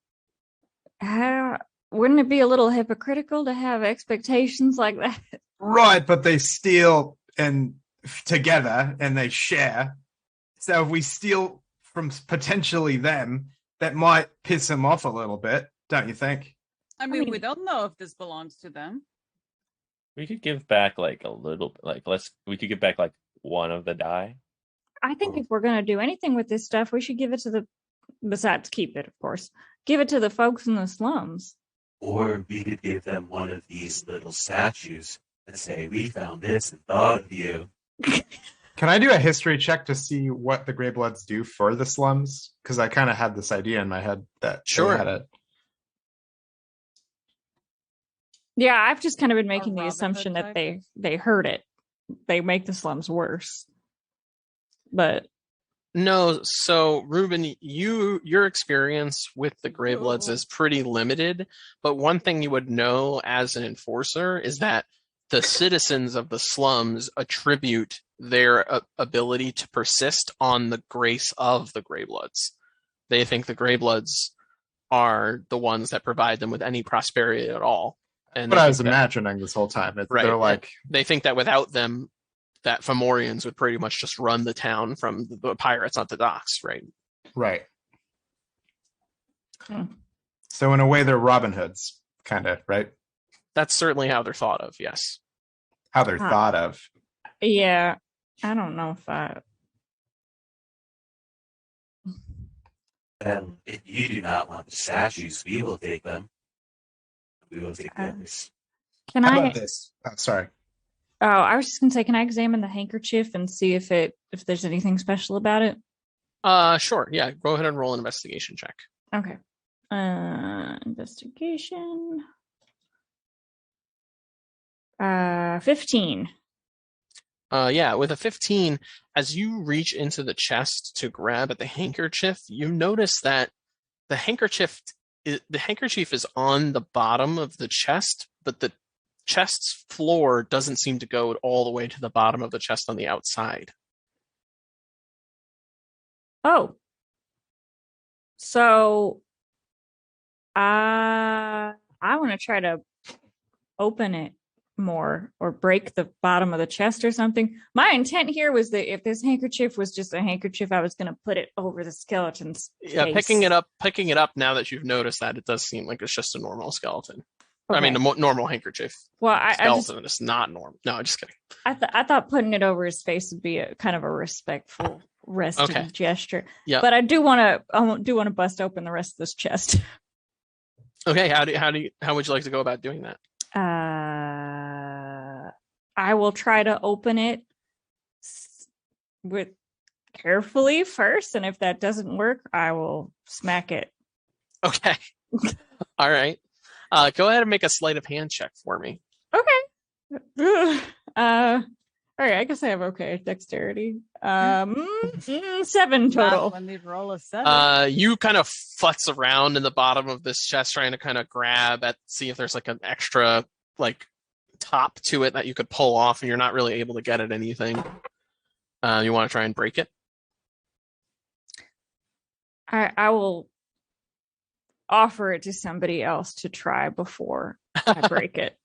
How wouldn't it be a little hypocritical to have expectations like that? Right, but they steal and together and they share. So if we steal from potentially them, that might piss them off a little bit, don't you think? I mean, mean- we don't know if this belongs to them. We could give back like a little, like we could give back like one of the die. I think if we're gonna do anything with this stuff, we should give it to the. Besides, keep it, of course. Give it to the folks in the slums. Or we could give them one of these little statues and say, we found this and thought of you. Can I do a history check to see what the Greybloods do for the slums? Because I kind of had this idea in my head that Sure. they had it. Yeah, I've just kind of been making the Robin Hood assumption that type? they hurt it. They make the slums worse. But No, so Ruben, your experience with the Greybloods is pretty limited, but one thing you would know as an enforcer is that the citizens of the slums attribute their ability to persist on the grace of the Greybloods. They think the Greybloods are the ones that provide them with any prosperity at all. And But they I think was that- imagining this whole time. Right, They're like, they think that without them, that Fomorians would pretty much just run the town from the pirates at the docks, right? right. Hmm. So in a way, they're Robin Hoods, kind of, right? That's certainly how they're thought of, yes. How they're Huh. thought of. yeah, I don't know if I. Well, if you do not want the statues, we will take them. We will take the others. Can How I? about this? Oh, sorry. Oh, I was just gonna say, can I examine the handkerchief and see if there's anything special about it? Sure, yeah. Go ahead and roll an investigation check. Okay. Investigation. 15. Yeah, with a 15, as you reach into the chest to grab at the handkerchief, you notice that the handkerchief is on the bottom of the chest, but the chest's floor doesn't seem to go all the way to the bottom of the chest on the outside. Oh. So I want to try to open it more or break the bottom of the chest or something. My intent here was that if this handkerchief was just a handkerchief, I was going to put it over the skeleton's Yeah, face. picking it up now that you've noticed that, it does seem like it's just a normal skeleton. I mean, Okay. a normal handkerchief. Well, I just Skeleton is not normal. No, just kidding. I thought putting it over his face would be a kind of a respectful resting Okay. gesture. Yeah. But I do want to bust open the rest of this chest. Okay, how would you like to go about doing that? I will try to open it with carefully first, and if that doesn't work, I will smack it. Okay. All right. Go ahead and make a sleight of hand check for me. Okay. All right. I guess I have okay dexterity. 7 Not total. when they roll a 7. You kind of futz around in the bottom of this chest, trying to kind of see if there's like an extra like top to it that you could pull off, and you're not really able to get at anything. You want to try and break it? I will offer it to somebody else to try before I break it.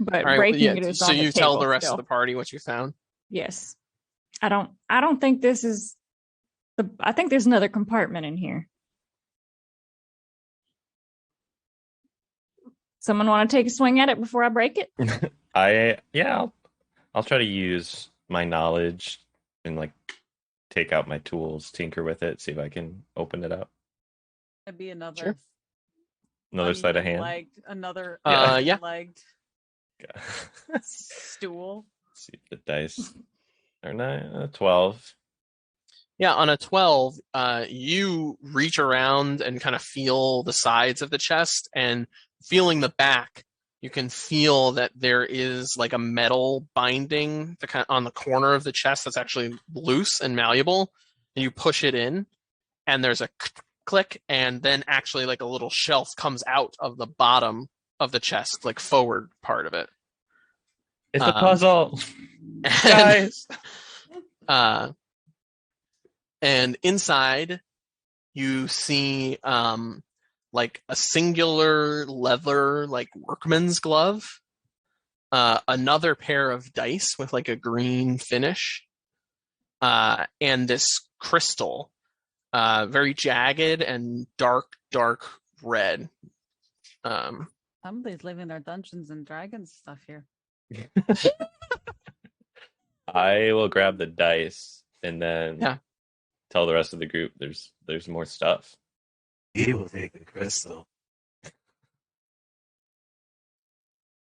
But All right. breaking it is so on the you tell table the rest still. of the party what you found. Yes. I don't think this is I think there's another compartment in here. Someone want to take a swing at it before I break it? I'll try to use my knowledge and like take out my tools, tinker with it, see if I can open it up. That'd be another. Sure. Another sleight of hand. Legged, another. Yeah. Legged Yeah. stool. See if the dice are 12. Yeah, on a 12, you reach around and kind of feel the sides of the chest, and feeling the back, you can feel that there is like a metal binding on the corner of the chest that's actually loose and malleable, and you push it in, and there's a click, and then actually like a little shelf comes out of the bottom of the chest, like forward part of it. It's a puzzle. And, and inside you see like a singular leather like workman's glove another pair of dice with like a green finish, and this crystal, very jagged and dark red. Somebody's living their Dungeons and Dragons stuff here. I will grab the dice and then tell the rest of the group there's more stuff. He will take the crystal.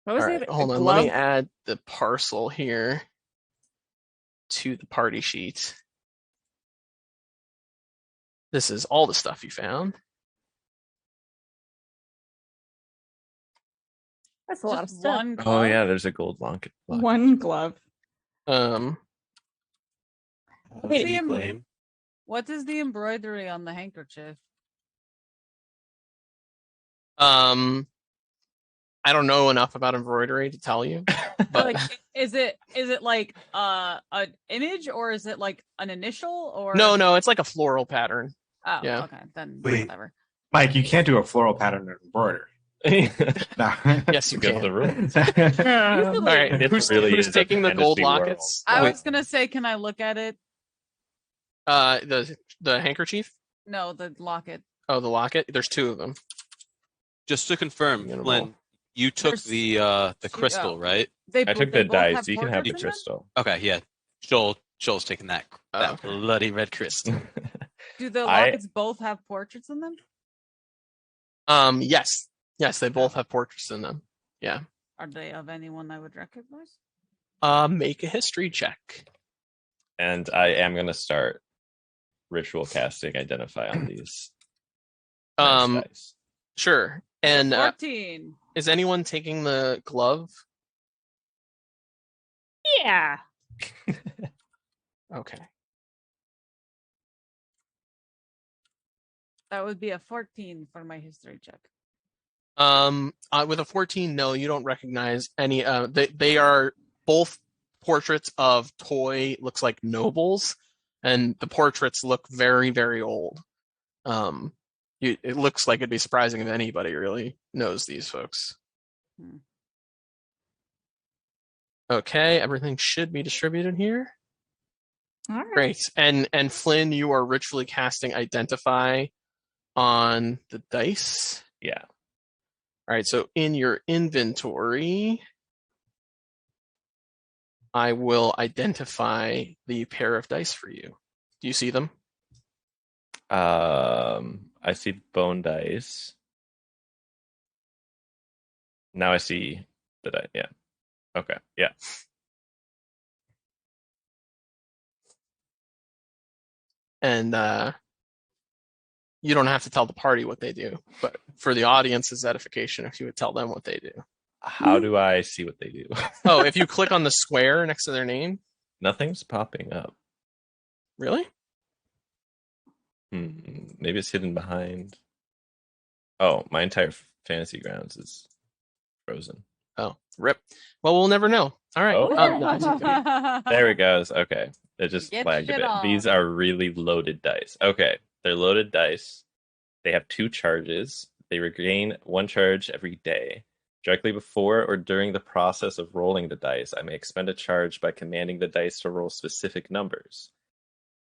What was All it? right, A hold on. glove? Let me add the parcel here to the party sheet. This is all the stuff you found. That's a lot of Just stuff. one Oh glove? yeah, there's a gold locket. One glove. Um, How Wait, do you Liam- claim? What is the embroidery on the handkerchief? I don't know enough about embroidery to tell you, but Like, is it like an image, or is it like an initial, or no, it's like a floral pattern. Oh, yeah. okay, then Wait. whatever. Mike, you can't do a floral pattern in embroidery. No. Yes, you Against can. the rules. All right, It who's really is a taking the gold fantasy world. lockets? I Wait, was gonna say, can I look at it? the handkerchief. No, the locket. Oh, the locket. There's two of them. Just to confirm, Minimal. Flynn, you took There's the two- crystal, oh. right? They I took they the both have dice. You can have the portraits in them? crystal. Okay, yeah. Joel's taking that Oh, okay. bloody red crystal. Do the I- lockets both have portraits in them? Yes, they both have portraits in them. Yeah. Are they of anyone I would recognize? Make a history check. And I am gonna start ritual casting identify on these. nice dice. Sure. And 14. is anyone taking the glove? Yeah. Okay. That would be a 14 for my history check. With a 14, no, you don't recognize any. They are both portraits of toy, looks like nobles, and the portraits look very, very old. It looks like it'd be surprising if anybody really knows these folks. Hmm. Okay, everything should be distributed here. All right. Great. And Flynn, you are ritually casting Identify on the dice. Yeah. All right, so in your inventory, I will identify the pair of dice for you. Do you see them? I see bone dice. Now I see the dice. Yeah. Okay. Yeah. And you don't have to tell the party what they do, but for the audience's edification, if you would tell them what they do. How do I see what they do? Oh, if you click on the square next to their name. Nothing's popping up. Really? Maybe it's hidden behind. Oh, my entire fantasy grounds is frozen. Oh, rip. Well, we'll never know. All right. Oh. No, it's okay. There it goes. Okay. It just Get flagged a shit bit. on. These are really loaded dice. Okay. They're loaded dice. They have 2 charges. They regain 1 charge every day. Directly before or during the process of rolling the dice, I may expend a charge by commanding the dice to roll specific numbers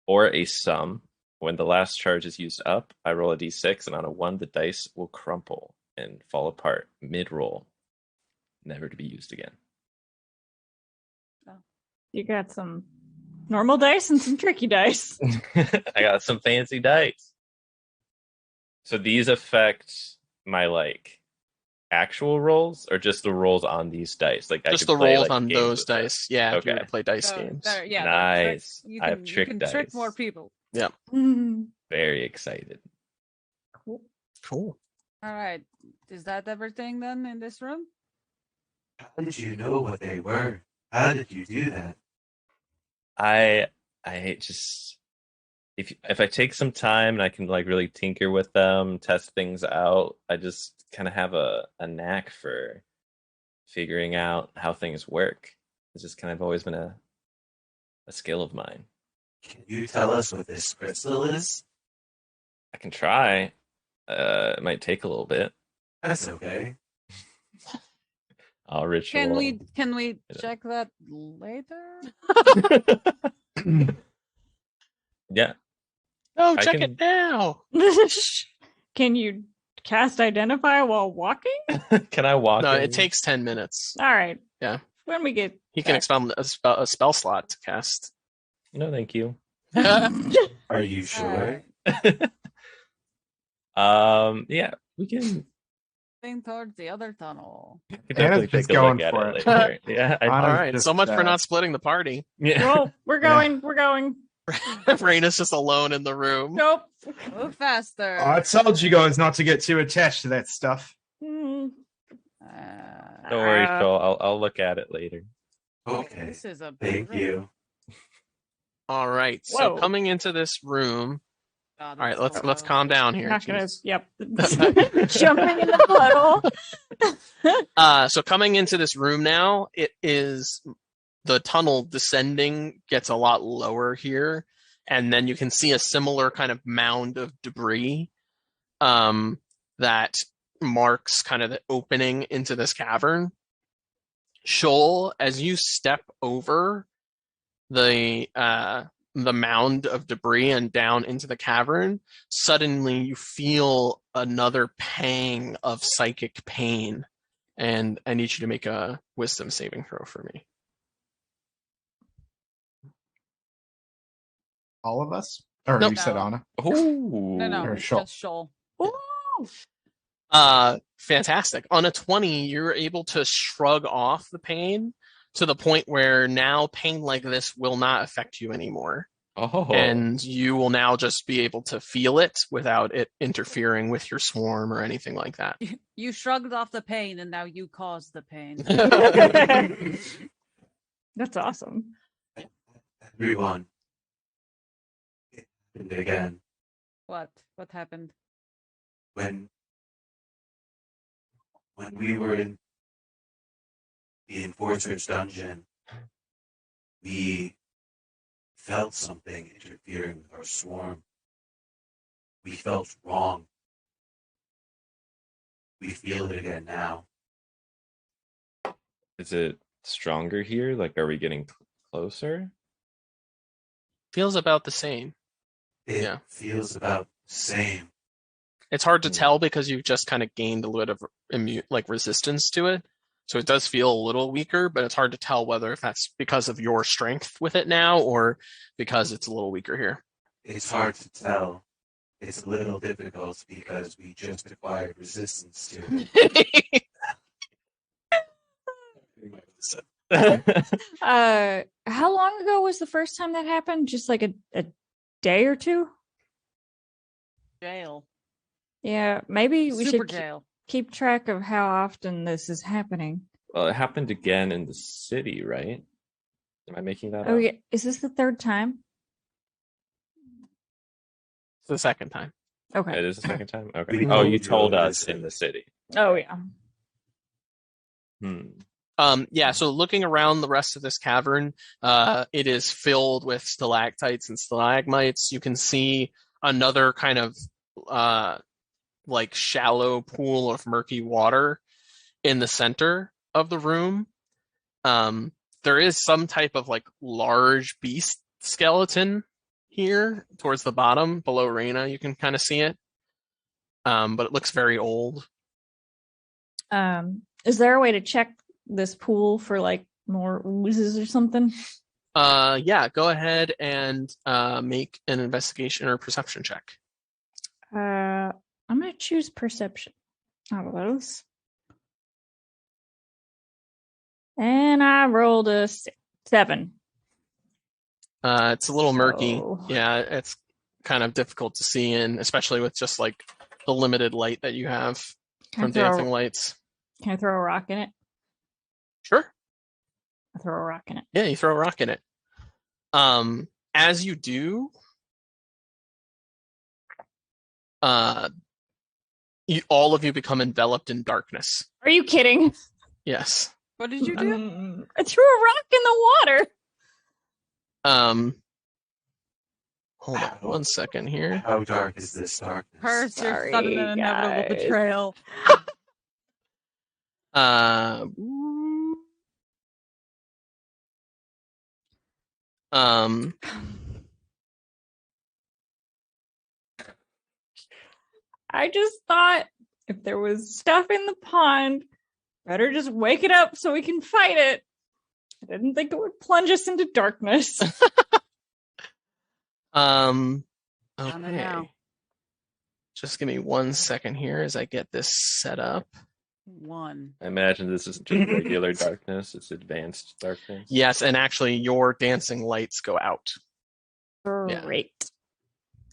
or a sum. When the last charge is used up, I roll a d6, and on a 1, the dice will crumple and fall apart mid-roll, never to be used again. You got some normal dice and some tricky dice. I got some fancy dice. So these affect my actual rolls, or just the rolls on these dice? Like Just I could the play, rolls on games those with them. dice. Yeah, if you were Okay. to play dice So, games. yeah, Nice. You I have can, trick you can trick dice. more people. Very excited. Cool. All right. Is that everything then in this room? How did you know what they were? How did you do that? I just if I take some time and I can really tinker with them, test things out, I just kind of have a knack for figuring out how things work. It's just kind of always been a skill of mine. Can you tell us what this crystal is? I can try. It might take a little bit. That's okay. I'll ritual. Can we check that later? Yeah. Oh, I check can- it now. Can you cast Identify while walking? Can I walk? No, in? it takes 10 minutes. All right. Yeah. When we get He can back. expend a spell slot to cast. No, thank you. Are you sure? Yeah, we can. Heading towards the other tunnel. We can Anna's definitely just take a look going at for it it. later. Yeah. All Anna's right, just, so much for not splitting the party. Yeah. Well, we're going. We're going. Raina's just alone in the room. Nope. Move faster. I told you guys not to get too attached to that stuff. Mm, Don't worry, Uh, Joel. I'll look at it later. Okay. This is a big Thank room. you. All right, so Whoa. coming into this room. God, All right, it's let's so calm down here. not gonna. Jeez. Yep. Jumping in the puddle. So coming into this room now, it is the tunnel descending gets a lot lower here, and then you can see a similar kind of mound of debris that marks kind of the opening into this cavern. Shoal, as you step over the mound of debris and down into the cavern, suddenly you feel another pang of psychic pain. And I need you to make a wisdom saving throw for me. All of us? Or Nope. you said No. Anna? Ooh. No, Or it's Shoal. just Shoal. Fantastic. On a 20, you're able to shrug off the pain to the point where now pain like this will not affect you anymore. Oh. And you will now just be able to feel it without it interfering with your swarm or anything like that. You shrugged off the pain, and now you caused the pain. That's awesome. Everyone. It happened again. What? What happened? When we were in the Enforcer's dungeon, we felt something interfering with our swarm. We felt wrong. We feel it again now. Is it stronger here? Like, are we getting closer? Feels about the same. It Yeah. feels about the same. It's hard to tell because you've just kind of gained a little bit of resistance to it. So it does feel a little weaker, but it's hard to tell whether if that's because of your strength with it now or because it's a little weaker here. It's hard to tell. It's a little difficult because we just acquired resistance to it. How long ago was the first time that happened? Just like a day or two? Jail. Yeah, maybe we Super should jail. keep track of how often this is happening. Well, it happened again in the city, right? Am I making that Oh up? yeah, is this the third time? It's the second time. Okay. It is the second time? Okay. We Oh, you told told you us this in the city. Oh yeah. Yeah, so looking around the rest of this cavern, it is filled with stalactites and stalagmites. You can see another kind of like shallow pool of murky water in the center of the room. There is some type of like large beast skeleton here towards the bottom below Raina. You can kind of see it, but it looks very old. Is there a way to check this pool for like more oozes or something? Yeah, go ahead and make an investigation or perception check. I'm gonna choose perception out of those. And I rolled a 7. It's a little murky. So- Yeah, it's kind of difficult to see in, especially with just like the limited light that you have Can I from throw- dancing lights. Can I throw a rock in it? Sure. I throw a rock in it. Yeah, you throw a rock in it. As you do, all of you become enveloped in darkness. Are you kidding? Yes. What did you do? I threw a rock in the water. Hold on one second here. How dark is this darkness? Curse your Sorry, sudden and inevitable guys. betrayal. Um, I just thought if there was stuff in the pond, better just wake it up so we can fight it. I didn't think it would plunge us into darkness. Down and okay. now. Just give me 1 second here as I get this set up. One. I imagine this isn't just regular darkness; it's advanced darkness. Yes, and actually your dancing lights go out. Yeah. Great.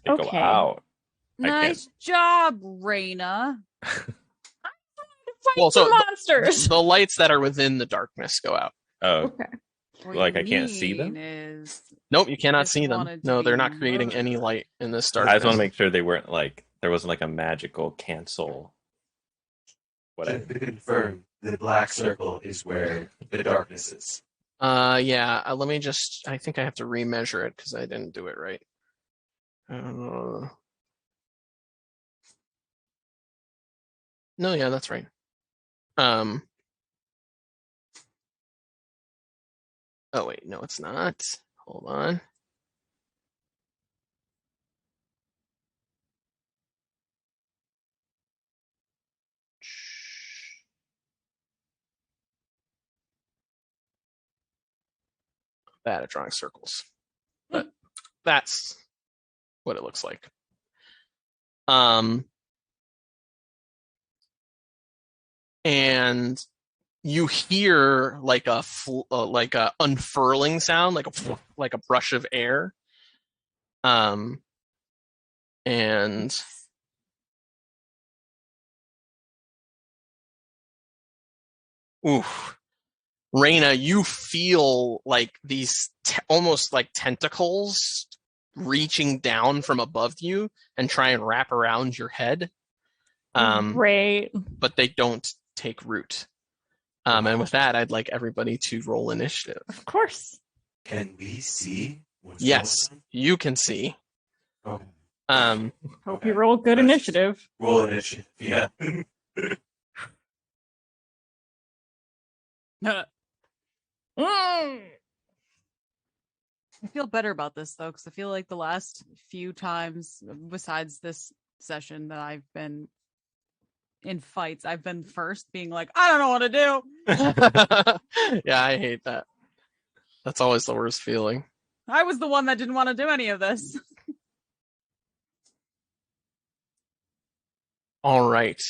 They go Okay. out. I can't- Nice job, Raina. Fight Well, so some monsters. The lights that are within the darkness go out. Oh, Okay. What Like, you I can't see them? mean Is Nope, you cannot Just see them. wanted to No, they're be not creating any murdered. light in this I darkness. just want to make sure they weren't like there wasn't like a magical cancel. Whatever. To confirm, the black circle is where the darkness is. Yeah. Let me just. I think I have to remeasure it because I didn't do it right. No, yeah, that's right. Oh wait, no, it's not. Hold on. Bad at drawing circles, but that's what it looks like. And you hear like a unfurling sound, like a brush of air. And oof, Raina, you feel like these almost like tentacles reaching down from above you and try and wrap around your head. Great. But they don't take root. And with that, I'd like everybody to roll initiative. Of course. Can we see what's Yes, going you can see. on? Hope Okay. you roll good Let's initiative. Roll initiative. Yeah. I feel better about this though, because I feel like the last few times, besides this session, that I've been in fights, I've been first, being like, I don't know what to do. Yeah, I hate that. That's always the worst feeling. I was the one that didn't want to do any of this. All right.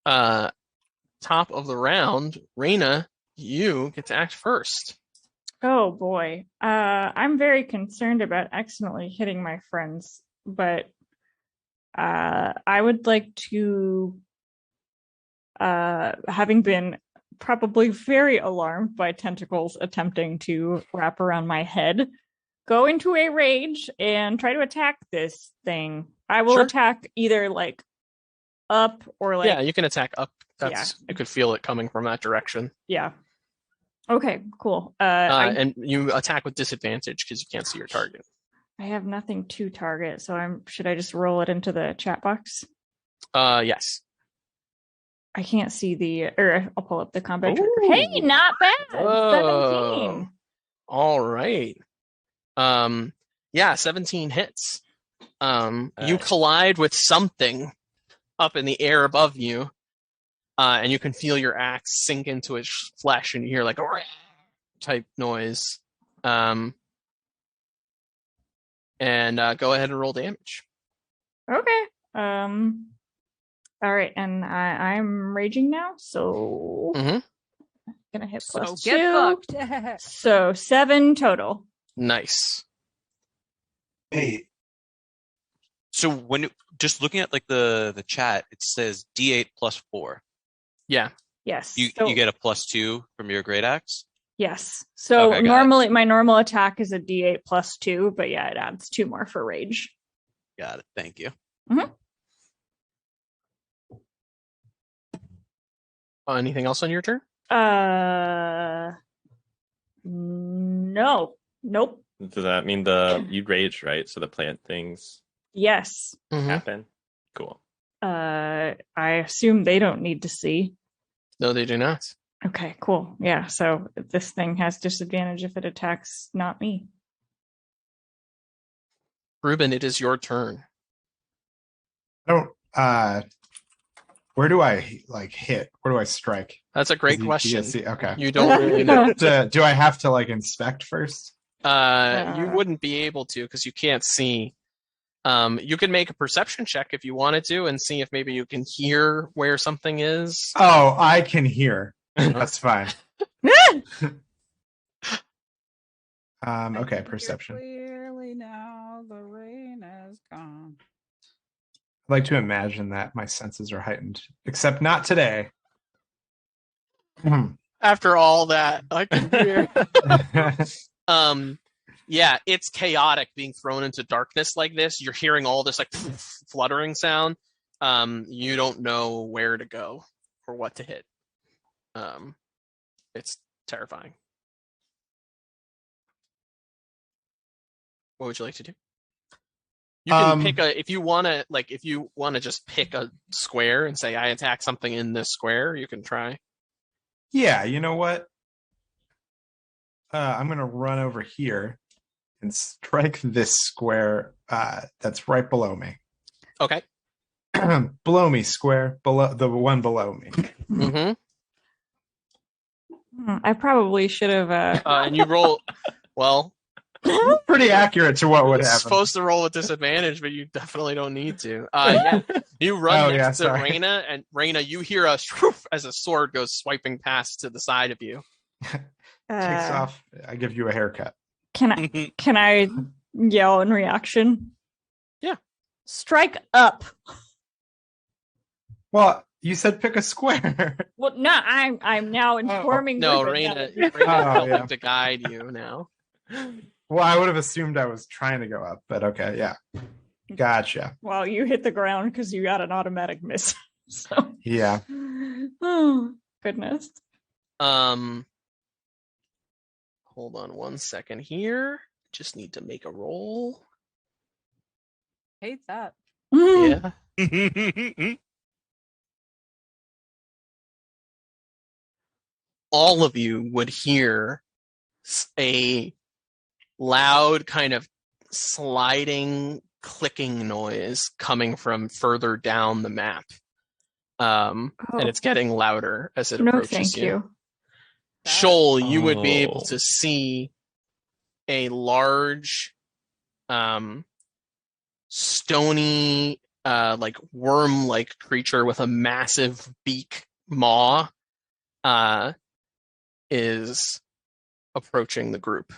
Top of the round, Raina, you get to act first. Oh boy. I'm very concerned about accidentally hitting my friends, but I would like to, having been probably very alarmed by tentacles attempting to wrap around my head, go into a rage and try to attack this thing. I will Sure. attack either like up or like Yeah, you can attack up. That's Yeah. You could feel it coming from that direction. yeah. Okay, cool. And you attack with disadvantage because you can't see your target. I have nothing to target, so should I just roll it into the chat box? Yes. I can't see or I'll pull up the combat tracker. Ooh. Hey, not bad. Oh. 17. All right. Yeah, 17 hits. You collide with something up in the air above you, and you can feel your axe sink into its flesh, and you hear like a type noise. And go ahead and roll damage. Okay. All right, and I'm raging now, so Mhm. gonna hit So plus get 2. fucked. So 7 total. Nice. Hey, So when just looking at like the chat, it says D8 plus 4. Yeah. Yes. You so, get a plus 2 from your great axe. yes. So Okay, got it. normally my normal attack is a D8 plus 2, but yeah, it adds 2 more for rage. Got it. Thank you. Anything else on your turn? No. Nope. Does that mean you rage, right? So the plant things Yes. Mhm. happen. Cool. I assume they don't need to see. No, they do not. Okay, cool. Yeah, so this thing has disadvantage if it attacks not me. Ruben, it is your turn. I don't. Where do I like hit? Where do I strike? That's a great You question. see, okay. You don't really know. Do I have to like inspect first? You wouldn't be able to because you can't see. You can make a perception check if you wanted to and see if maybe you can hear where something is. Oh, I can hear. That's fine. Okay, perception. Clearly now the rain has gone. I'd like to imagine that my senses are heightened, except not today. After all that, I can hear. Yeah, it's chaotic being thrown into darkness like this. You're hearing all this like fluttering sound. You don't know where to go or what to hit. It's terrifying. What would you like to do? You can pick if you want to just pick a square and say I attack something in this square, you can try. Yeah, you know what? I'm gonna run over here and strike this square that's right below me. Okay. Below me, square. Below the one below me. Mm-hmm. I probably should have. And you roll. Well, pretty accurate to what would it's happen. supposed to roll with disadvantage, but you definitely don't need to. Yeah, you run next to Raina, and Raina, you hear a swoof as a sword goes swiping past to the side of you. Takes off. I give you a haircut. Can I yell in reaction? Yeah. Strike up. Well, you said pick a square. Well, no, I'm now informing. No, Ruben Raina's helping to guide you now. Well, I would have assumed I was trying to go up, but okay, yeah. Gotcha. Well, you hit the ground because you got an automatic miss. So yeah. Oh, goodness. Hold on one second here. Just need to make a roll. Hate that. Yeah. All of you would hear a loud kind of sliding clicking noise coming from further down the map. And it's getting louder as it approaches thank you. Shoal, you would be able to see a large stony like worm-like creature with a massive beak maw is approaching the group.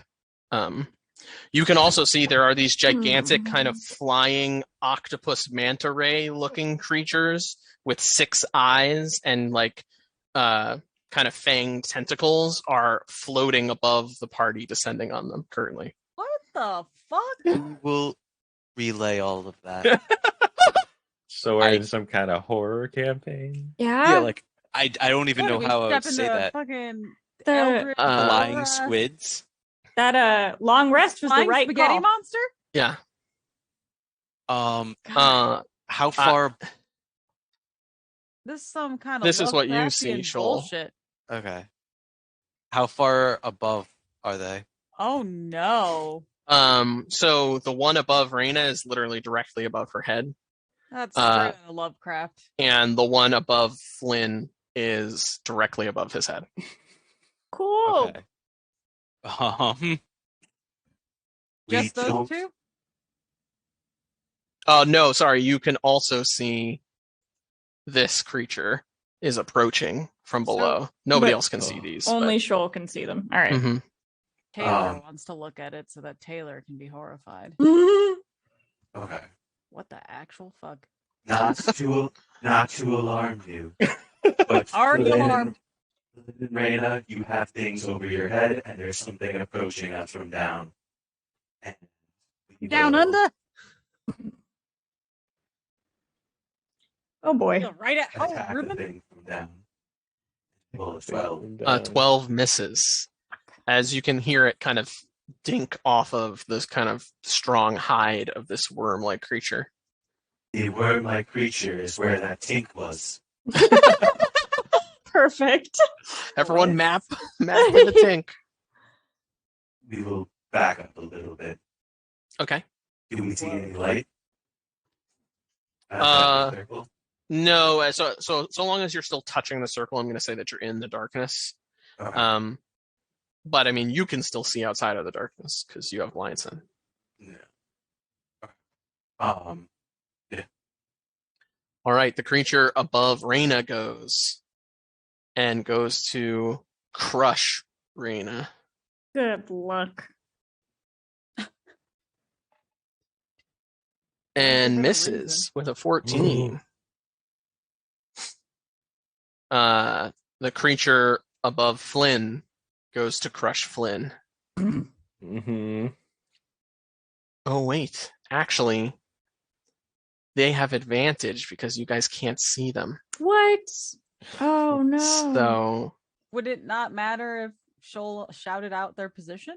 You can also see there are these gigantic kind of flying octopus manta ray looking creatures with 6 eyes and like kind of fanged tentacles are floating above the party, descending on them currently. What the fuck? Who will relay all of that? So we're in some kind of horror campaign? Yeah, like I don't even know how I would say that. Fucking the Flying squids. That long rest was the right spaghetti call. monster. Yeah. How far? This is some kind of. This is what you see, Lovecraftian Shoal. bullshit. Okay. How far above are they? Oh no. So the one above Raina is literally directly above her head. That's straight out of Lovecraft. And the one above Flynn is directly above his head. Cool. Okay. Just those two? Oh, no, sorry. You can also see this creature is approaching from below. Nobody else can see these. Only Shoal can see them. All right. Mm-hmm. Taylor wants to look at it so that Taylor can be horrified. Okay. What the actual fuck? Not to alarm you. But Already alarmed. Raina, you have things over your head, and there's something approaching us from down. And Down under? Oh boy. Right at home, attack the Ruben. thing from down. Well, 12. 12 misses. As you can hear it kind of dink off of this kind of strong hide of this worm-like creature. The worm-like creature is where that tink was. Perfect. Everyone map with the tink. We will back up a little bit. Okay. Do we see any light? Uh, Circle? No, so long as you're still touching the circle, I'm going to say that you're in the darkness. Okay. But I mean, you can still see outside of the darkness because you have blind sun. Yeah. Um. All right, the creature above Reyna goes to crush Reyna. Good luck. And Give it a misses reason. with a 14. The creature above Flynn goes to crush Flynn. Mm-hmm. Oh, wait. Actually, they have advantage because you guys can't see them. What? Oh no. So, Would it not matter if Shoal shouted out their position?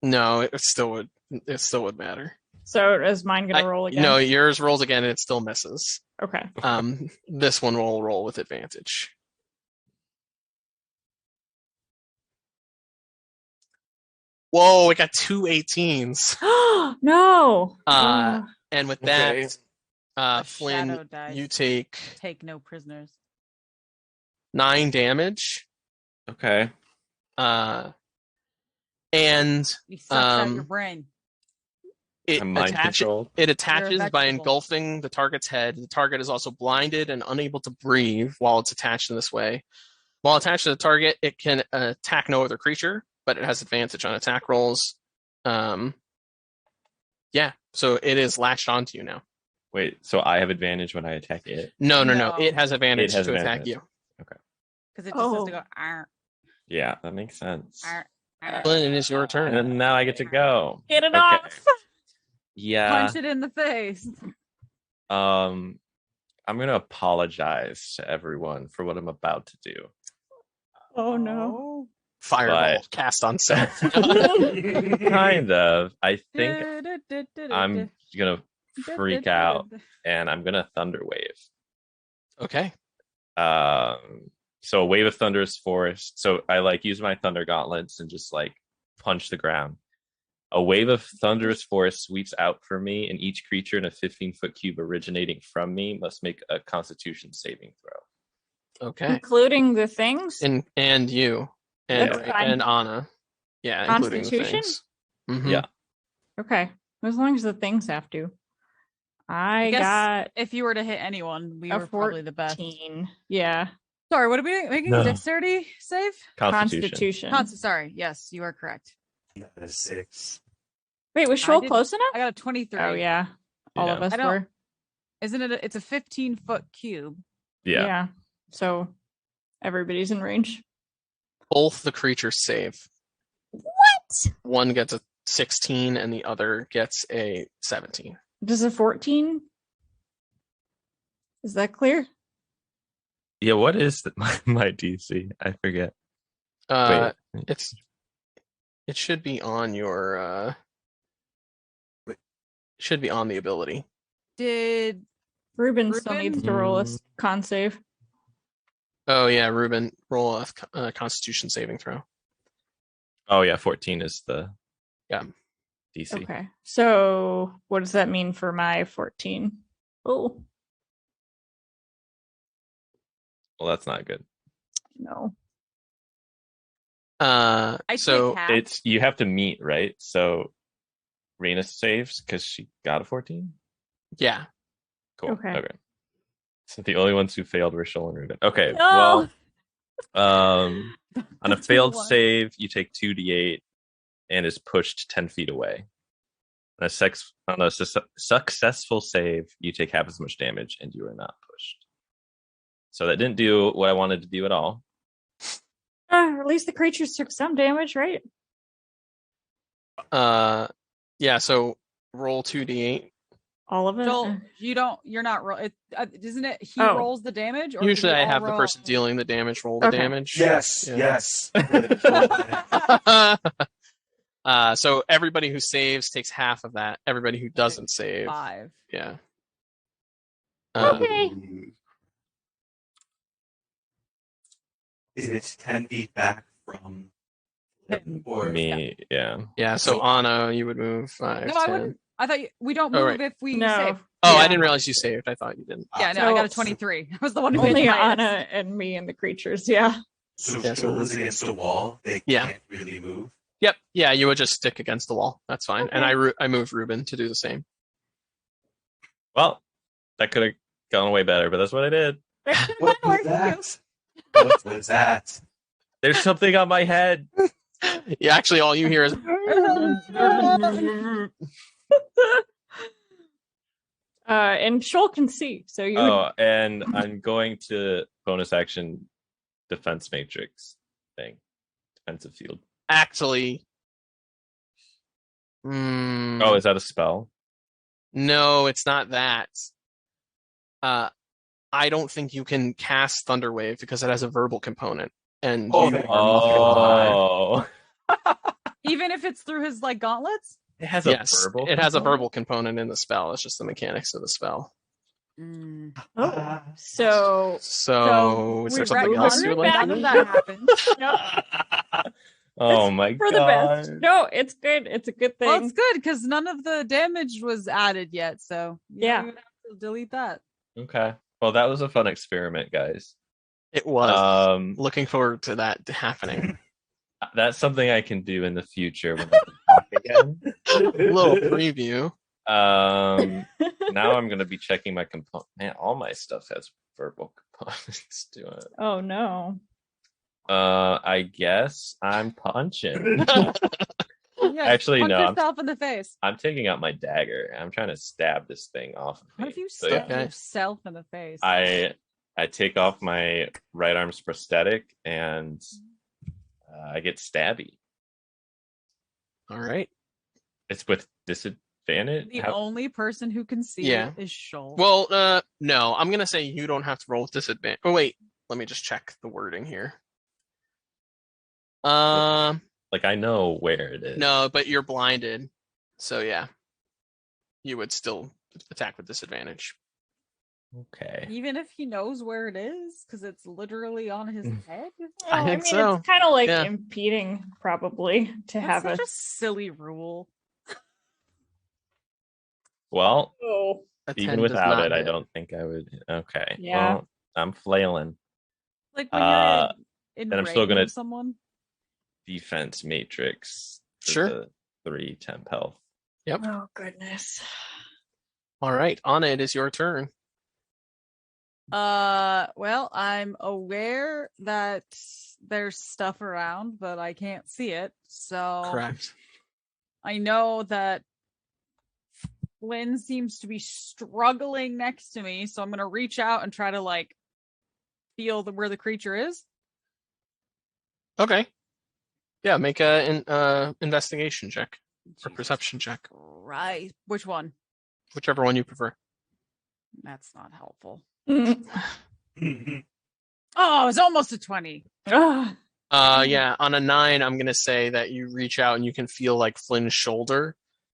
no, it still would matter. So is mine gonna roll again? No, yours rolls again and it still misses. Okay. This one will roll with advantage. Whoa, it got 2 18s. No. And with that, Okay. A Flynn, shadow dice. you take Take no prisoners. 9 damage. Okay. And He sucks out your Um, brain. it I'm mind controlled. attaches by vegetable. engulfing the target's head. The target is also blinded and unable to breathe while it's attached in this way. While attached to the target, it can attack no other creature, but it has advantage on attack rolls. Yeah, so it is latched onto you now. Wait, so I have advantage when I attack it? No. No. It has advantage It has to attack advantage. you. Because it just has to go. Oh. "Arr, Yeah, that makes sense. arr, arr." Flynn, it is your turn. And now I get to go. Get it Okay. off. Yeah. Punch it in the face. I'm gonna apologize to everyone for what I'm about to do. Oh no. Fireball But- cast on self. Kind of. I think I'm gonna freak out and I'm gonna thunder wave. Okay. So a wave of thunderous force. So I use my thunder gauntlets and just punch the ground. A wave of thunderous force sweeps out for me, and each creature in a 15-foot cube originating from me must make a Constitution saving throw. Okay. Including the things? And you and That's fine. and Anna. Yeah, including the Constitution? things. Mhm. Yeah. Okay. As long as the things have to. I guess got If you were to hit anyone, we a were probably the best. 14. Yeah. Sorry, what are we making? No. Dexterity save? Constitution. Sorry, yes, you are correct. Got a 6. Wait, was I Shoal did- close enough? I got a 23. Oh yeah. All of Yeah. us I don't- were. Isn't it? It's a 15-foot cube. Yeah. So everybody's in range. Both the creatures save. What? One gets a 16 and the other gets a 17. Does a 14? Is that clear? Yeah, what is my DC? I forget. It Wait. should be on your should be on the ability. Did Ruben still Ruben? needs to roll a con save. Oh yeah, Ruben, roll a Constitution saving throw. Oh yeah, 14 is the Yeah. DC. Okay. So what does that mean for my 14? Oh, Well, that's not good. no. I So take half? It's you have to meet, right? So Reyna saves because she got a 14. yeah, Cool. Okay. So the only ones who failed were Shoal and Ruben. Okay. No! Well, on a Two failed one. save, you take 2d8 and is pushed 10 feet away. On a successful save, you take half as much damage and you are not pushed. So that didn't do what I wanted to do at all. At least the creatures took some damage, right? yeah. So roll 2d8. All of it? Joel, you're not roll. Isn't it? He Oh. rolls the damage. Or do Usually, we I all have the roll? person dealing the damage roll the Okay. damage. Yes, Yeah. yes. So everybody who saves takes half of that. Everybody who doesn't save, 5. yeah. Okay. Is it 10 feet back from him or Me, yeah. Yeah. So Anna, you would move 5, No, I 10. wouldn't. I thought we don't Oh, move right. if we No. save. Oh, Yeah. I didn't realize you saved. I thought you didn't. Yeah, no, I got a So- 23. I was the one who Only did the Anna highest. and me and the creatures. Yeah. So Yeah, if so Joel is against a wall, they Yeah. can't really move. Yep. Yeah, you would just stick against the wall. That's fine. And Okay. I moved Ruben to do the same. Well, that could have gone way better, but that's what I did. That could What work was too. that? What was that? There's something on my head. Yeah, actually, all you hear is. And Shoal can see, so you. Oh, and I'm going to bonus action defense matrix thing. Defensive field. Actually. Oh, is that a spell? No, it's not that. I don't think you can cast Thunderwave because it has a verbal component. And Oh, you they are muscle alive. Oh. Even if it's through his like gauntlets? It has Yes, a verbal. it has a component? verbal component in the spell. It's just the mechanics of the spell. Oh, so So, is we there something retconned else you it, would like none to of do? that happened. Oh It's my for the god. best. No, it's good. It's a good thing. Well, it's good because none of the damage was added yet, so Yeah. you would have to delete that. Okay. Well, that was a fun experiment, guys. It was. Looking forward to that happening. That's something I can do in the future when I can talk again. Little preview. Now I'm going to be checking my component. Man, all my stuff has verbal components to it. Oh no. I guess I'm punching. Yeah, Actually, punch no, I'm- yourself in the face. I'm taking out my dagger. I'm trying to stab this thing off of me. What if you So, stab yeah. yourself in the face? I take off my right arm's prosthetic and I get stabby. All right. It's with disadvantage. The How- only person who can see Yeah. it is Shoal. Well, no, I'm going to say you don't have to roll with disadvantage. Oh, wait. Let me just check the wording here. like I know where it is. No, but you're blinded. So, yeah. You would still attack with disadvantage. Okay. Even if he knows where it is, because it's literally on his head. I think mean, so. It's kind of like Yeah. impeding, probably, to That's have such a. a silly rule. Well, Oh, A 10 even does without not it, I hit. don't think I would. Okay. Yeah. Well, I'm flailing. Like when Uh, you're in then I'm range still gonna- of someone. Defense matrix. For Sure. The 3 temp health. oh goodness. All right. Anna, it is your turn. Well, I'm aware that there's stuff around, but I can't see it. So Correct. I know that Lynn seems to be struggling next to me, so I'm gonna reach out and try to like feel where the creature is. Okay. Yeah, make an investigation check or perception check, Right. Which one? whichever one you prefer. That's not helpful. Mm. Oh, it's almost a 20. Ah, Yeah, on a 9, I'm gonna say that you reach out and you can feel like Flynn's shoulder.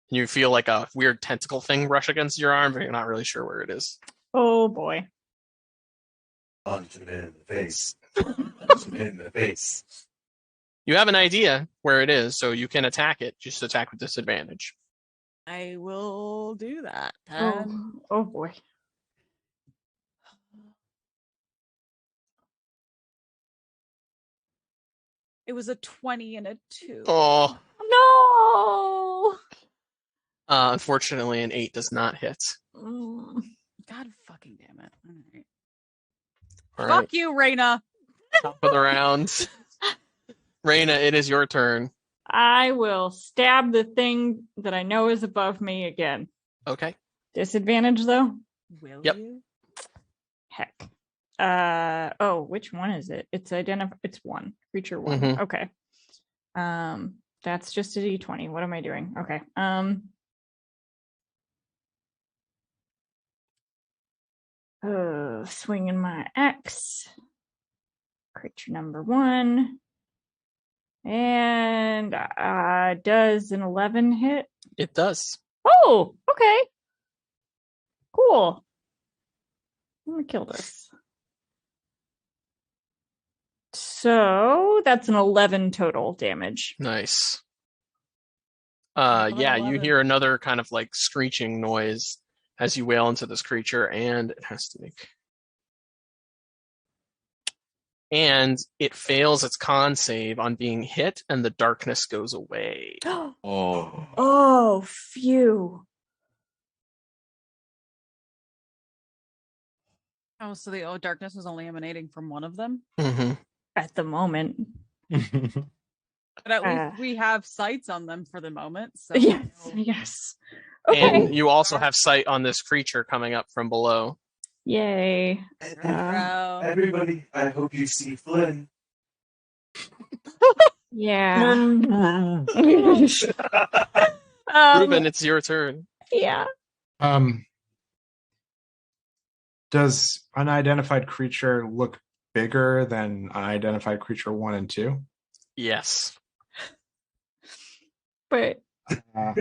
You feel like a weird tentacle thing brush against your arm, but you're not really sure where it is. oh boy. Punch him in the face. Punch him in the face. You have an idea where it is, so you can attack it. Just attack with disadvantage. I will do that. Oh boy. It was a 20 and a 2. Oh, No. unfortunately, an 8 does not hit. Mm. God fucking damn it. All right. All Fuck right, you, Raina. top of the round. Raina, it is your turn. I will stab the thing that I know is above me again. Okay. Disadvantage though? Will Yep. you? Heck. Which one is it? It's it's 1. Creature 1. Mhm. Okay. That's just a d20. What am I doing? Okay. Swinging my axe. Creature number 1. And does an 11 hit? It does. Oh, okay. Cool. I'm gonna kill this. So that's an 11 total damage. Nice. Yeah, you 11. hear another kind of like screeching noise as you wail into this creature, and it has to make. And it fails its con save on being hit, and the darkness goes away. Oh. Oh, phew. Oh, so the darkness is only emanating from one of them? Mm-hmm. At the moment. But at Ah. least we have sights on them for the moment. So Yes, yes. Okay. And you also have sight on this creature coming up from below. Yay. Everybody, I hope you see Flynn. Yeah. Ruben, it's your turn. Yeah. Does unidentified creature look bigger than unidentified creature 1 and 2? Yes. But Uh,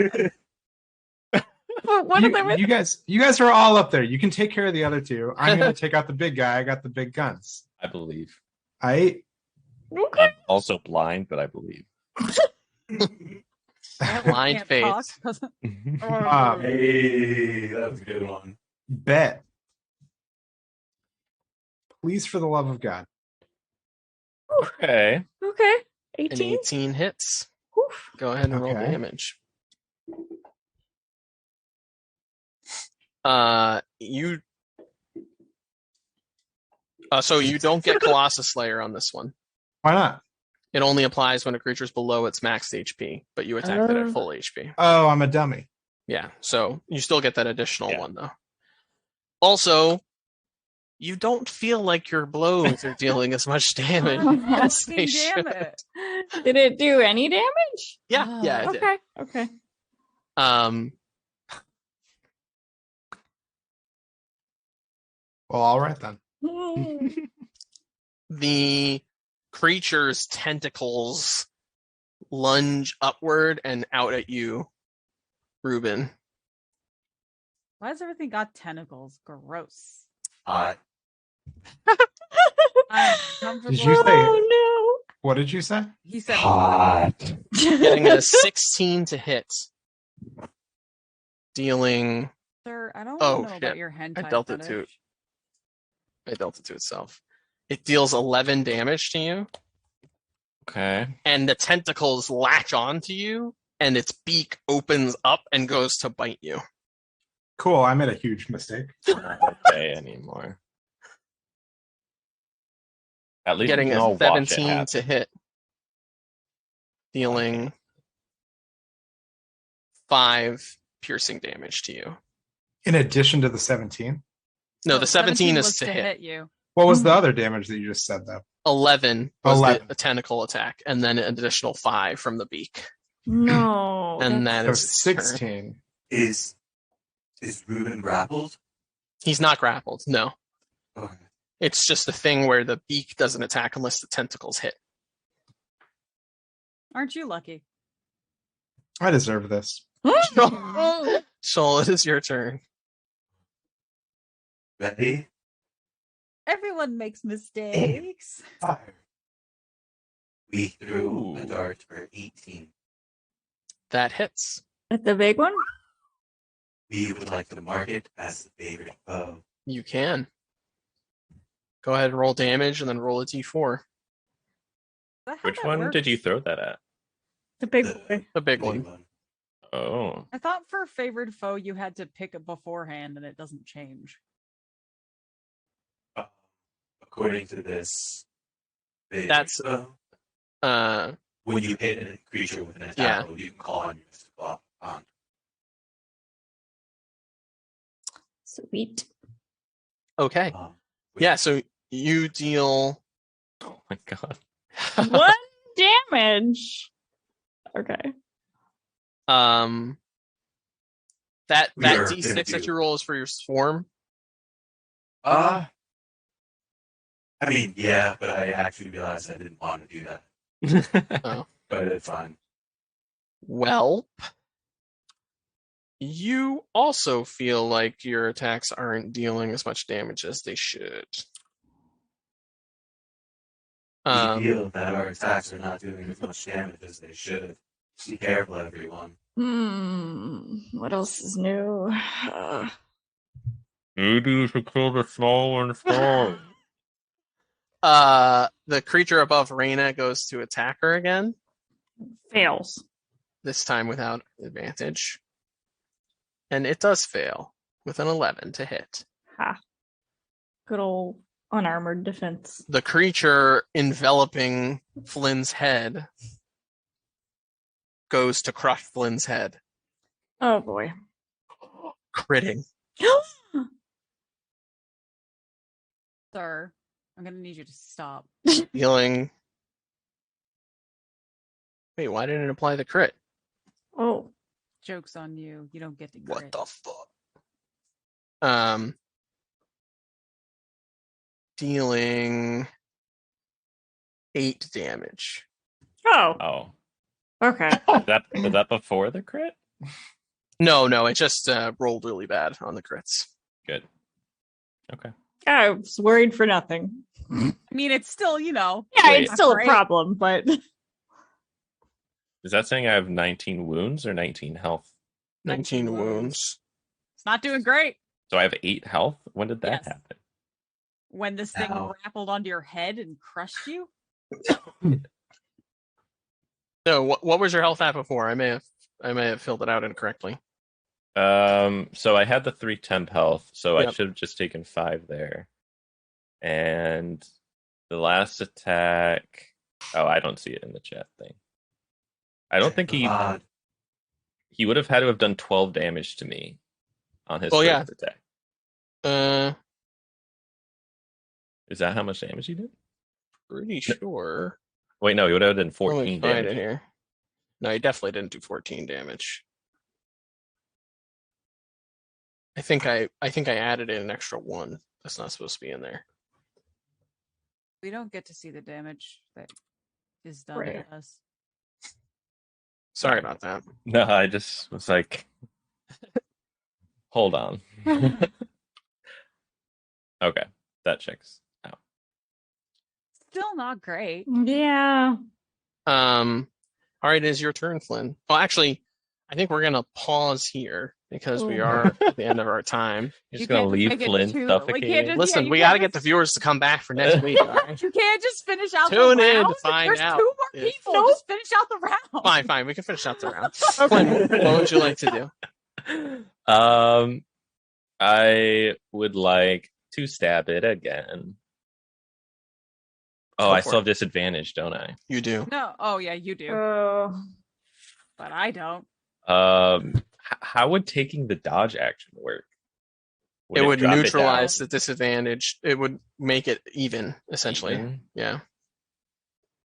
what are they you guys are all up there. You can take care of the other two. I'm gonna take out the big guy. I got the big guns. I believe. Okay. I'm also blind, but I believe. Blind Can't faith. talk. Hey, that was a good one. Bet. Please, for the love of God. Okay. Okay. An 18. 18 hits. Oof. Go ahead and roll Okay. damage. So you don't get Colossus Slayer on this one. Why not? It only applies when a creature is below its max HP, but you attacked it at full HP. Oh, I'm a dummy. Yeah, so you still get that additional Yeah. one though. Also, you don't feel like your blows are dealing as much damage as they should. Did it do any damage? Yeah, it did. Okay. Okay. Well, all right then. The creature's tentacles lunge upward and out at you, Ruben. Why has everything got tentacles? Gross. Hot. I'm comfortable. Did you say? Oh What did you say? He said Hot. no. Getting a 16 to hit. Dealing. Sir, I don't Oh, know shit. about your hentai I dealt it fetish. to I dealt it to itself. It deals 11 damage to you, Okay. and the tentacles latch onto you, and its beak opens up and goes to bite you. Cool. I made a huge mistake. Not okay anymore. At least Getting we can all a watch it 17 happen. to hit. Dealing 5 piercing damage to you. In addition to the 17. No, the 17 is was to hit. you. What was the other damage that you just said though? 11 was 11. the tentacle attack, and then an additional 5 from the beak. No. And that So is its turn. 16. Is Ruben grappled? He's not grappled, no. Okay. It's just a thing where the beak doesn't attack unless the tentacles hit. Aren't you lucky? I deserve this. Shoal, it is your turn. Ready? Everyone makes mistakes. Fire. We threw a Ooh. dart for 18. That hits. At the big one? We would like to mark it as the favorite foe. You can. Go ahead and roll damage and then roll a d4. Is that how Which that one works? did you throw that at? The big boy. The big one. Oh. I thought for favored foe you had to pick it beforehand and it doesn't change. According to this, favorite That's- foe, Uh, when you hit a creature with an attack, Yeah. roll, you can call on your mystic bond. Sweet. okay. Yeah, so you deal Oh my god. 1 damage. Okay. that We are d6 gonna that do- you roll is for your swarm. I mean, yeah, but I actually realized I didn't want to do that. But it's fine. Well, you also feel like your attacks aren't dealing as much damage as they should. We feel that our attacks are not doing as much damage as they should. Be careful, everyone. What else is new? Maybe you should kill the small one first. The creature above Reyna goes to attack her again, Fails. this time without advantage. And it does fail with an 11 to hit. Ha. Good old unarmored defense. The creature enveloping Flynn's head goes to crush Flynn's head, Oh boy. critting. Sir, I'm gonna need you to stop. Healing. Wait, why didn't it apply the crit? Oh. Joke's on you. You don't get to What crit. the fuck? Dealing 8 damage. Oh. Oh. Okay. Is that before the crit? No, it just rolled really bad on the crits. Good. Okay. I was worried for nothing. I mean, it's still, Yeah, Wait. it's still a Great. problem, but Is that saying I have 19 wounds or 19 health? 19 19 wounds. It's not doing great. So I have 8 health? When did that Yes. happen? When this thing Ow. grappled onto your head and crushed you. So what was your health at before? I may have filled it out incorrectly. So I had the 3 temp health, so I Yep. should have just taken 5 there. And the last attack. Oh, I don't see it in the chat thing. I don't think VOD. he would have had to have done 12 damage to me on his Well, yeah. first attack. Is that how much damage he did? Pretty sure. Wait, no, he would have done Let me 14 find it damage. here. No, he definitely didn't do 14 damage. I think I added in an extra 1. That's not supposed to be in there. We don't get to see the damage that is done Right. to us. Sorry about that. No, I just was like, hold on. Okay, that checks out. Still not great. yeah. All right, it is your turn, Flynn. Well, actually, I think we're gonna pause here because we Oh. are at the end of our time. You're You just gonna can't leave make it Flynn too- we suffocating. can't just- Listen, you we can't gotta get the just- viewers to come back for next week. All right? You can't just finish out Tune the in to round. find There's out 2 more if- people. Nope. Just finish out the round. Fine, we can finish out the round. Okay. Flynn, what would you like to do? I would like to stab it again. Oh, Go I for still it. have disadvantage, don't I? You do. No. Oh yeah, you do. Oh. But I don't. How would taking the dodge action work? It would drop neutralize down? the disadvantage. It would make it even, essentially. Even? Yeah.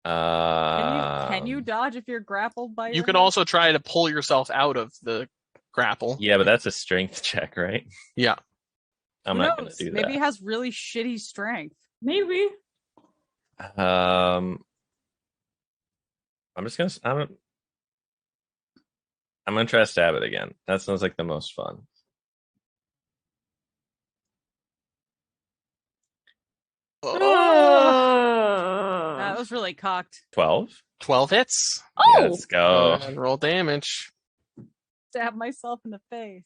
Can you dodge if you're grappled by You your could head? also try to pull yourself out of the grapple. Yeah, but that's a strength check, right? Yeah. I'm Who not going knows? to do Maybe that. he has really shitty strength. Maybe. I'm just gonna. I'm gonna try to stab it again. That sounds like the most fun. That was really cocked. 12. 12 hits. Oh. Let's go. And roll damage. Stab myself in the face.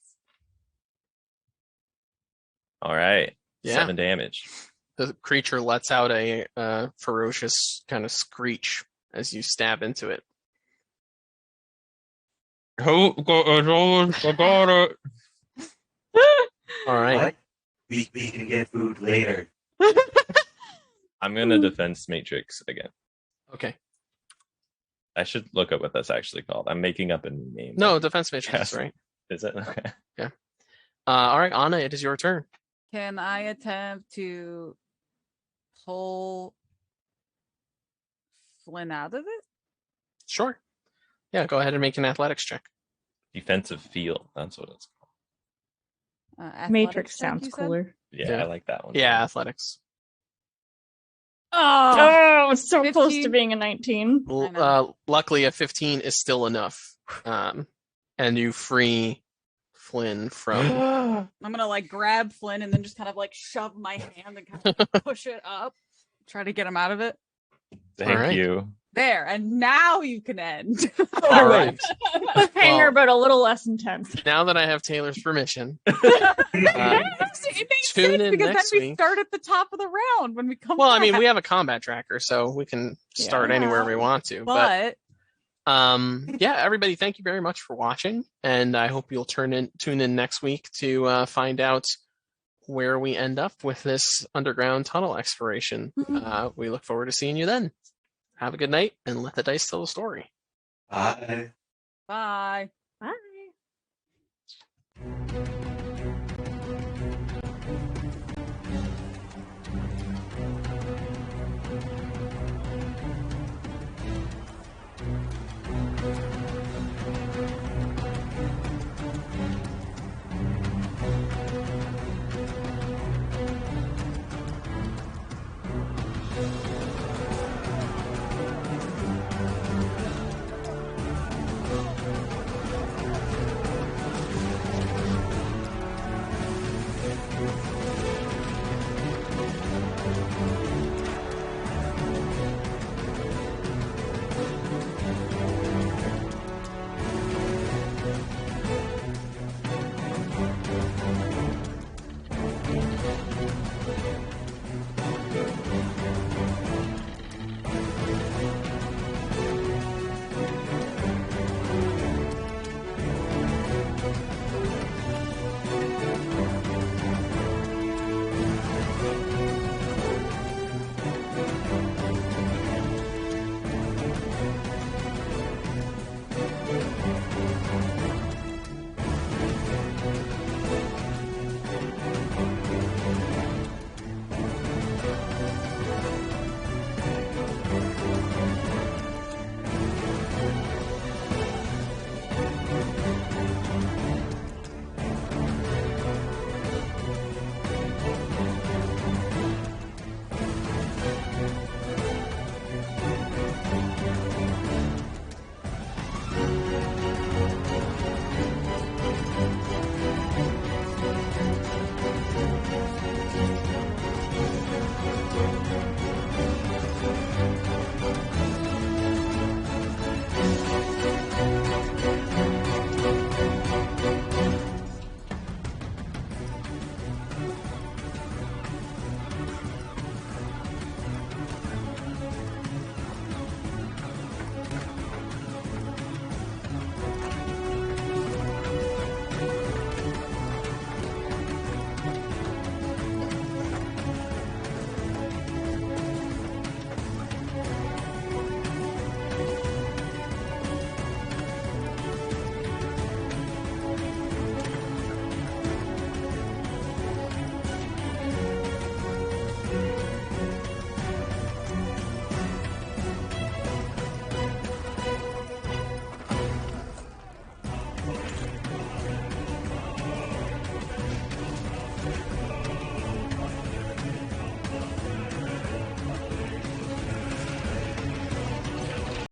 All right. Yeah. 7 damage. The creature lets out a ferocious kind of screech as you stab into it. Oh, I got it. All right. What? We can get food later. I'm gonna defense matrix again. Okay. I should look up what that's actually called. I'm making up a new name. No, defense matrix, Yes. right? Is it? Okay. All right, Anna, it is your turn. Can I attempt to pull Flynn out of it? Sure. Yeah, go ahead and make an athletics check. Defensive field. That's what it's called. Matrix athletics check, sounds you said? cooler. Yeah, Yeah. I like that one. Yeah, athletics. Oh, Oh, it's so close to 15. being a 19. I know. Luckily, a 15 is still enough. And you free Flynn from. I'm gonna like grab Flynn and then just kind of like shove my hand and kind of push it up, try to get him out of it. Thank All right. you. There, and now you can end. All right. Cliffhanger, Well- but a little less intense. Now that I have Taylor's permission, It makes tune sense in because next then we week. start at the top of the round when we come well, I mean, back. we have a combat tracker, so we can start Yeah. anywhere we want to. But Yeah, everybody, thank you very much for watching, and I hope you'll tune in next week to find out where we end up with this underground tunnel exploration. We look forward to seeing you then. Have a good night, and let the dice tell the story. Bye. bye. Bye.